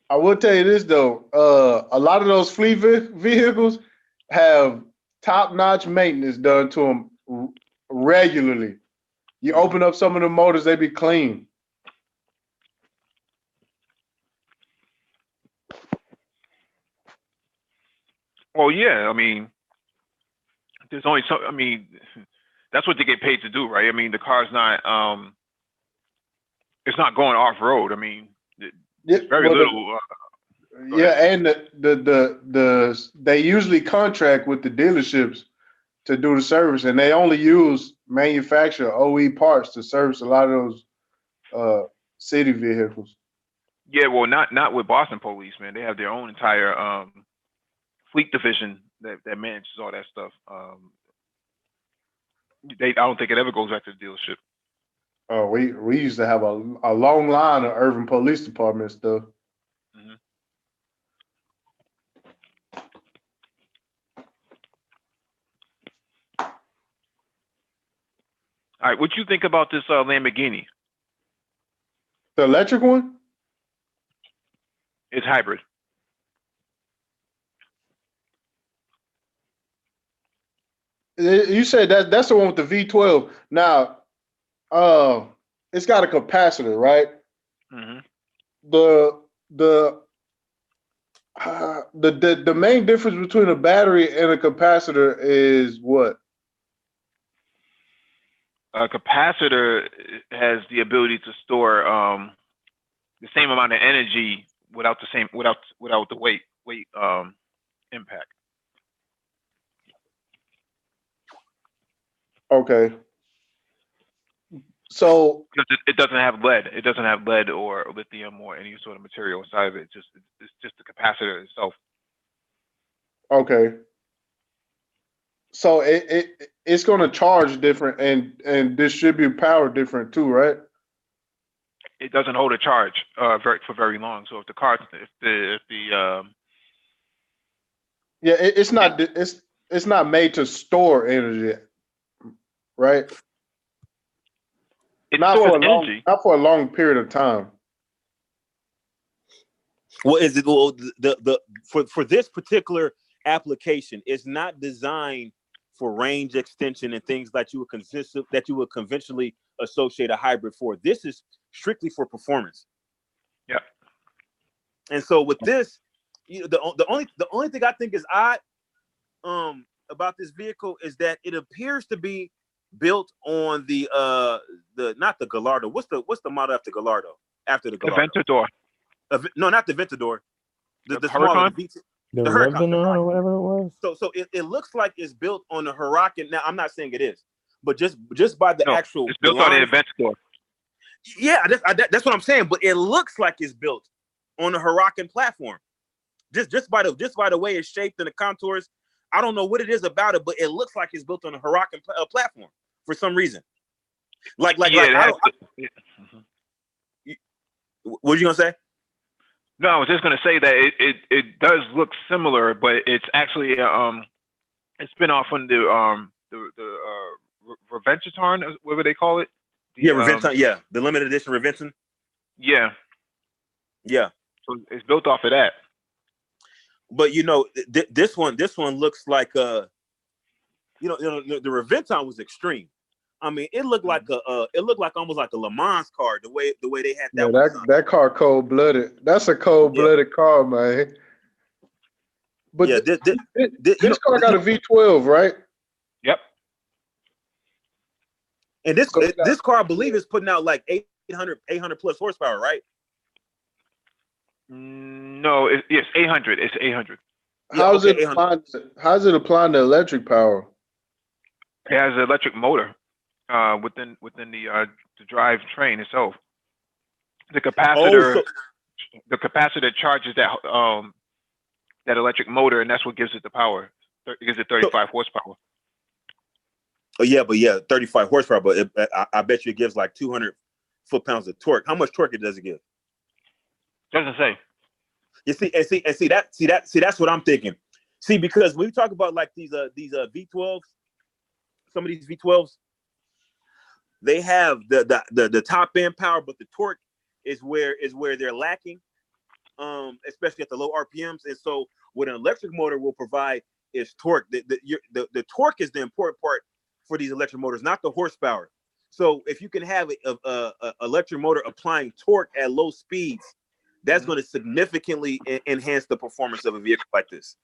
I will tell you this though, a lot of those fleet vehicles have top-notch maintenance done to them regularly. You open up some of the motors, they be clean. Well, yeah, I mean, there's only so. I mean, that's what they get paid to do, right? I mean, the car's not. It's not going off road. I mean, very little. And they usually contract with the dealerships to do the service, and they only use manufacturer OE parts to service a lot of those city vehicles. Yeah, well, not with Boston Police, man. They have their own entire fleet division that manages all that stuff. I don't think it ever goes back to the dealership. Oh, we used to have a long line of urban police department stuff. Mm-hmm. All right, what you think about this Lamborghini? The electric one? It's hybrid. You said that's the one with the V12. Now, it's got a capacitor, right? Mm-hmm. The main difference between a battery and a capacitor is what? A capacitor has the ability to store the same amount of energy without the weight impact. Okay. So it doesn't have lead. It doesn't have lead or lithium or any sort of material inside of it. It's just the capacitor itself. Okay. So it's going to charge different and distribute power different too, right? It doesn't hold a charge for very long. So it's not made to store energy, right? Not for a long period of time. Well, is it for this particular application? It's not designed for range extension and things that you would conventionally associate a hybrid for. This is strictly for performance. Yeah. And so with this, the only thing I think is odd about this vehicle is that it appears to be built on the not the Gallardo. What's the model after Gallardo? After the Gallardo? Aventador. No, not the Aventador. The Huracan? smaller, The Huracan. Revenant or whatever it was. So it looks like it's built on the Huracan. Now I'm not saying it is, but just by the actual. It's built on the Aventador. Yeah, that's what I'm saying. But it looks like it's built on the Huracan platform. Just by the way it's shaped and the contours. I don't know what it is about it, but it looks like it's built on a Huracan platform for some reason. What are you gonna say? No, I was just gonna say that it does look similar, but it's actually a spin-off from the Reventon, whatever they call it. Reventon. Yeah, the limited edition Reventon. Yeah. So it's built off of that. But this one looks like the Reventon was extreme. I mean, it looked like almost like a Le Mans car. The way they had that. Yeah, that car cold blooded. That's a cold blooded car, man. But yeah, this car got a V12, right? Yep. And this car, I believe, is putting out like 800 plus horsepower, right? No, it's 800. It's 800. How's it applying to electric power? It has an electric motor within the drivetrain itself. The capacitor charges that electric motor, and that's what gives it the power. It gives it 35 horsepower. Oh yeah, but 35 horsepower. But I bet you it gives like 200 foot-pounds of torque. How much torque does it give? Doesn't say. You see, that's what I'm thinking. See, because when we talk about like these V12s, some of these V12s, they have the top end power, but the torque is where they're lacking, especially at the low RPMs. And so, what an electric motor will provide is torque. The torque is the important part for these electric motors, not the horsepower. So, if you can have a electric motor applying torque at low speeds, that's going to significantly enhance the performance of a vehicle like this.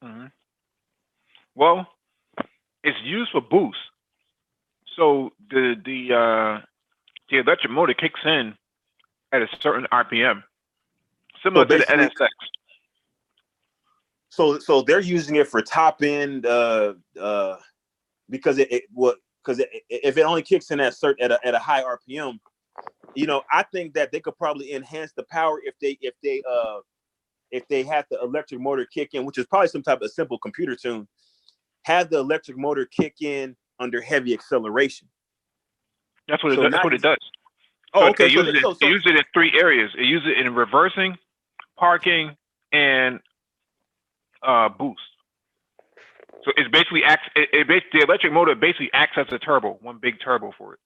Mm-hmm. Well, it's used for boost. So the electric motor kicks in at a certain RPM, similar to the NSX. So they're using it for top end because if it only kicks in at a high RPM. I think that they could probably enhance the power if they have the electric motor kick in, which is probably some type of simple computer tune. Have the electric motor kick in under heavy acceleration. That's what it does. Oh, so okay. It uses it in 3 areas. It uses it in reversing, parking, and boost. So it's basically the electric motor basically acts as a turbo, one big turbo for it.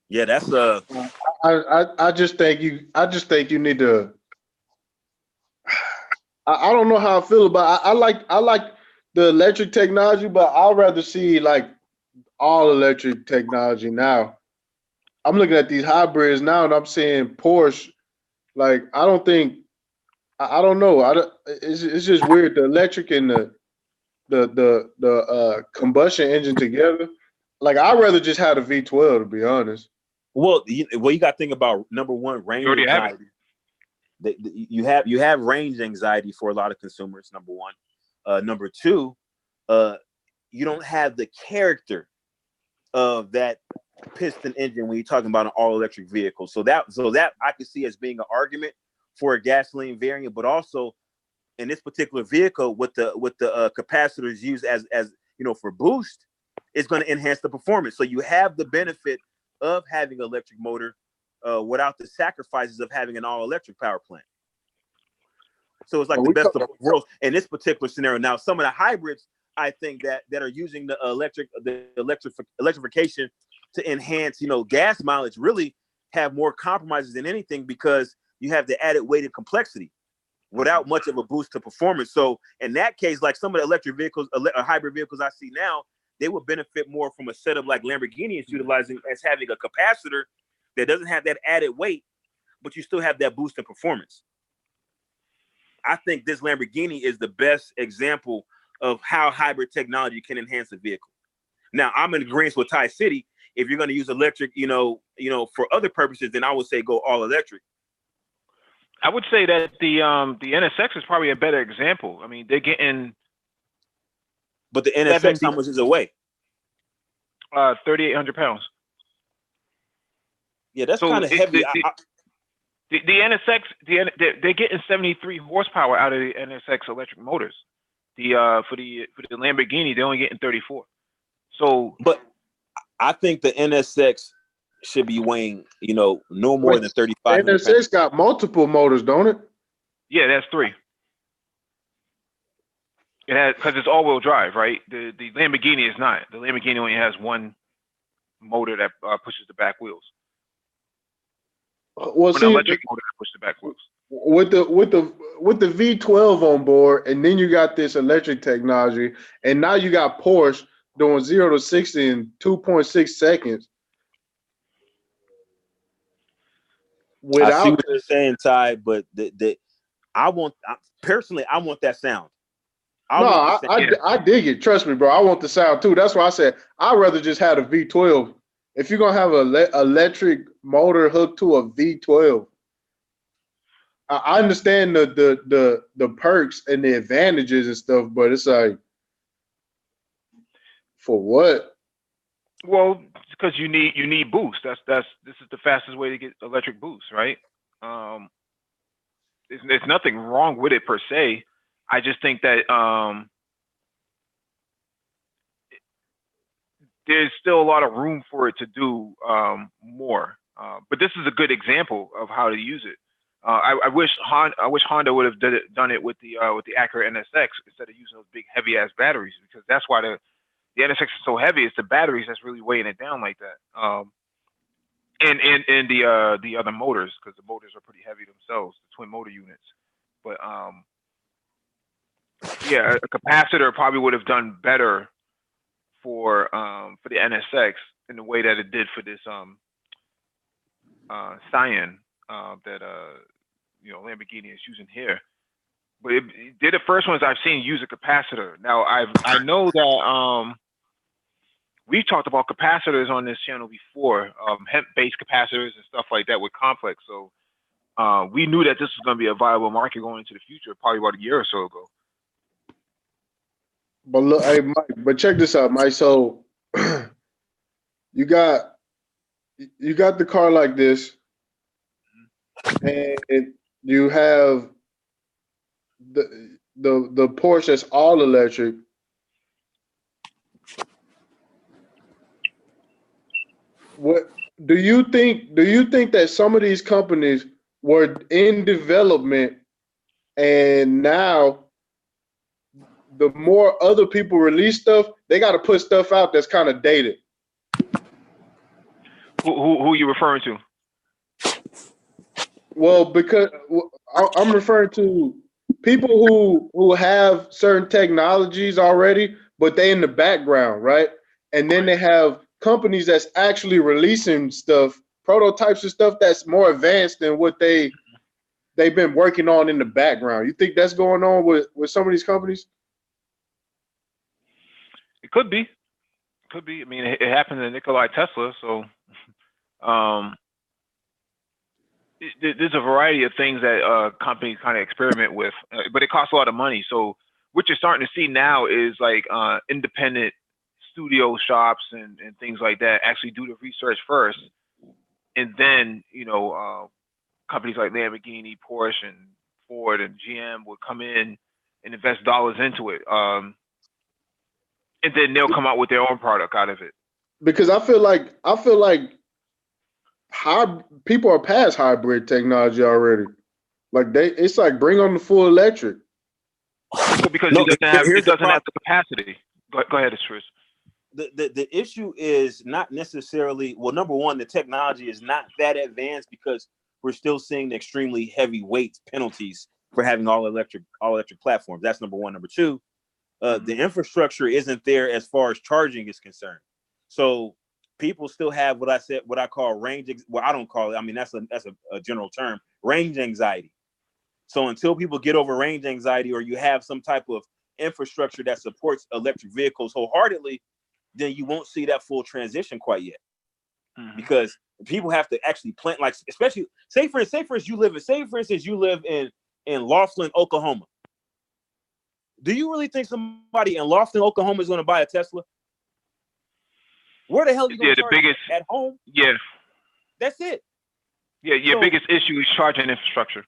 Yeah, that's I just think you need to. I don't know how I feel about. I like the electric technology, but I'd rather see like all electric technology now. I'm looking at these hybrids now, and I'm seeing Porsche. Like I don't know. It's just weird. The electric and the combustion engine together. Like I'd rather just have a V12, to be honest. Well, you got to think about number one, range anxiety. You have range anxiety for a lot of consumers. Number one, number two, you don't have the character of that piston engine when you're talking about an all electric vehicle. So that I can see as being an argument for a gasoline variant, but also in this particular vehicle with the capacitors used as for boost, it's going to enhance the performance. So you have the benefit of having an electric motor without the sacrifices of having an all-electric power plant. So it's like the best of both worlds in this particular scenario. Now, some of the hybrids, I think that are using the electrification to enhance, gas mileage, really have more compromises than anything because you have the added weight and complexity. without much of a boost to performance. So in that case, like some of the electric vehicles, hybrid vehicles I see now, they would benefit more from a setup like Lamborghini is utilizing as having a capacitor that doesn't have that added weight, but you still have that boost in performance. I think this Lamborghini is the best example of how hybrid technology can enhance a vehicle. Now, I'm in agreement with Ty City. If you're going to use electric, for other purposes, then I would say go all electric. I would say that the NSX is probably a better example. I mean, they're getting. But the NSX, how much is it weigh? 3,800 pounds. Yeah, that's kind of heavy. The NSX, they're getting 73 horsepower out of the NSX electric motors. For the Lamborghini, they're only getting 34. So, but I think the NSX should be weighing, no more than 35. NSX got multiple motors, don't it? Yeah, that's 3. It has, because it's all-wheel drive, right? The Lamborghini is not. The Lamborghini only has one motor that pushes the back wheels. Well, an electric motor that pushes the back wheels. With the V12 on board, and then you got this electric technology, and now you got Porsche doing 0 to 60 in 2.6 seconds. I see what you're saying, Ty, but I want that sound. I dig it. Trust me, bro. I want the sound too. That's why I said I'd rather just have a V12. If you're gonna have an electric motor hooked to a V12, I understand the perks and the advantages and stuff, but it's like, for what? Well, because you need boost. This is the fastest way to get electric boost, right? There's nothing wrong with it per se. I just think that there's still a lot of room for it to do more. But this is a good example of how to use it. I wish Honda would have done it with the Acura NSX instead of using those big heavy ass batteries, because that's why the NSX is so heavy. It's the batteries that's really weighing it down like that. And the other motors, because the motors are pretty heavy themselves, the twin motor units. But yeah, a capacitor probably would have done better for the NSX in the way that it did for this Cyan that Lamborghini is using here. But they're the first ones I've seen use a capacitor. Now I know that we've talked about capacitors on this channel before, hemp-based capacitors and stuff like that with complex. So we knew that this was going to be a viable market going into the future, probably about a year or so ago. But look, hey Mike, but check this out, Mike. So you got the car like this, and you have the Porsche that's all electric. What do you think that some of these companies were in development, and now the more other people release stuff, they got to put stuff out that's kind of dated? Who are you referring to? Well, because I'm referring to people who have certain technologies already, but they in the background, right? And then they have companies that's actually releasing stuff, prototypes and stuff that's more advanced than what they've been working on in the background. You think that's going on with some of these companies? It could be. I mean, it happened to Nikola Tesla, so there's a variety of things that companies kind of experiment with, but it costs a lot of money. So what you're starting to see now is like independent studio shops and things like that actually do the research first, and then companies like Lamborghini, Porsche, and Ford and GM would come in and invest dollars into it, and then they'll come out with their own product out of it. Because I feel like people are past hybrid technology already. Like it's like bring on the full electric. Well, because it doesn't have the capacity. Go ahead, Chris. The issue is not necessarily, well, number one, the technology is not that advanced because we're still seeing extremely heavy weight penalties for having all electric platforms. That's number one. Number two, the infrastructure isn't there as far as charging is concerned. So people still have what I call range. Well, I don't call it. I mean, that's a general term, range anxiety. So until people get over range anxiety, or you have some type of infrastructure that supports electric vehicles wholeheartedly, then you won't see that full transition quite yet. Because people have to actually plan, like, especially say for instance you live in Laughlin, Oklahoma. Do you really think somebody in Laughlin, Oklahoma is going to buy a Tesla? Where the hell are you going to charge at home? Yeah. That's it. Yeah, your biggest issue is charging infrastructure.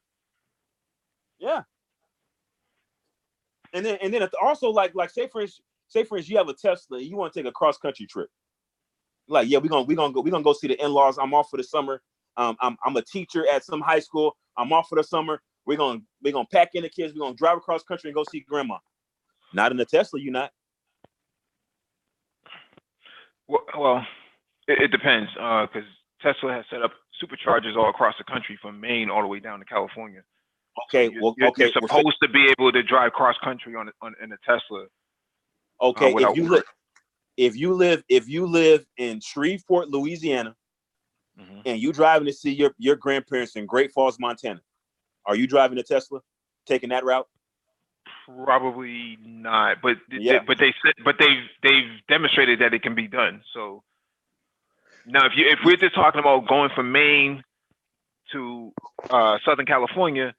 Yeah. And then it's also like say for instance you have a Tesla and you want to take a cross country trip. Like, yeah, we're gonna go see the in-laws. I'm off for the summer. I'm a teacher at some high school. I'm off for the summer. We're gonna pack in the kids. We're gonna drive across country and go see grandma. Not in a Tesla, you're not. Well, it depends, because Tesla has set up superchargers all across the country from Maine all the way down to California. Okay, so you're supposed to be able to drive cross country in a Tesla. Okay, if you live in Shreveport, Louisiana, and you driving to see your grandparents in Great Falls, Montana, are you driving a Tesla, taking that route? Probably not, but they've demonstrated that it can be done. So now, if we're just talking about going from Maine to Southern California,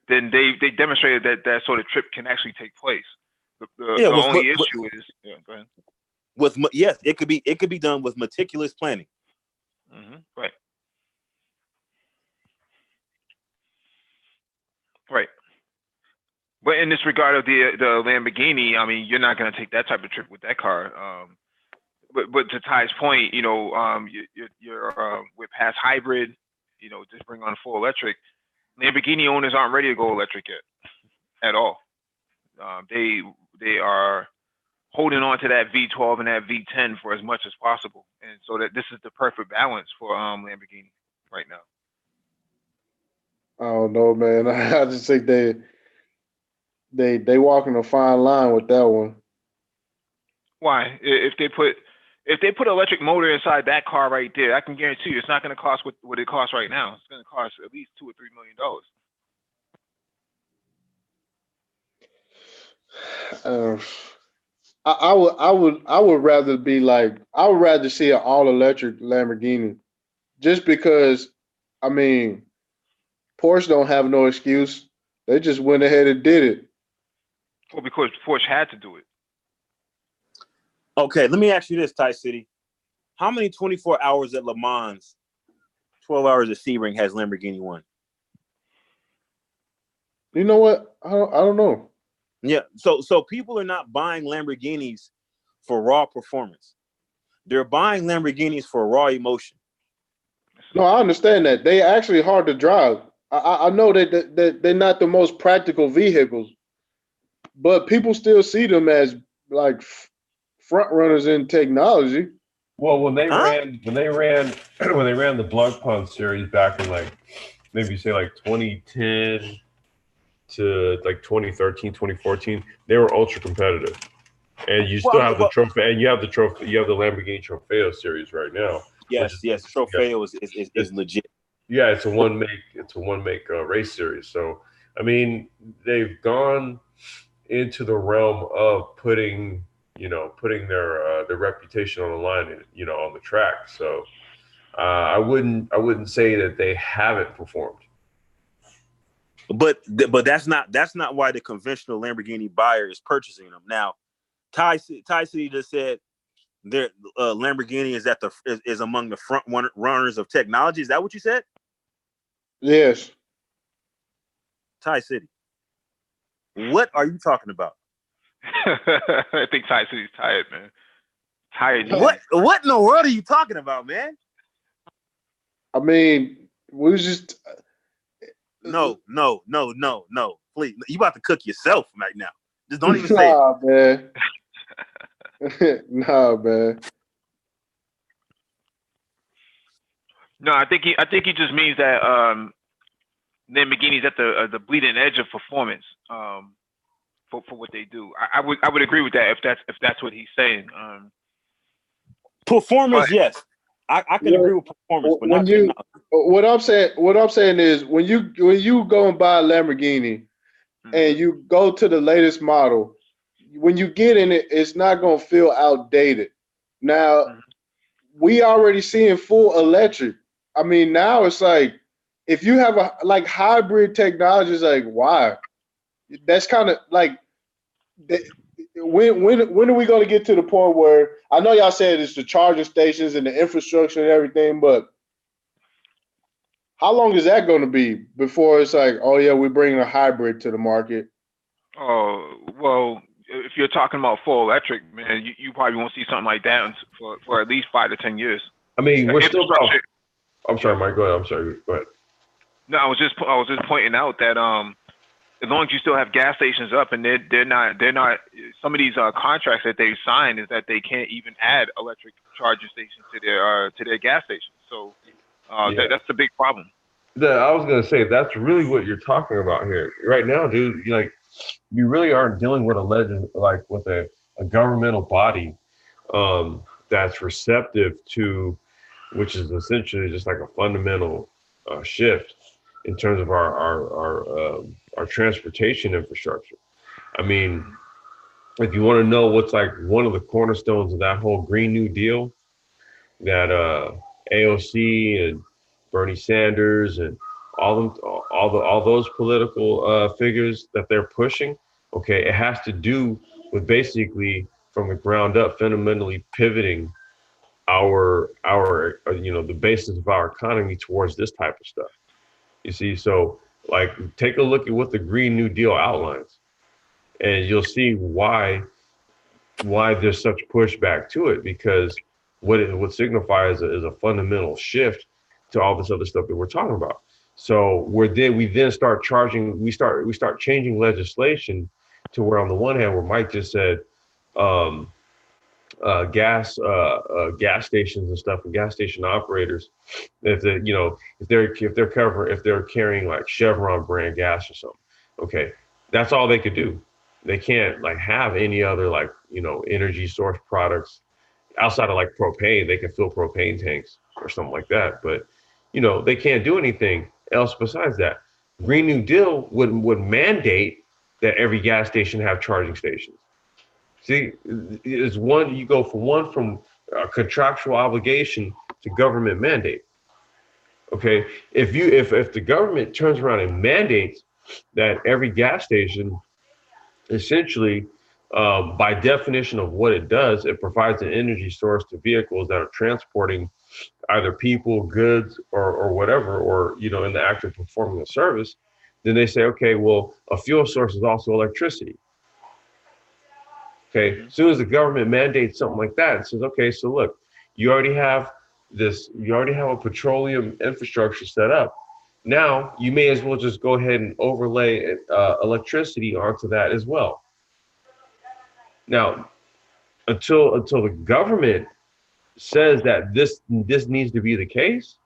then they demonstrated that sort of trip can actually take place. The only issue is, go ahead. Yes, it could be done with meticulous planning. Right. Right. But in this regard of the Lamborghini, I mean, you're not going to take that type of trip with that car. But to Ty's point, you're we're past hybrid. Just bring on full electric. Lamborghini owners aren't ready to go electric yet, at all. They are holding on to that V12 and that V10 for as much as possible, and so that this is the perfect balance for Lamborghini right now. I don't know, man. I just think they walking a fine line with that one. Why? If they put an electric motor inside that car right there, I can guarantee you it's not going to cost what it costs right now. It's going to cost at least $2 or $3 million. I would rather be like, I would rather see an all electric Lamborghini, just because, I mean, Porsche don't have no excuse. They just went ahead and did it. Well, because Porsche had to do it. Okay, let me ask you this, Ty City. How many 24 hours at Le Mans, 12 hours at Sebring has Lamborghini won? You know what? I don't know. Yeah, so people are not buying Lamborghinis for raw performance. They're buying Lamborghinis for raw emotion. No, I understand that. They actually hard to drive. I know that they're not the most practical vehicles, but people still see them as like front runners in technology. Well, when they ran the Blood Pond series back in like maybe say like 2010 to like 2013, 2014, they were ultra competitive. And you still have the trophy, and you have the Lamborghini Trofeo series right now. Yes, Trofeo is legit. Yeah, it's a one make race series. So I mean, they've gone into the realm of putting their reputation on the line, on the track. So I wouldn't say that they haven't performed. But that's not why the conventional Lamborghini buyer is purchasing them. Now, Ty City just said their Lamborghini is among the front runners of technology. Is that what you said? Yes. Ty City, what are you talking about? I think Ty City's tired, man. Tired. What in the world are you talking about, man? I mean, we was just no. Please, you about to cook yourself right now. Just don't even say it. Man. Nah, man. No, I think he just means that Lamborghini's at the bleeding edge of performance for what they do. I would agree with that if that's what he's saying. Performance, But- yes, I can agree with performance, but when not you technology. what I'm saying is when you go and buy a Lamborghini and you go to the latest model, when you get in it, it's not gonna feel outdated. Now we already seeing full electric. I mean, now it's like if you have a like hybrid technology, it's like why? That's kind of like when are we going to get to the point where I know y'all said it's the charging stations and the infrastructure and everything, but how long is that going to be before it's like, oh yeah, we're bringing a hybrid to the market? Oh, well, if you're talking about full electric, man, you probably won't see something like that for at least 5 to 10 years. I mean, we're still about. Infrastructure- I'm sorry, Mike. Go ahead. I'm sorry. Go ahead. No, I was just pointing out that as long as you still have gas stations up and they're not some of these contracts that they've signed is that they can't even add electric charging stations to their gas stations. So that's the big problem. I was gonna say that's really what you're talking about here right now, dude. You really aren't dealing with with a governmental body that's receptive to, which is essentially just like a fundamental shift in terms of our transportation infrastructure. I mean, if you want to know what's like one of the cornerstones of that whole Green New Deal that AOC and Bernie Sanders and all those political figures that they're pushing, okay, it has to do with basically from the ground up fundamentally pivoting our the basis of our economy towards this type of stuff. You see, so like take a look at what the Green New Deal outlines, and you'll see why there's such pushback to it, because what signifies is a fundamental shift to all this other stuff that we're talking about. So we then start changing legislation to where on the one hand, where Mike just said gas stations and stuff, and gas station operators, if they're carrying like Chevron brand gas or something, okay, that's all they could do. They can't like have any other like energy source products outside of like propane. They can fill propane tanks or something like that, but they can't do anything else besides that. Green New Deal would mandate that every gas station have charging stations. See, you go from contractual obligation to government mandate. Okay, if the government turns around and mandates that every gas station, essentially, by definition of what it does, it provides an energy source to vehicles that are transporting either people, goods, or whatever, or in the act of performing a service, then they say, okay, well, a fuel source is also electricity. Okay, as soon as the government mandates something like that, it says, okay, so look, you already have a petroleum infrastructure set up. Now you may as well just go ahead and overlay electricity onto that as well. Now, until the government says that this needs to be the case,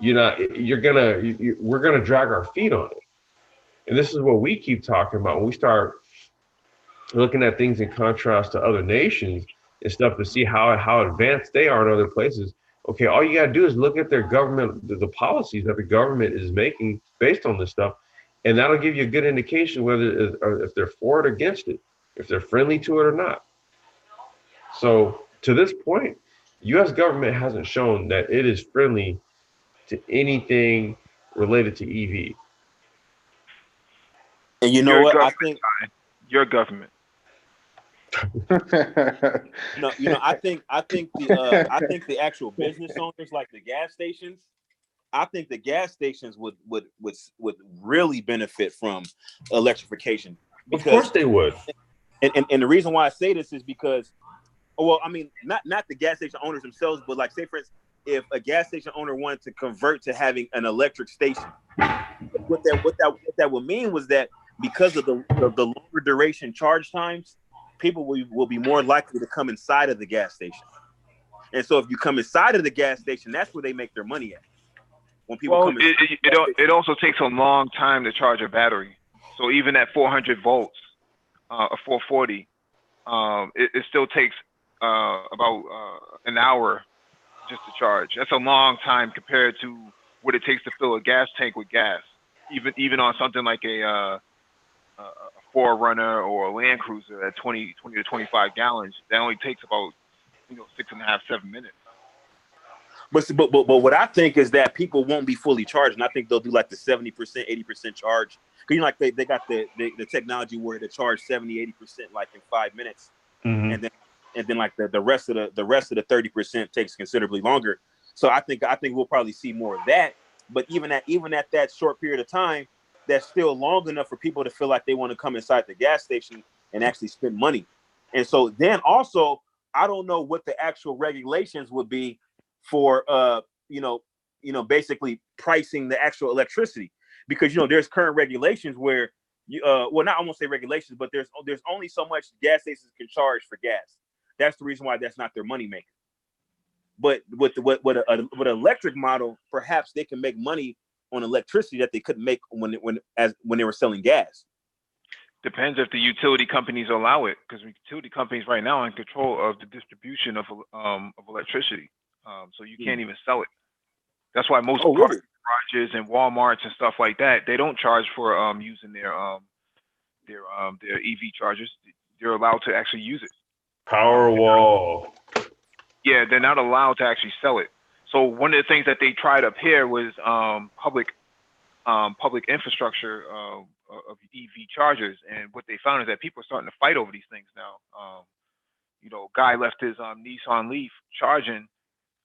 we're gonna drag our feet on it. And this is what we keep talking about when we start looking at things in contrast to other nations and stuff to see how advanced they are in other places. Okay, all you gotta do is look at their government, the policies that the government is making based on this stuff, and that'll give you a good indication whether if they're for it or against it, if they're friendly to it or not. So to this point, U.S. government hasn't shown that it is friendly to anything related to EV. And you know Your what? I government, think your government. I think the actual business owners, like the gas stations, I think the gas stations would really benefit from electrification. Of course they would. And the reason why I say this is because, well, I mean, not the gas station owners themselves, but like say for instance, if a gas station owner wanted to convert to having an electric station, what that would mean was that because of the longer duration charge times, people will be more likely to come inside of the gas station. And so if you come inside of the gas station, that's where they make their money at. when people Well, come in. it also takes a long time to charge a battery. So even at 400 volts, or 440, it still takes about an hour just to charge. That's a long time compared to what it takes to fill a gas tank with gas. Even on something like a 4Runner or a Land Cruiser at 20 to 25 gallons, that only takes about 6.5, 7 minutes. But what I think is that people won't be fully charged, and I think they'll do like the 70%, 80% charge. Because like they got the technology where they charge 70, 80% like in 5 minutes, and then like the rest of the 30% takes considerably longer. So I think we'll probably see more of that. But even at that short period of time, that's still long enough for people to feel like they want to come inside the gas station and actually spend money. And so then also, I don't know what the actual regulations would be for basically pricing the actual electricity, because there's current regulations where I won't say regulations, but there's only so much gas stations can charge for gas. That's the reason why that's not their money maker. But with an electric model, perhaps they can make money on electricity that they couldn't make when they were selling gas. Depends if the utility companies allow it, because utility companies right now are in control of the distribution of electricity. So you can't even sell it. That's why most garages and Walmarts and stuff like that, they don't charge for using their EV chargers. They're allowed to actually use it. Powerwall. Yeah, they're not allowed to actually sell it. So one of the things that they tried up here was public infrastructure of EV chargers, and what they found is that people are starting to fight over these things now. Guy left his Nissan Leaf charging,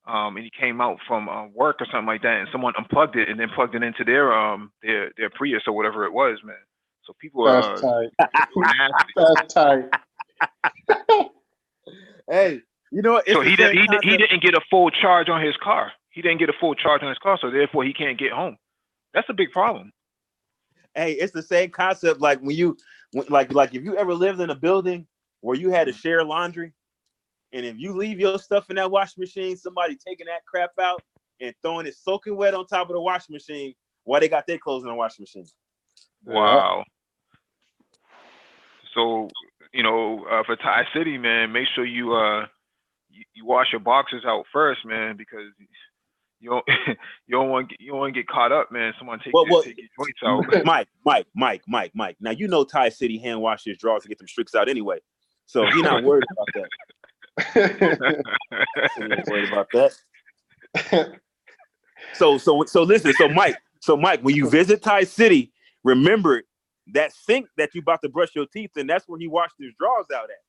and he came out from work or something like that, and someone unplugged it and then plugged it into their Prius or whatever it was, man. So people are nasty. That's tight. Hey, so he didn't get a full charge on his car. He didn't get a full charge on his car, so therefore he can't get home. That's a big problem. Hey, it's the same concept like if you ever lived in a building where you had to share laundry, and if you leave your stuff in that washing machine, somebody taking that crap out and throwing it soaking wet on top of the washing machine while they got their clothes in the washing machine. Wow. So, for Thai City, man, make sure you wash your boxers out first, man, because you don't want to get caught up, man. Someone take your joints out. Mike. Now Thai City hand wash his drawers to get them streaks out anyway, so he's not worried about that. He ain't worried about that. So listen, so Mike, when you visit Thai City, remember that sink that you about to brush your teeth in. That's where he washed his drawers out at.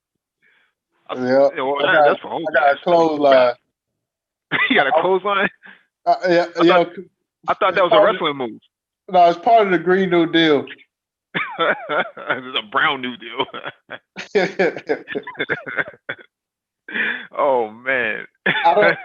Yeah, I got a clothesline. You got a clothesline? I thought that was a wrestling move. No, it's part of the Green New Deal. It's a brown New Deal. Oh man. I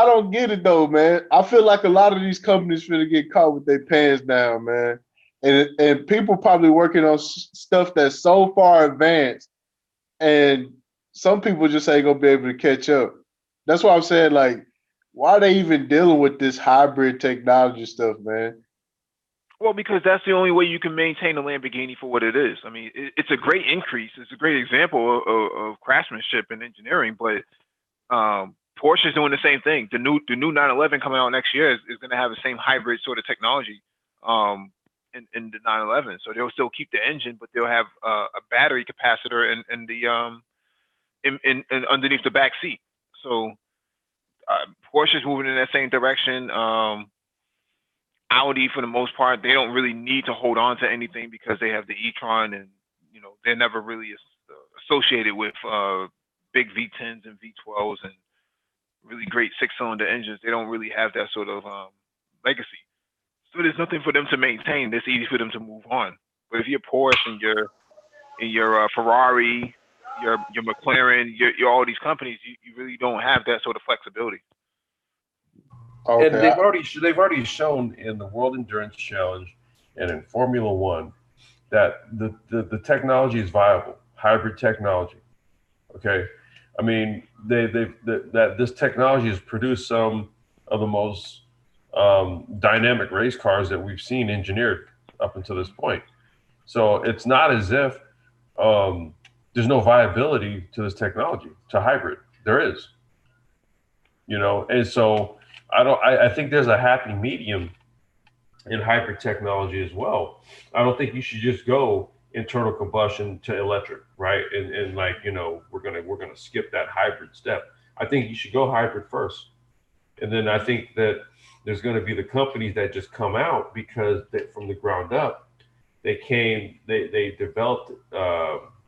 don't get it though, man. I feel like a lot of these companies finna get caught with their pants down, man. And people probably working on stuff that's so far advanced, and some people just ain't gonna be able to catch up. That's why I'm saying, like, why are they even dealing with this hybrid technology stuff, man? Well, because that's the only way you can maintain a Lamborghini for what it is. I mean, it's a great increase. It's a great example of craftsmanship and engineering, but Porsche is doing the same thing. The new 911 coming out next year is going to have the same hybrid sort of technology in the 911. So they'll still keep the engine, but they'll have a battery capacitor in underneath the back seat. So Porsche is moving in that same direction. Audi, for the most part, they don't really need to hold on to anything because they have the e-tron, and they're never really associated with big V10s and V12s and really great six-cylinder engines. They don't really have that sort of legacy. So there's nothing for them to maintain. It's easy for them to move on. But if you're Porsche and your Ferrari, your McLaren, your all these companies, you really don't have that sort of flexibility. Okay. And they've already shown in the World Endurance Challenge and in Formula One that the technology is viable, hybrid technology. Okay, I mean that this technology has produced some of the most dynamic race cars that we've seen engineered up until this point. So it's not as if there's no viability to this technology, to hybrid. There is, and so I think there's a happy medium in hybrid technology as well. I don't think you should just go internal combustion to electric, right? And like, we're gonna skip that hybrid step. I think you should go hybrid first. And then I think that there's going to be the companies that just come out because from the ground up, they developed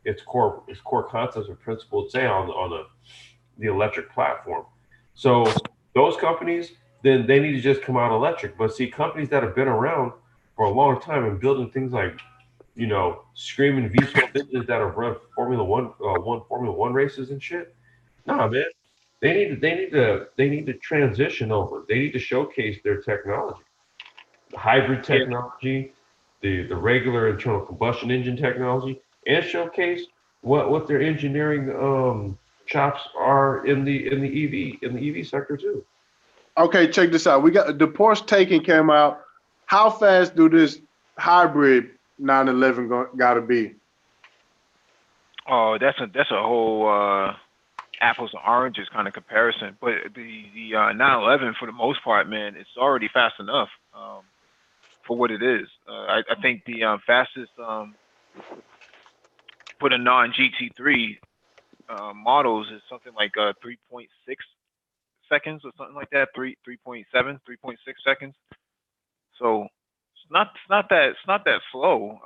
its core concepts and principles, say on the electric platform. So those companies, then they need to just come out electric. But see, companies that have been around for a long time and building things like, screaming V12 engines that have run Formula One races and shit. Nah, man. They need to transition over. They need to showcase their technology, the hybrid technology, the regular internal combustion engine technology, and showcase what their engineering chops are in the EV sector too. Okay, check this out. We got the Porsche Taycan came out. How fast do this hybrid 911 got to be? Oh, that's a whole apples and oranges kind of comparison. But the 911 for the most part, man, it's already fast enough for what it is. I think the fastest for the non-GT3 models is something like 3.6 seconds or something like that. 3.7, 3.6 seconds. So it's not that slow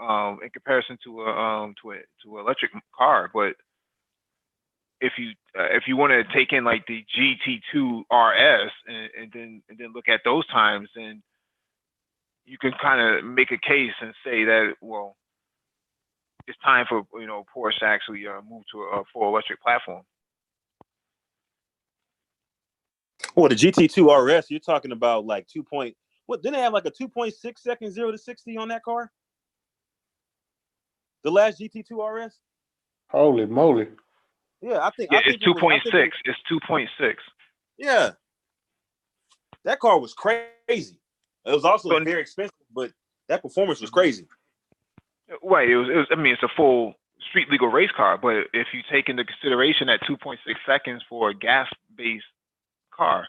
in comparison to an electric car. But if you want to take in like the GT2 RS and then look at those times, then you can kind of make a case and say that, well, it's time for Porsche to actually move to a full electric platform. Well, the GT2 RS, you're talking about like what? Didn't they have like a 2.6 second 0 to 60 on that car? The last GT2 RS. Holy moly! Yeah, I think it's 2.6. It's 2.6. Yeah, that car was crazy. It was also very expensive, but that performance was crazy. Right. It was. I mean, it's a full street legal race car, but if you take into consideration that 2.6 seconds for a gas-based car,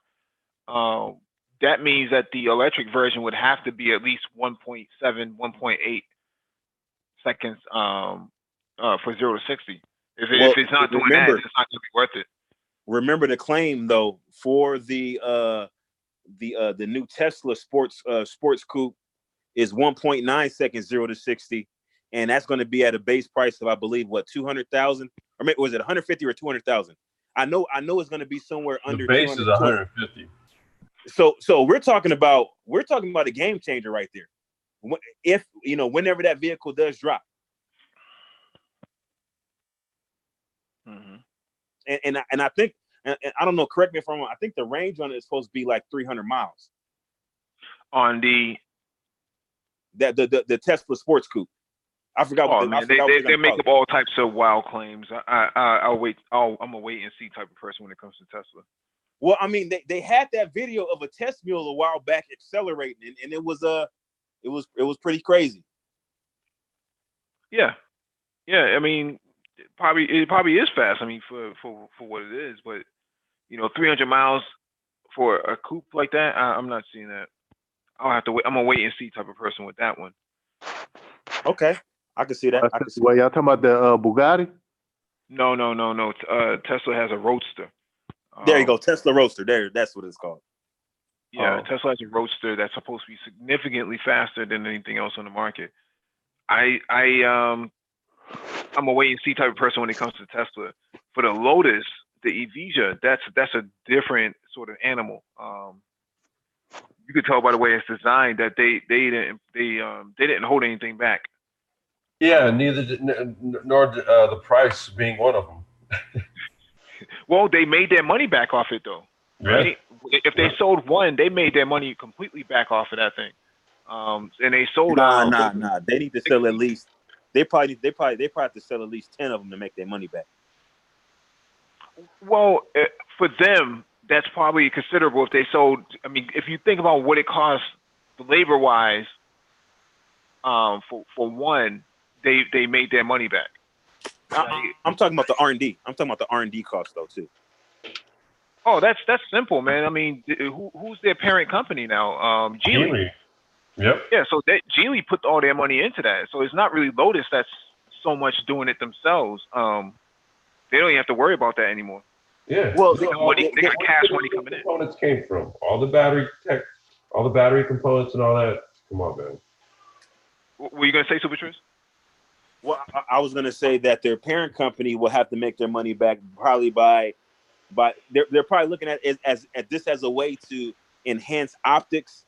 that means that the electric version would have to be at least 1.7, 1.8 seconds for 0 to 60. If it's not doing that, it's not going to be worth it. Remember the claim though for the new Tesla sports coupe is 1.9 seconds 0 to 60, and that's going to be at a base price of, I believe, what, 200,000, or maybe was it 150 or 200,000? I know it's going to be somewhere under. The base is 150. So we're talking about a game changer right there. If whenever that vehicle does drop. Mm-hmm. And I think, and I don't know, correct me if I'm wrong, I think the range on it is supposed to be like 300 miles. On the Tesla sports coupe. I forgot. They make up all types of wild claims. I'll wait. I'm a wait and see type of person when it comes to Tesla. Well, I mean, they had that video of a test mule a while back accelerating, and it was pretty crazy. Yeah. I mean, it probably is fast. I mean, for what it is, but 300 miles for a coupe like that, I'm not seeing that. I'll have to wait. I'm a wait and see type of person with that one. Okay, I can see that. Well, y'all talking about the Bugatti? No. Tesla has a Roadster. There you go, Tesla Roadster. There, that's what it's called. Yeah, Tesla has a Roadster that's supposed to be significantly faster than anything else on the market. I'm a wait and see type of person when it comes to Tesla. For the Lotus, the Evija, that's a different sort of animal. You could tell by the way it's designed that they didn't hold anything back. Yeah, nor the price being one of them. Well, they made their money back off it though, right? Yeah. If they sold one, they made their money completely back off of that thing. And they sold nah. They need to sell at least. They probably have to sell at least 10 of them to make their money back. Well, for them, that's probably considerable if they sold. I mean, if you think about what it costs labor wise, for one, they made their money back. I'm talking about the R&D. I'm talking about the R&D cost though too. Oh, that's simple, man. I mean, who's their parent company now? Geely. Yep. Yeah, so Geely put all their money into that. So it's not really Lotus that's so much doing it themselves. They don't even have to worry about that anymore. Yeah. Well, They got cash money coming in. Components came from all the battery tech, all the battery components and all that. Come on, man. What were you gonna say, Super Tris? Well, I was going to say that their parent company will have to make their money back probably by they're probably looking at it as this as a way to enhance optics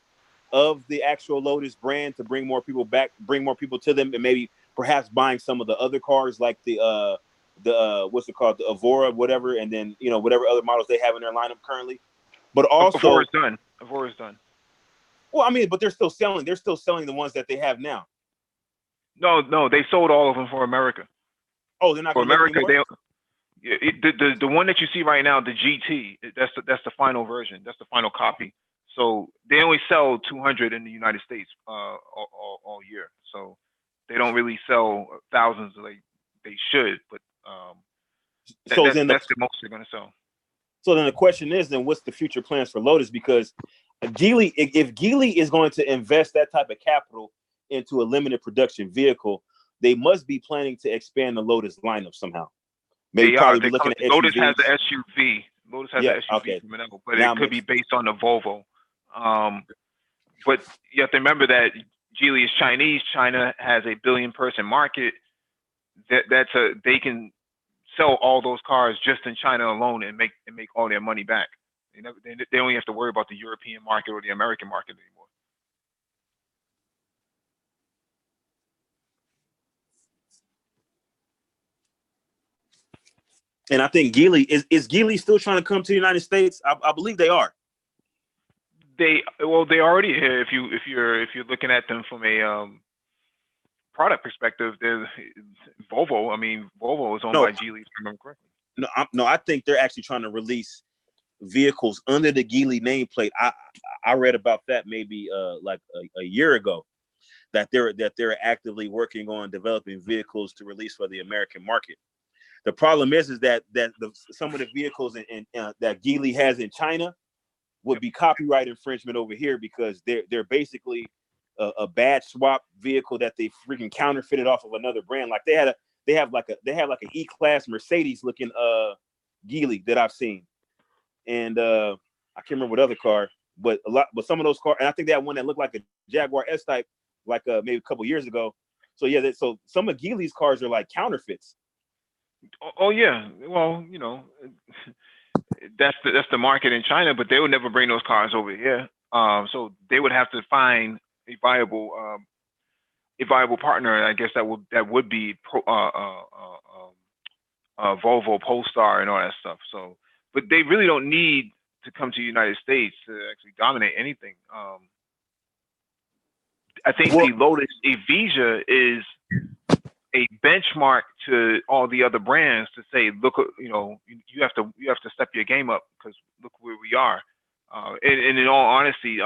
of the actual Lotus brand to bring more people back, bring more people to them, and maybe perhaps buying some of the other cars like the what's it called, the Evora, whatever, and then whatever other models they have in their lineup currently. But also, Evora's done. Evora's done. Well, I mean, but they're still selling. They're still selling the ones that they have now. No, they sold all of them for America. Oh, they're not for going to America. They The one that you see right now, the GT, that's the final version. That's the final copy. So they only sell 200 in the United States all year. So they don't really sell thousands like they should. But that's the most they're gonna sell. So then the question is, then what's the future plans for Lotus? Because Geely, if Geely is going to invest that type of capital into a limited production vehicle, they must be planning to expand the Lotus lineup somehow. Maybe probably be looking at Lotus SUVs. has the SUV. Lotus has the SUV coming out, but it could be based on the Volvo. But you have to remember that Geely is Chinese. China has a 1 billion person market. They can sell all those cars just in China alone and make all their money back. They only have to worry about the European market or the American market anymore. And I think Geely is Geely still trying to come to the United States? I believe they are. They're already here. If you're looking at them from a product perspective, there's Volvo. I mean, Volvo is owned by Geely, if I remember correctly. No, I think they're actually trying to release vehicles under the Geely nameplate. I read about that maybe like a year ago, that they're actively working on developing vehicles to release for the American market. The problem is that some of the vehicles that Geely has in China would be copyright infringement over here, because they're basically a badge swap vehicle that they freaking counterfeited off of another brand. Like they have like an E-Class Mercedes looking Geely that I've seen, and I can't remember what other car, but some of those cars, and I think they had one that looked like a Jaguar S-Type, like maybe a couple years ago. So yeah, so some of Geely's cars are like counterfeits. Oh yeah, well, that's the market in China, but they would never bring those cars over here. So they would have to find a viable partner, and I guess that would be Volvo, Polestar, and all that stuff. So, but they really don't need to come to the United States to actually dominate anything. I think the Lotus Evija is a benchmark to all the other brands to say, look, you have to step your game up, because look where we are. And in all honesty,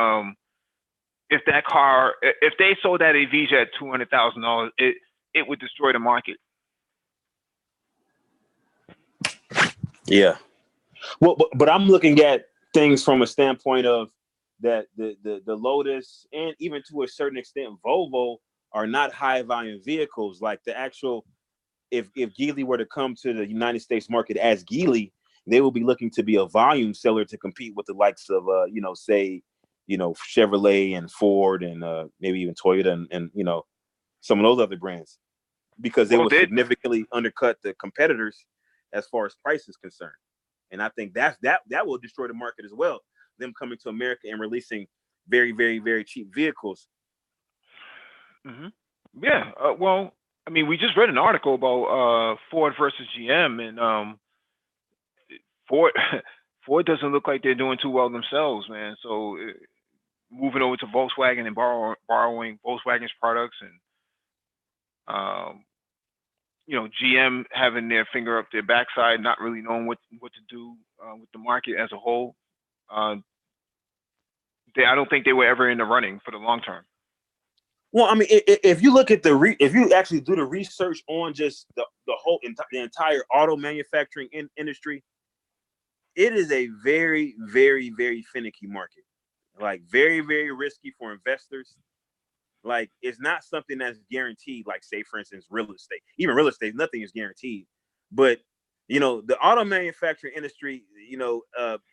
if they sold that Evija at $200,000, it would destroy the market. Yeah. Well, but I'm looking at things from a standpoint of that the Lotus, and even to a certain extent Volvo, are not high volume vehicles. Like the actual, if Geely were to come to the United States market as Geely, they will be looking to be a volume seller to compete with the likes of say Chevrolet and Ford and maybe even Toyota and some of those other brands, because they will significantly undercut the competitors as far as price is concerned. And I think that will destroy the market as well, them coming to America and releasing very, very, very cheap vehicles. Mm-hmm. Yeah. Well, I mean, we just read an article about Ford versus GM, and Ford doesn't look like they're doing too well themselves, man. So moving over to Volkswagen and borrowing Volkswagen's products, and GM having their finger up their backside, not really knowing what to do with the market as a whole. I don't think they were ever in the running for the long term. Well, I mean, if you look at if you actually do the research on just the entire auto manufacturing industry, it is a very, very, very finicky market. Like very, very risky for investors. Like it's not something that's guaranteed. Like say, for instance, real estate. Even real estate, nothing is guaranteed. But the auto manufacturing industry,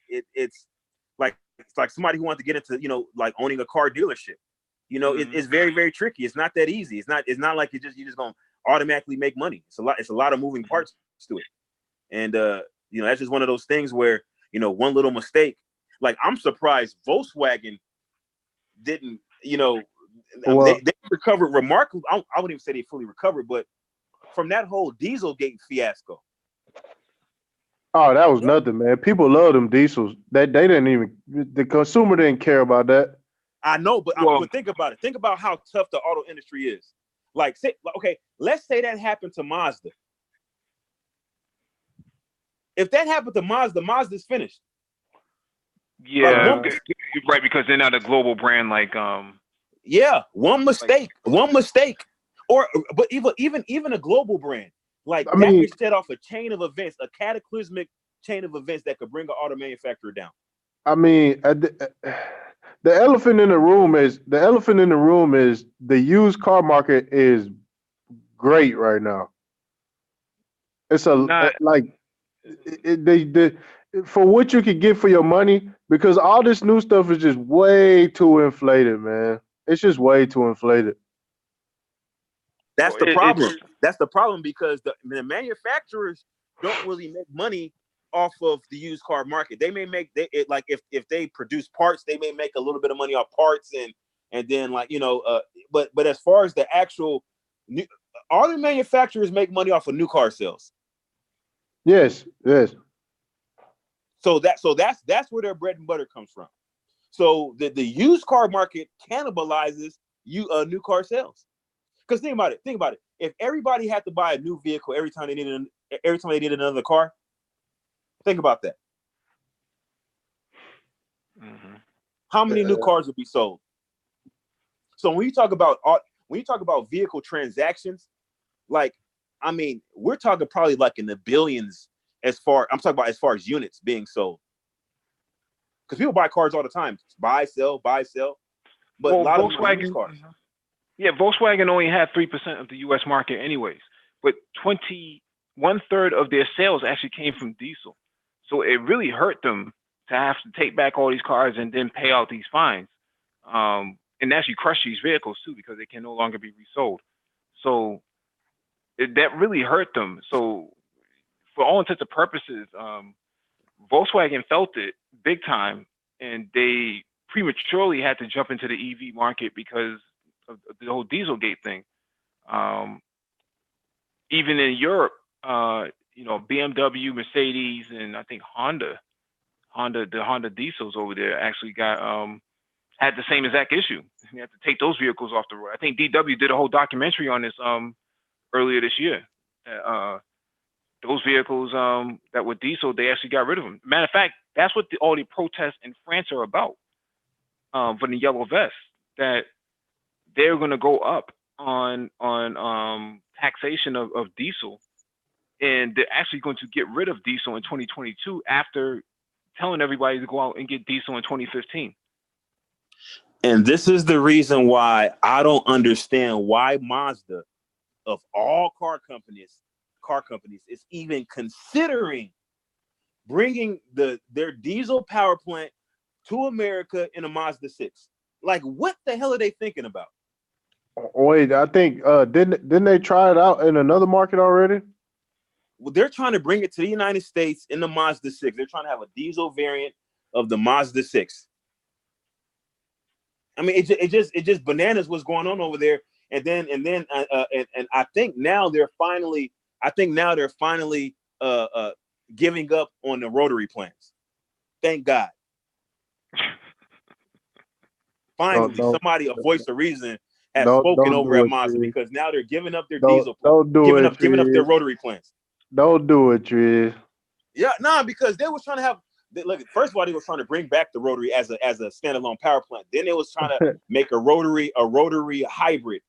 it's like somebody who wants to get into like owning a car dealership. It's very, very tricky. It's not that easy. It's not like you're just gonna automatically make money. It's a lot of moving parts to it. And that's just one of those things where one little mistake. Like I'm surprised Volkswagen didn't. They recovered remarkably. I wouldn't even say they fully recovered, but from that whole Dieselgate fiasco. Oh, that was nothing, man. People love them diesels. They didn't even. The consumer didn't care about that. I know, but think about it. Think about how tough the auto industry is. Like, let's say that happened to Mazda. If that happened to Mazda's finished. Yeah, right, because they're not a global brand like Yeah, one mistake, but even a global brand like that could set off a chain of events, a cataclysmic chain of events that could bring an auto manufacturer down. I mean, the elephant in the room is the used car market is great right now. It's for what you can get for your money, because all this new stuff is just way too inflated, man. It's just way too inflated. That's the problem. That's the problem because the manufacturers don't really make money off of the used car market. They may make if they produce parts, they may make a little bit of money off parts and then but as far as the actual all the manufacturers make money off of new car sales. Yes. So that's where their bread and butter comes from. So the used car market cannibalizes new car sales. Because think about it. If everybody had to buy a new vehicle every time they needed another car, think about that. Mm-hmm. How many new cars would be sold? So when you talk about vehicle transactions, like I mean, we're talking probably like in the billions as far as units being sold. Because people buy cars all the time, buy, sell. But a lot of Volkswagen cars. Yeah, Volkswagen only had 3% of the U.S. market, anyways. But 1/3 of their sales actually came from diesel. So it really hurt them to have to take back all these cars and then pay out these fines, and actually crush these vehicles too because they can no longer be resold. So that really hurt them. So for all intents and purposes, Volkswagen felt it big time, and they prematurely had to jump into the EV market because of the whole Dieselgate thing. Even in Europe, BMW, Mercedes, and I think the Honda diesels over there actually had the same exact issue. You had to take those vehicles off the road. I think DW did a whole documentary on this earlier this year. Those vehicles that were diesel, they actually got rid of them. Matter of fact, that's what all the protests in France are about for the yellow vests, that they're going to go up on taxation of diesel, and they're actually going to get rid of diesel in 2022 after telling everybody to go out and get diesel in 2015. And this is the reason why I don't understand why Mazda, of all car companies, is even considering bringing their diesel power plant to America in a Mazda 6. Like, what the hell are they thinking about? Wait, I think didn't they try it out in another market already? Well, they're trying to bring it to the United States in the Mazda 6. They're trying to have a diesel variant of the Mazda 6. I mean, it just bananas what's going on over there. And then I think now they're finally giving up on the rotary plants. Thank God. Finally, somebody, a voice of reason, has Don't spoken do over at it, Monster Triz. because now they're giving up their Don't diesel don't do giving it, up their Triz. rotary plants. Don't do it, Triz. Yeah, nah, because they was trying to have look. First of all, they was trying to bring back the rotary as a standalone power plant. Then they was trying to make a rotary hybrid.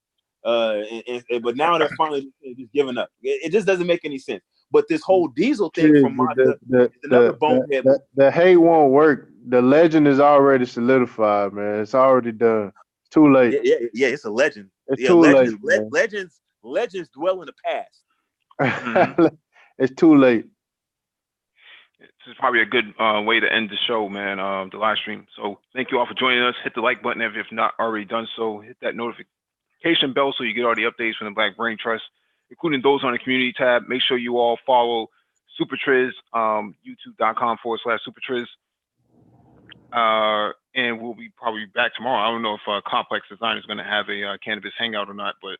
But now they're finally just giving up. It just doesn't make any sense. But this whole diesel thing Triz, from Mazda is another bonehead. the hate won't work. The legend is already solidified, man. It's already done. It's too late. Yeah, it's a legend. It's Yeah, too legends, late, man. legends dwell in the past. It's too late. This is probably a good way to end the show, man, the live stream. So thank you all for joining us. Hit the like button if you've not already done so. Hit that notification bell so you get all the updates from the Black Brain Trust, including those on the community tab. Make sure you all follow Super Triz, youtube.com/Super Triz. And we'll be probably back tomorrow. I don't know if Complex Design is going to have a cannabis hangout or not, but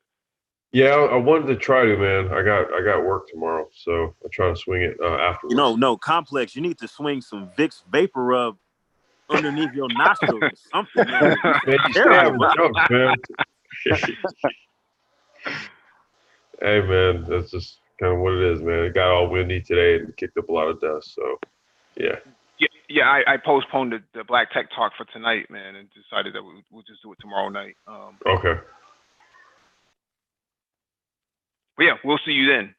Yeah, I wanted to try to, man. I got work tomorrow, so I'll try to swing it afterwards. No, Complex. You need to swing some Vicks Vapor Rub underneath your nostrils or something, man. Man, you stay having jumps, man. Hey, man, that's just kind of what it is, man. It got all windy today and kicked up a lot of dust, so yeah. Yeah, I postponed the Black Tech Talk for tonight, man, and decided that we'll just do it tomorrow night. Okay. But yeah, we'll see you then.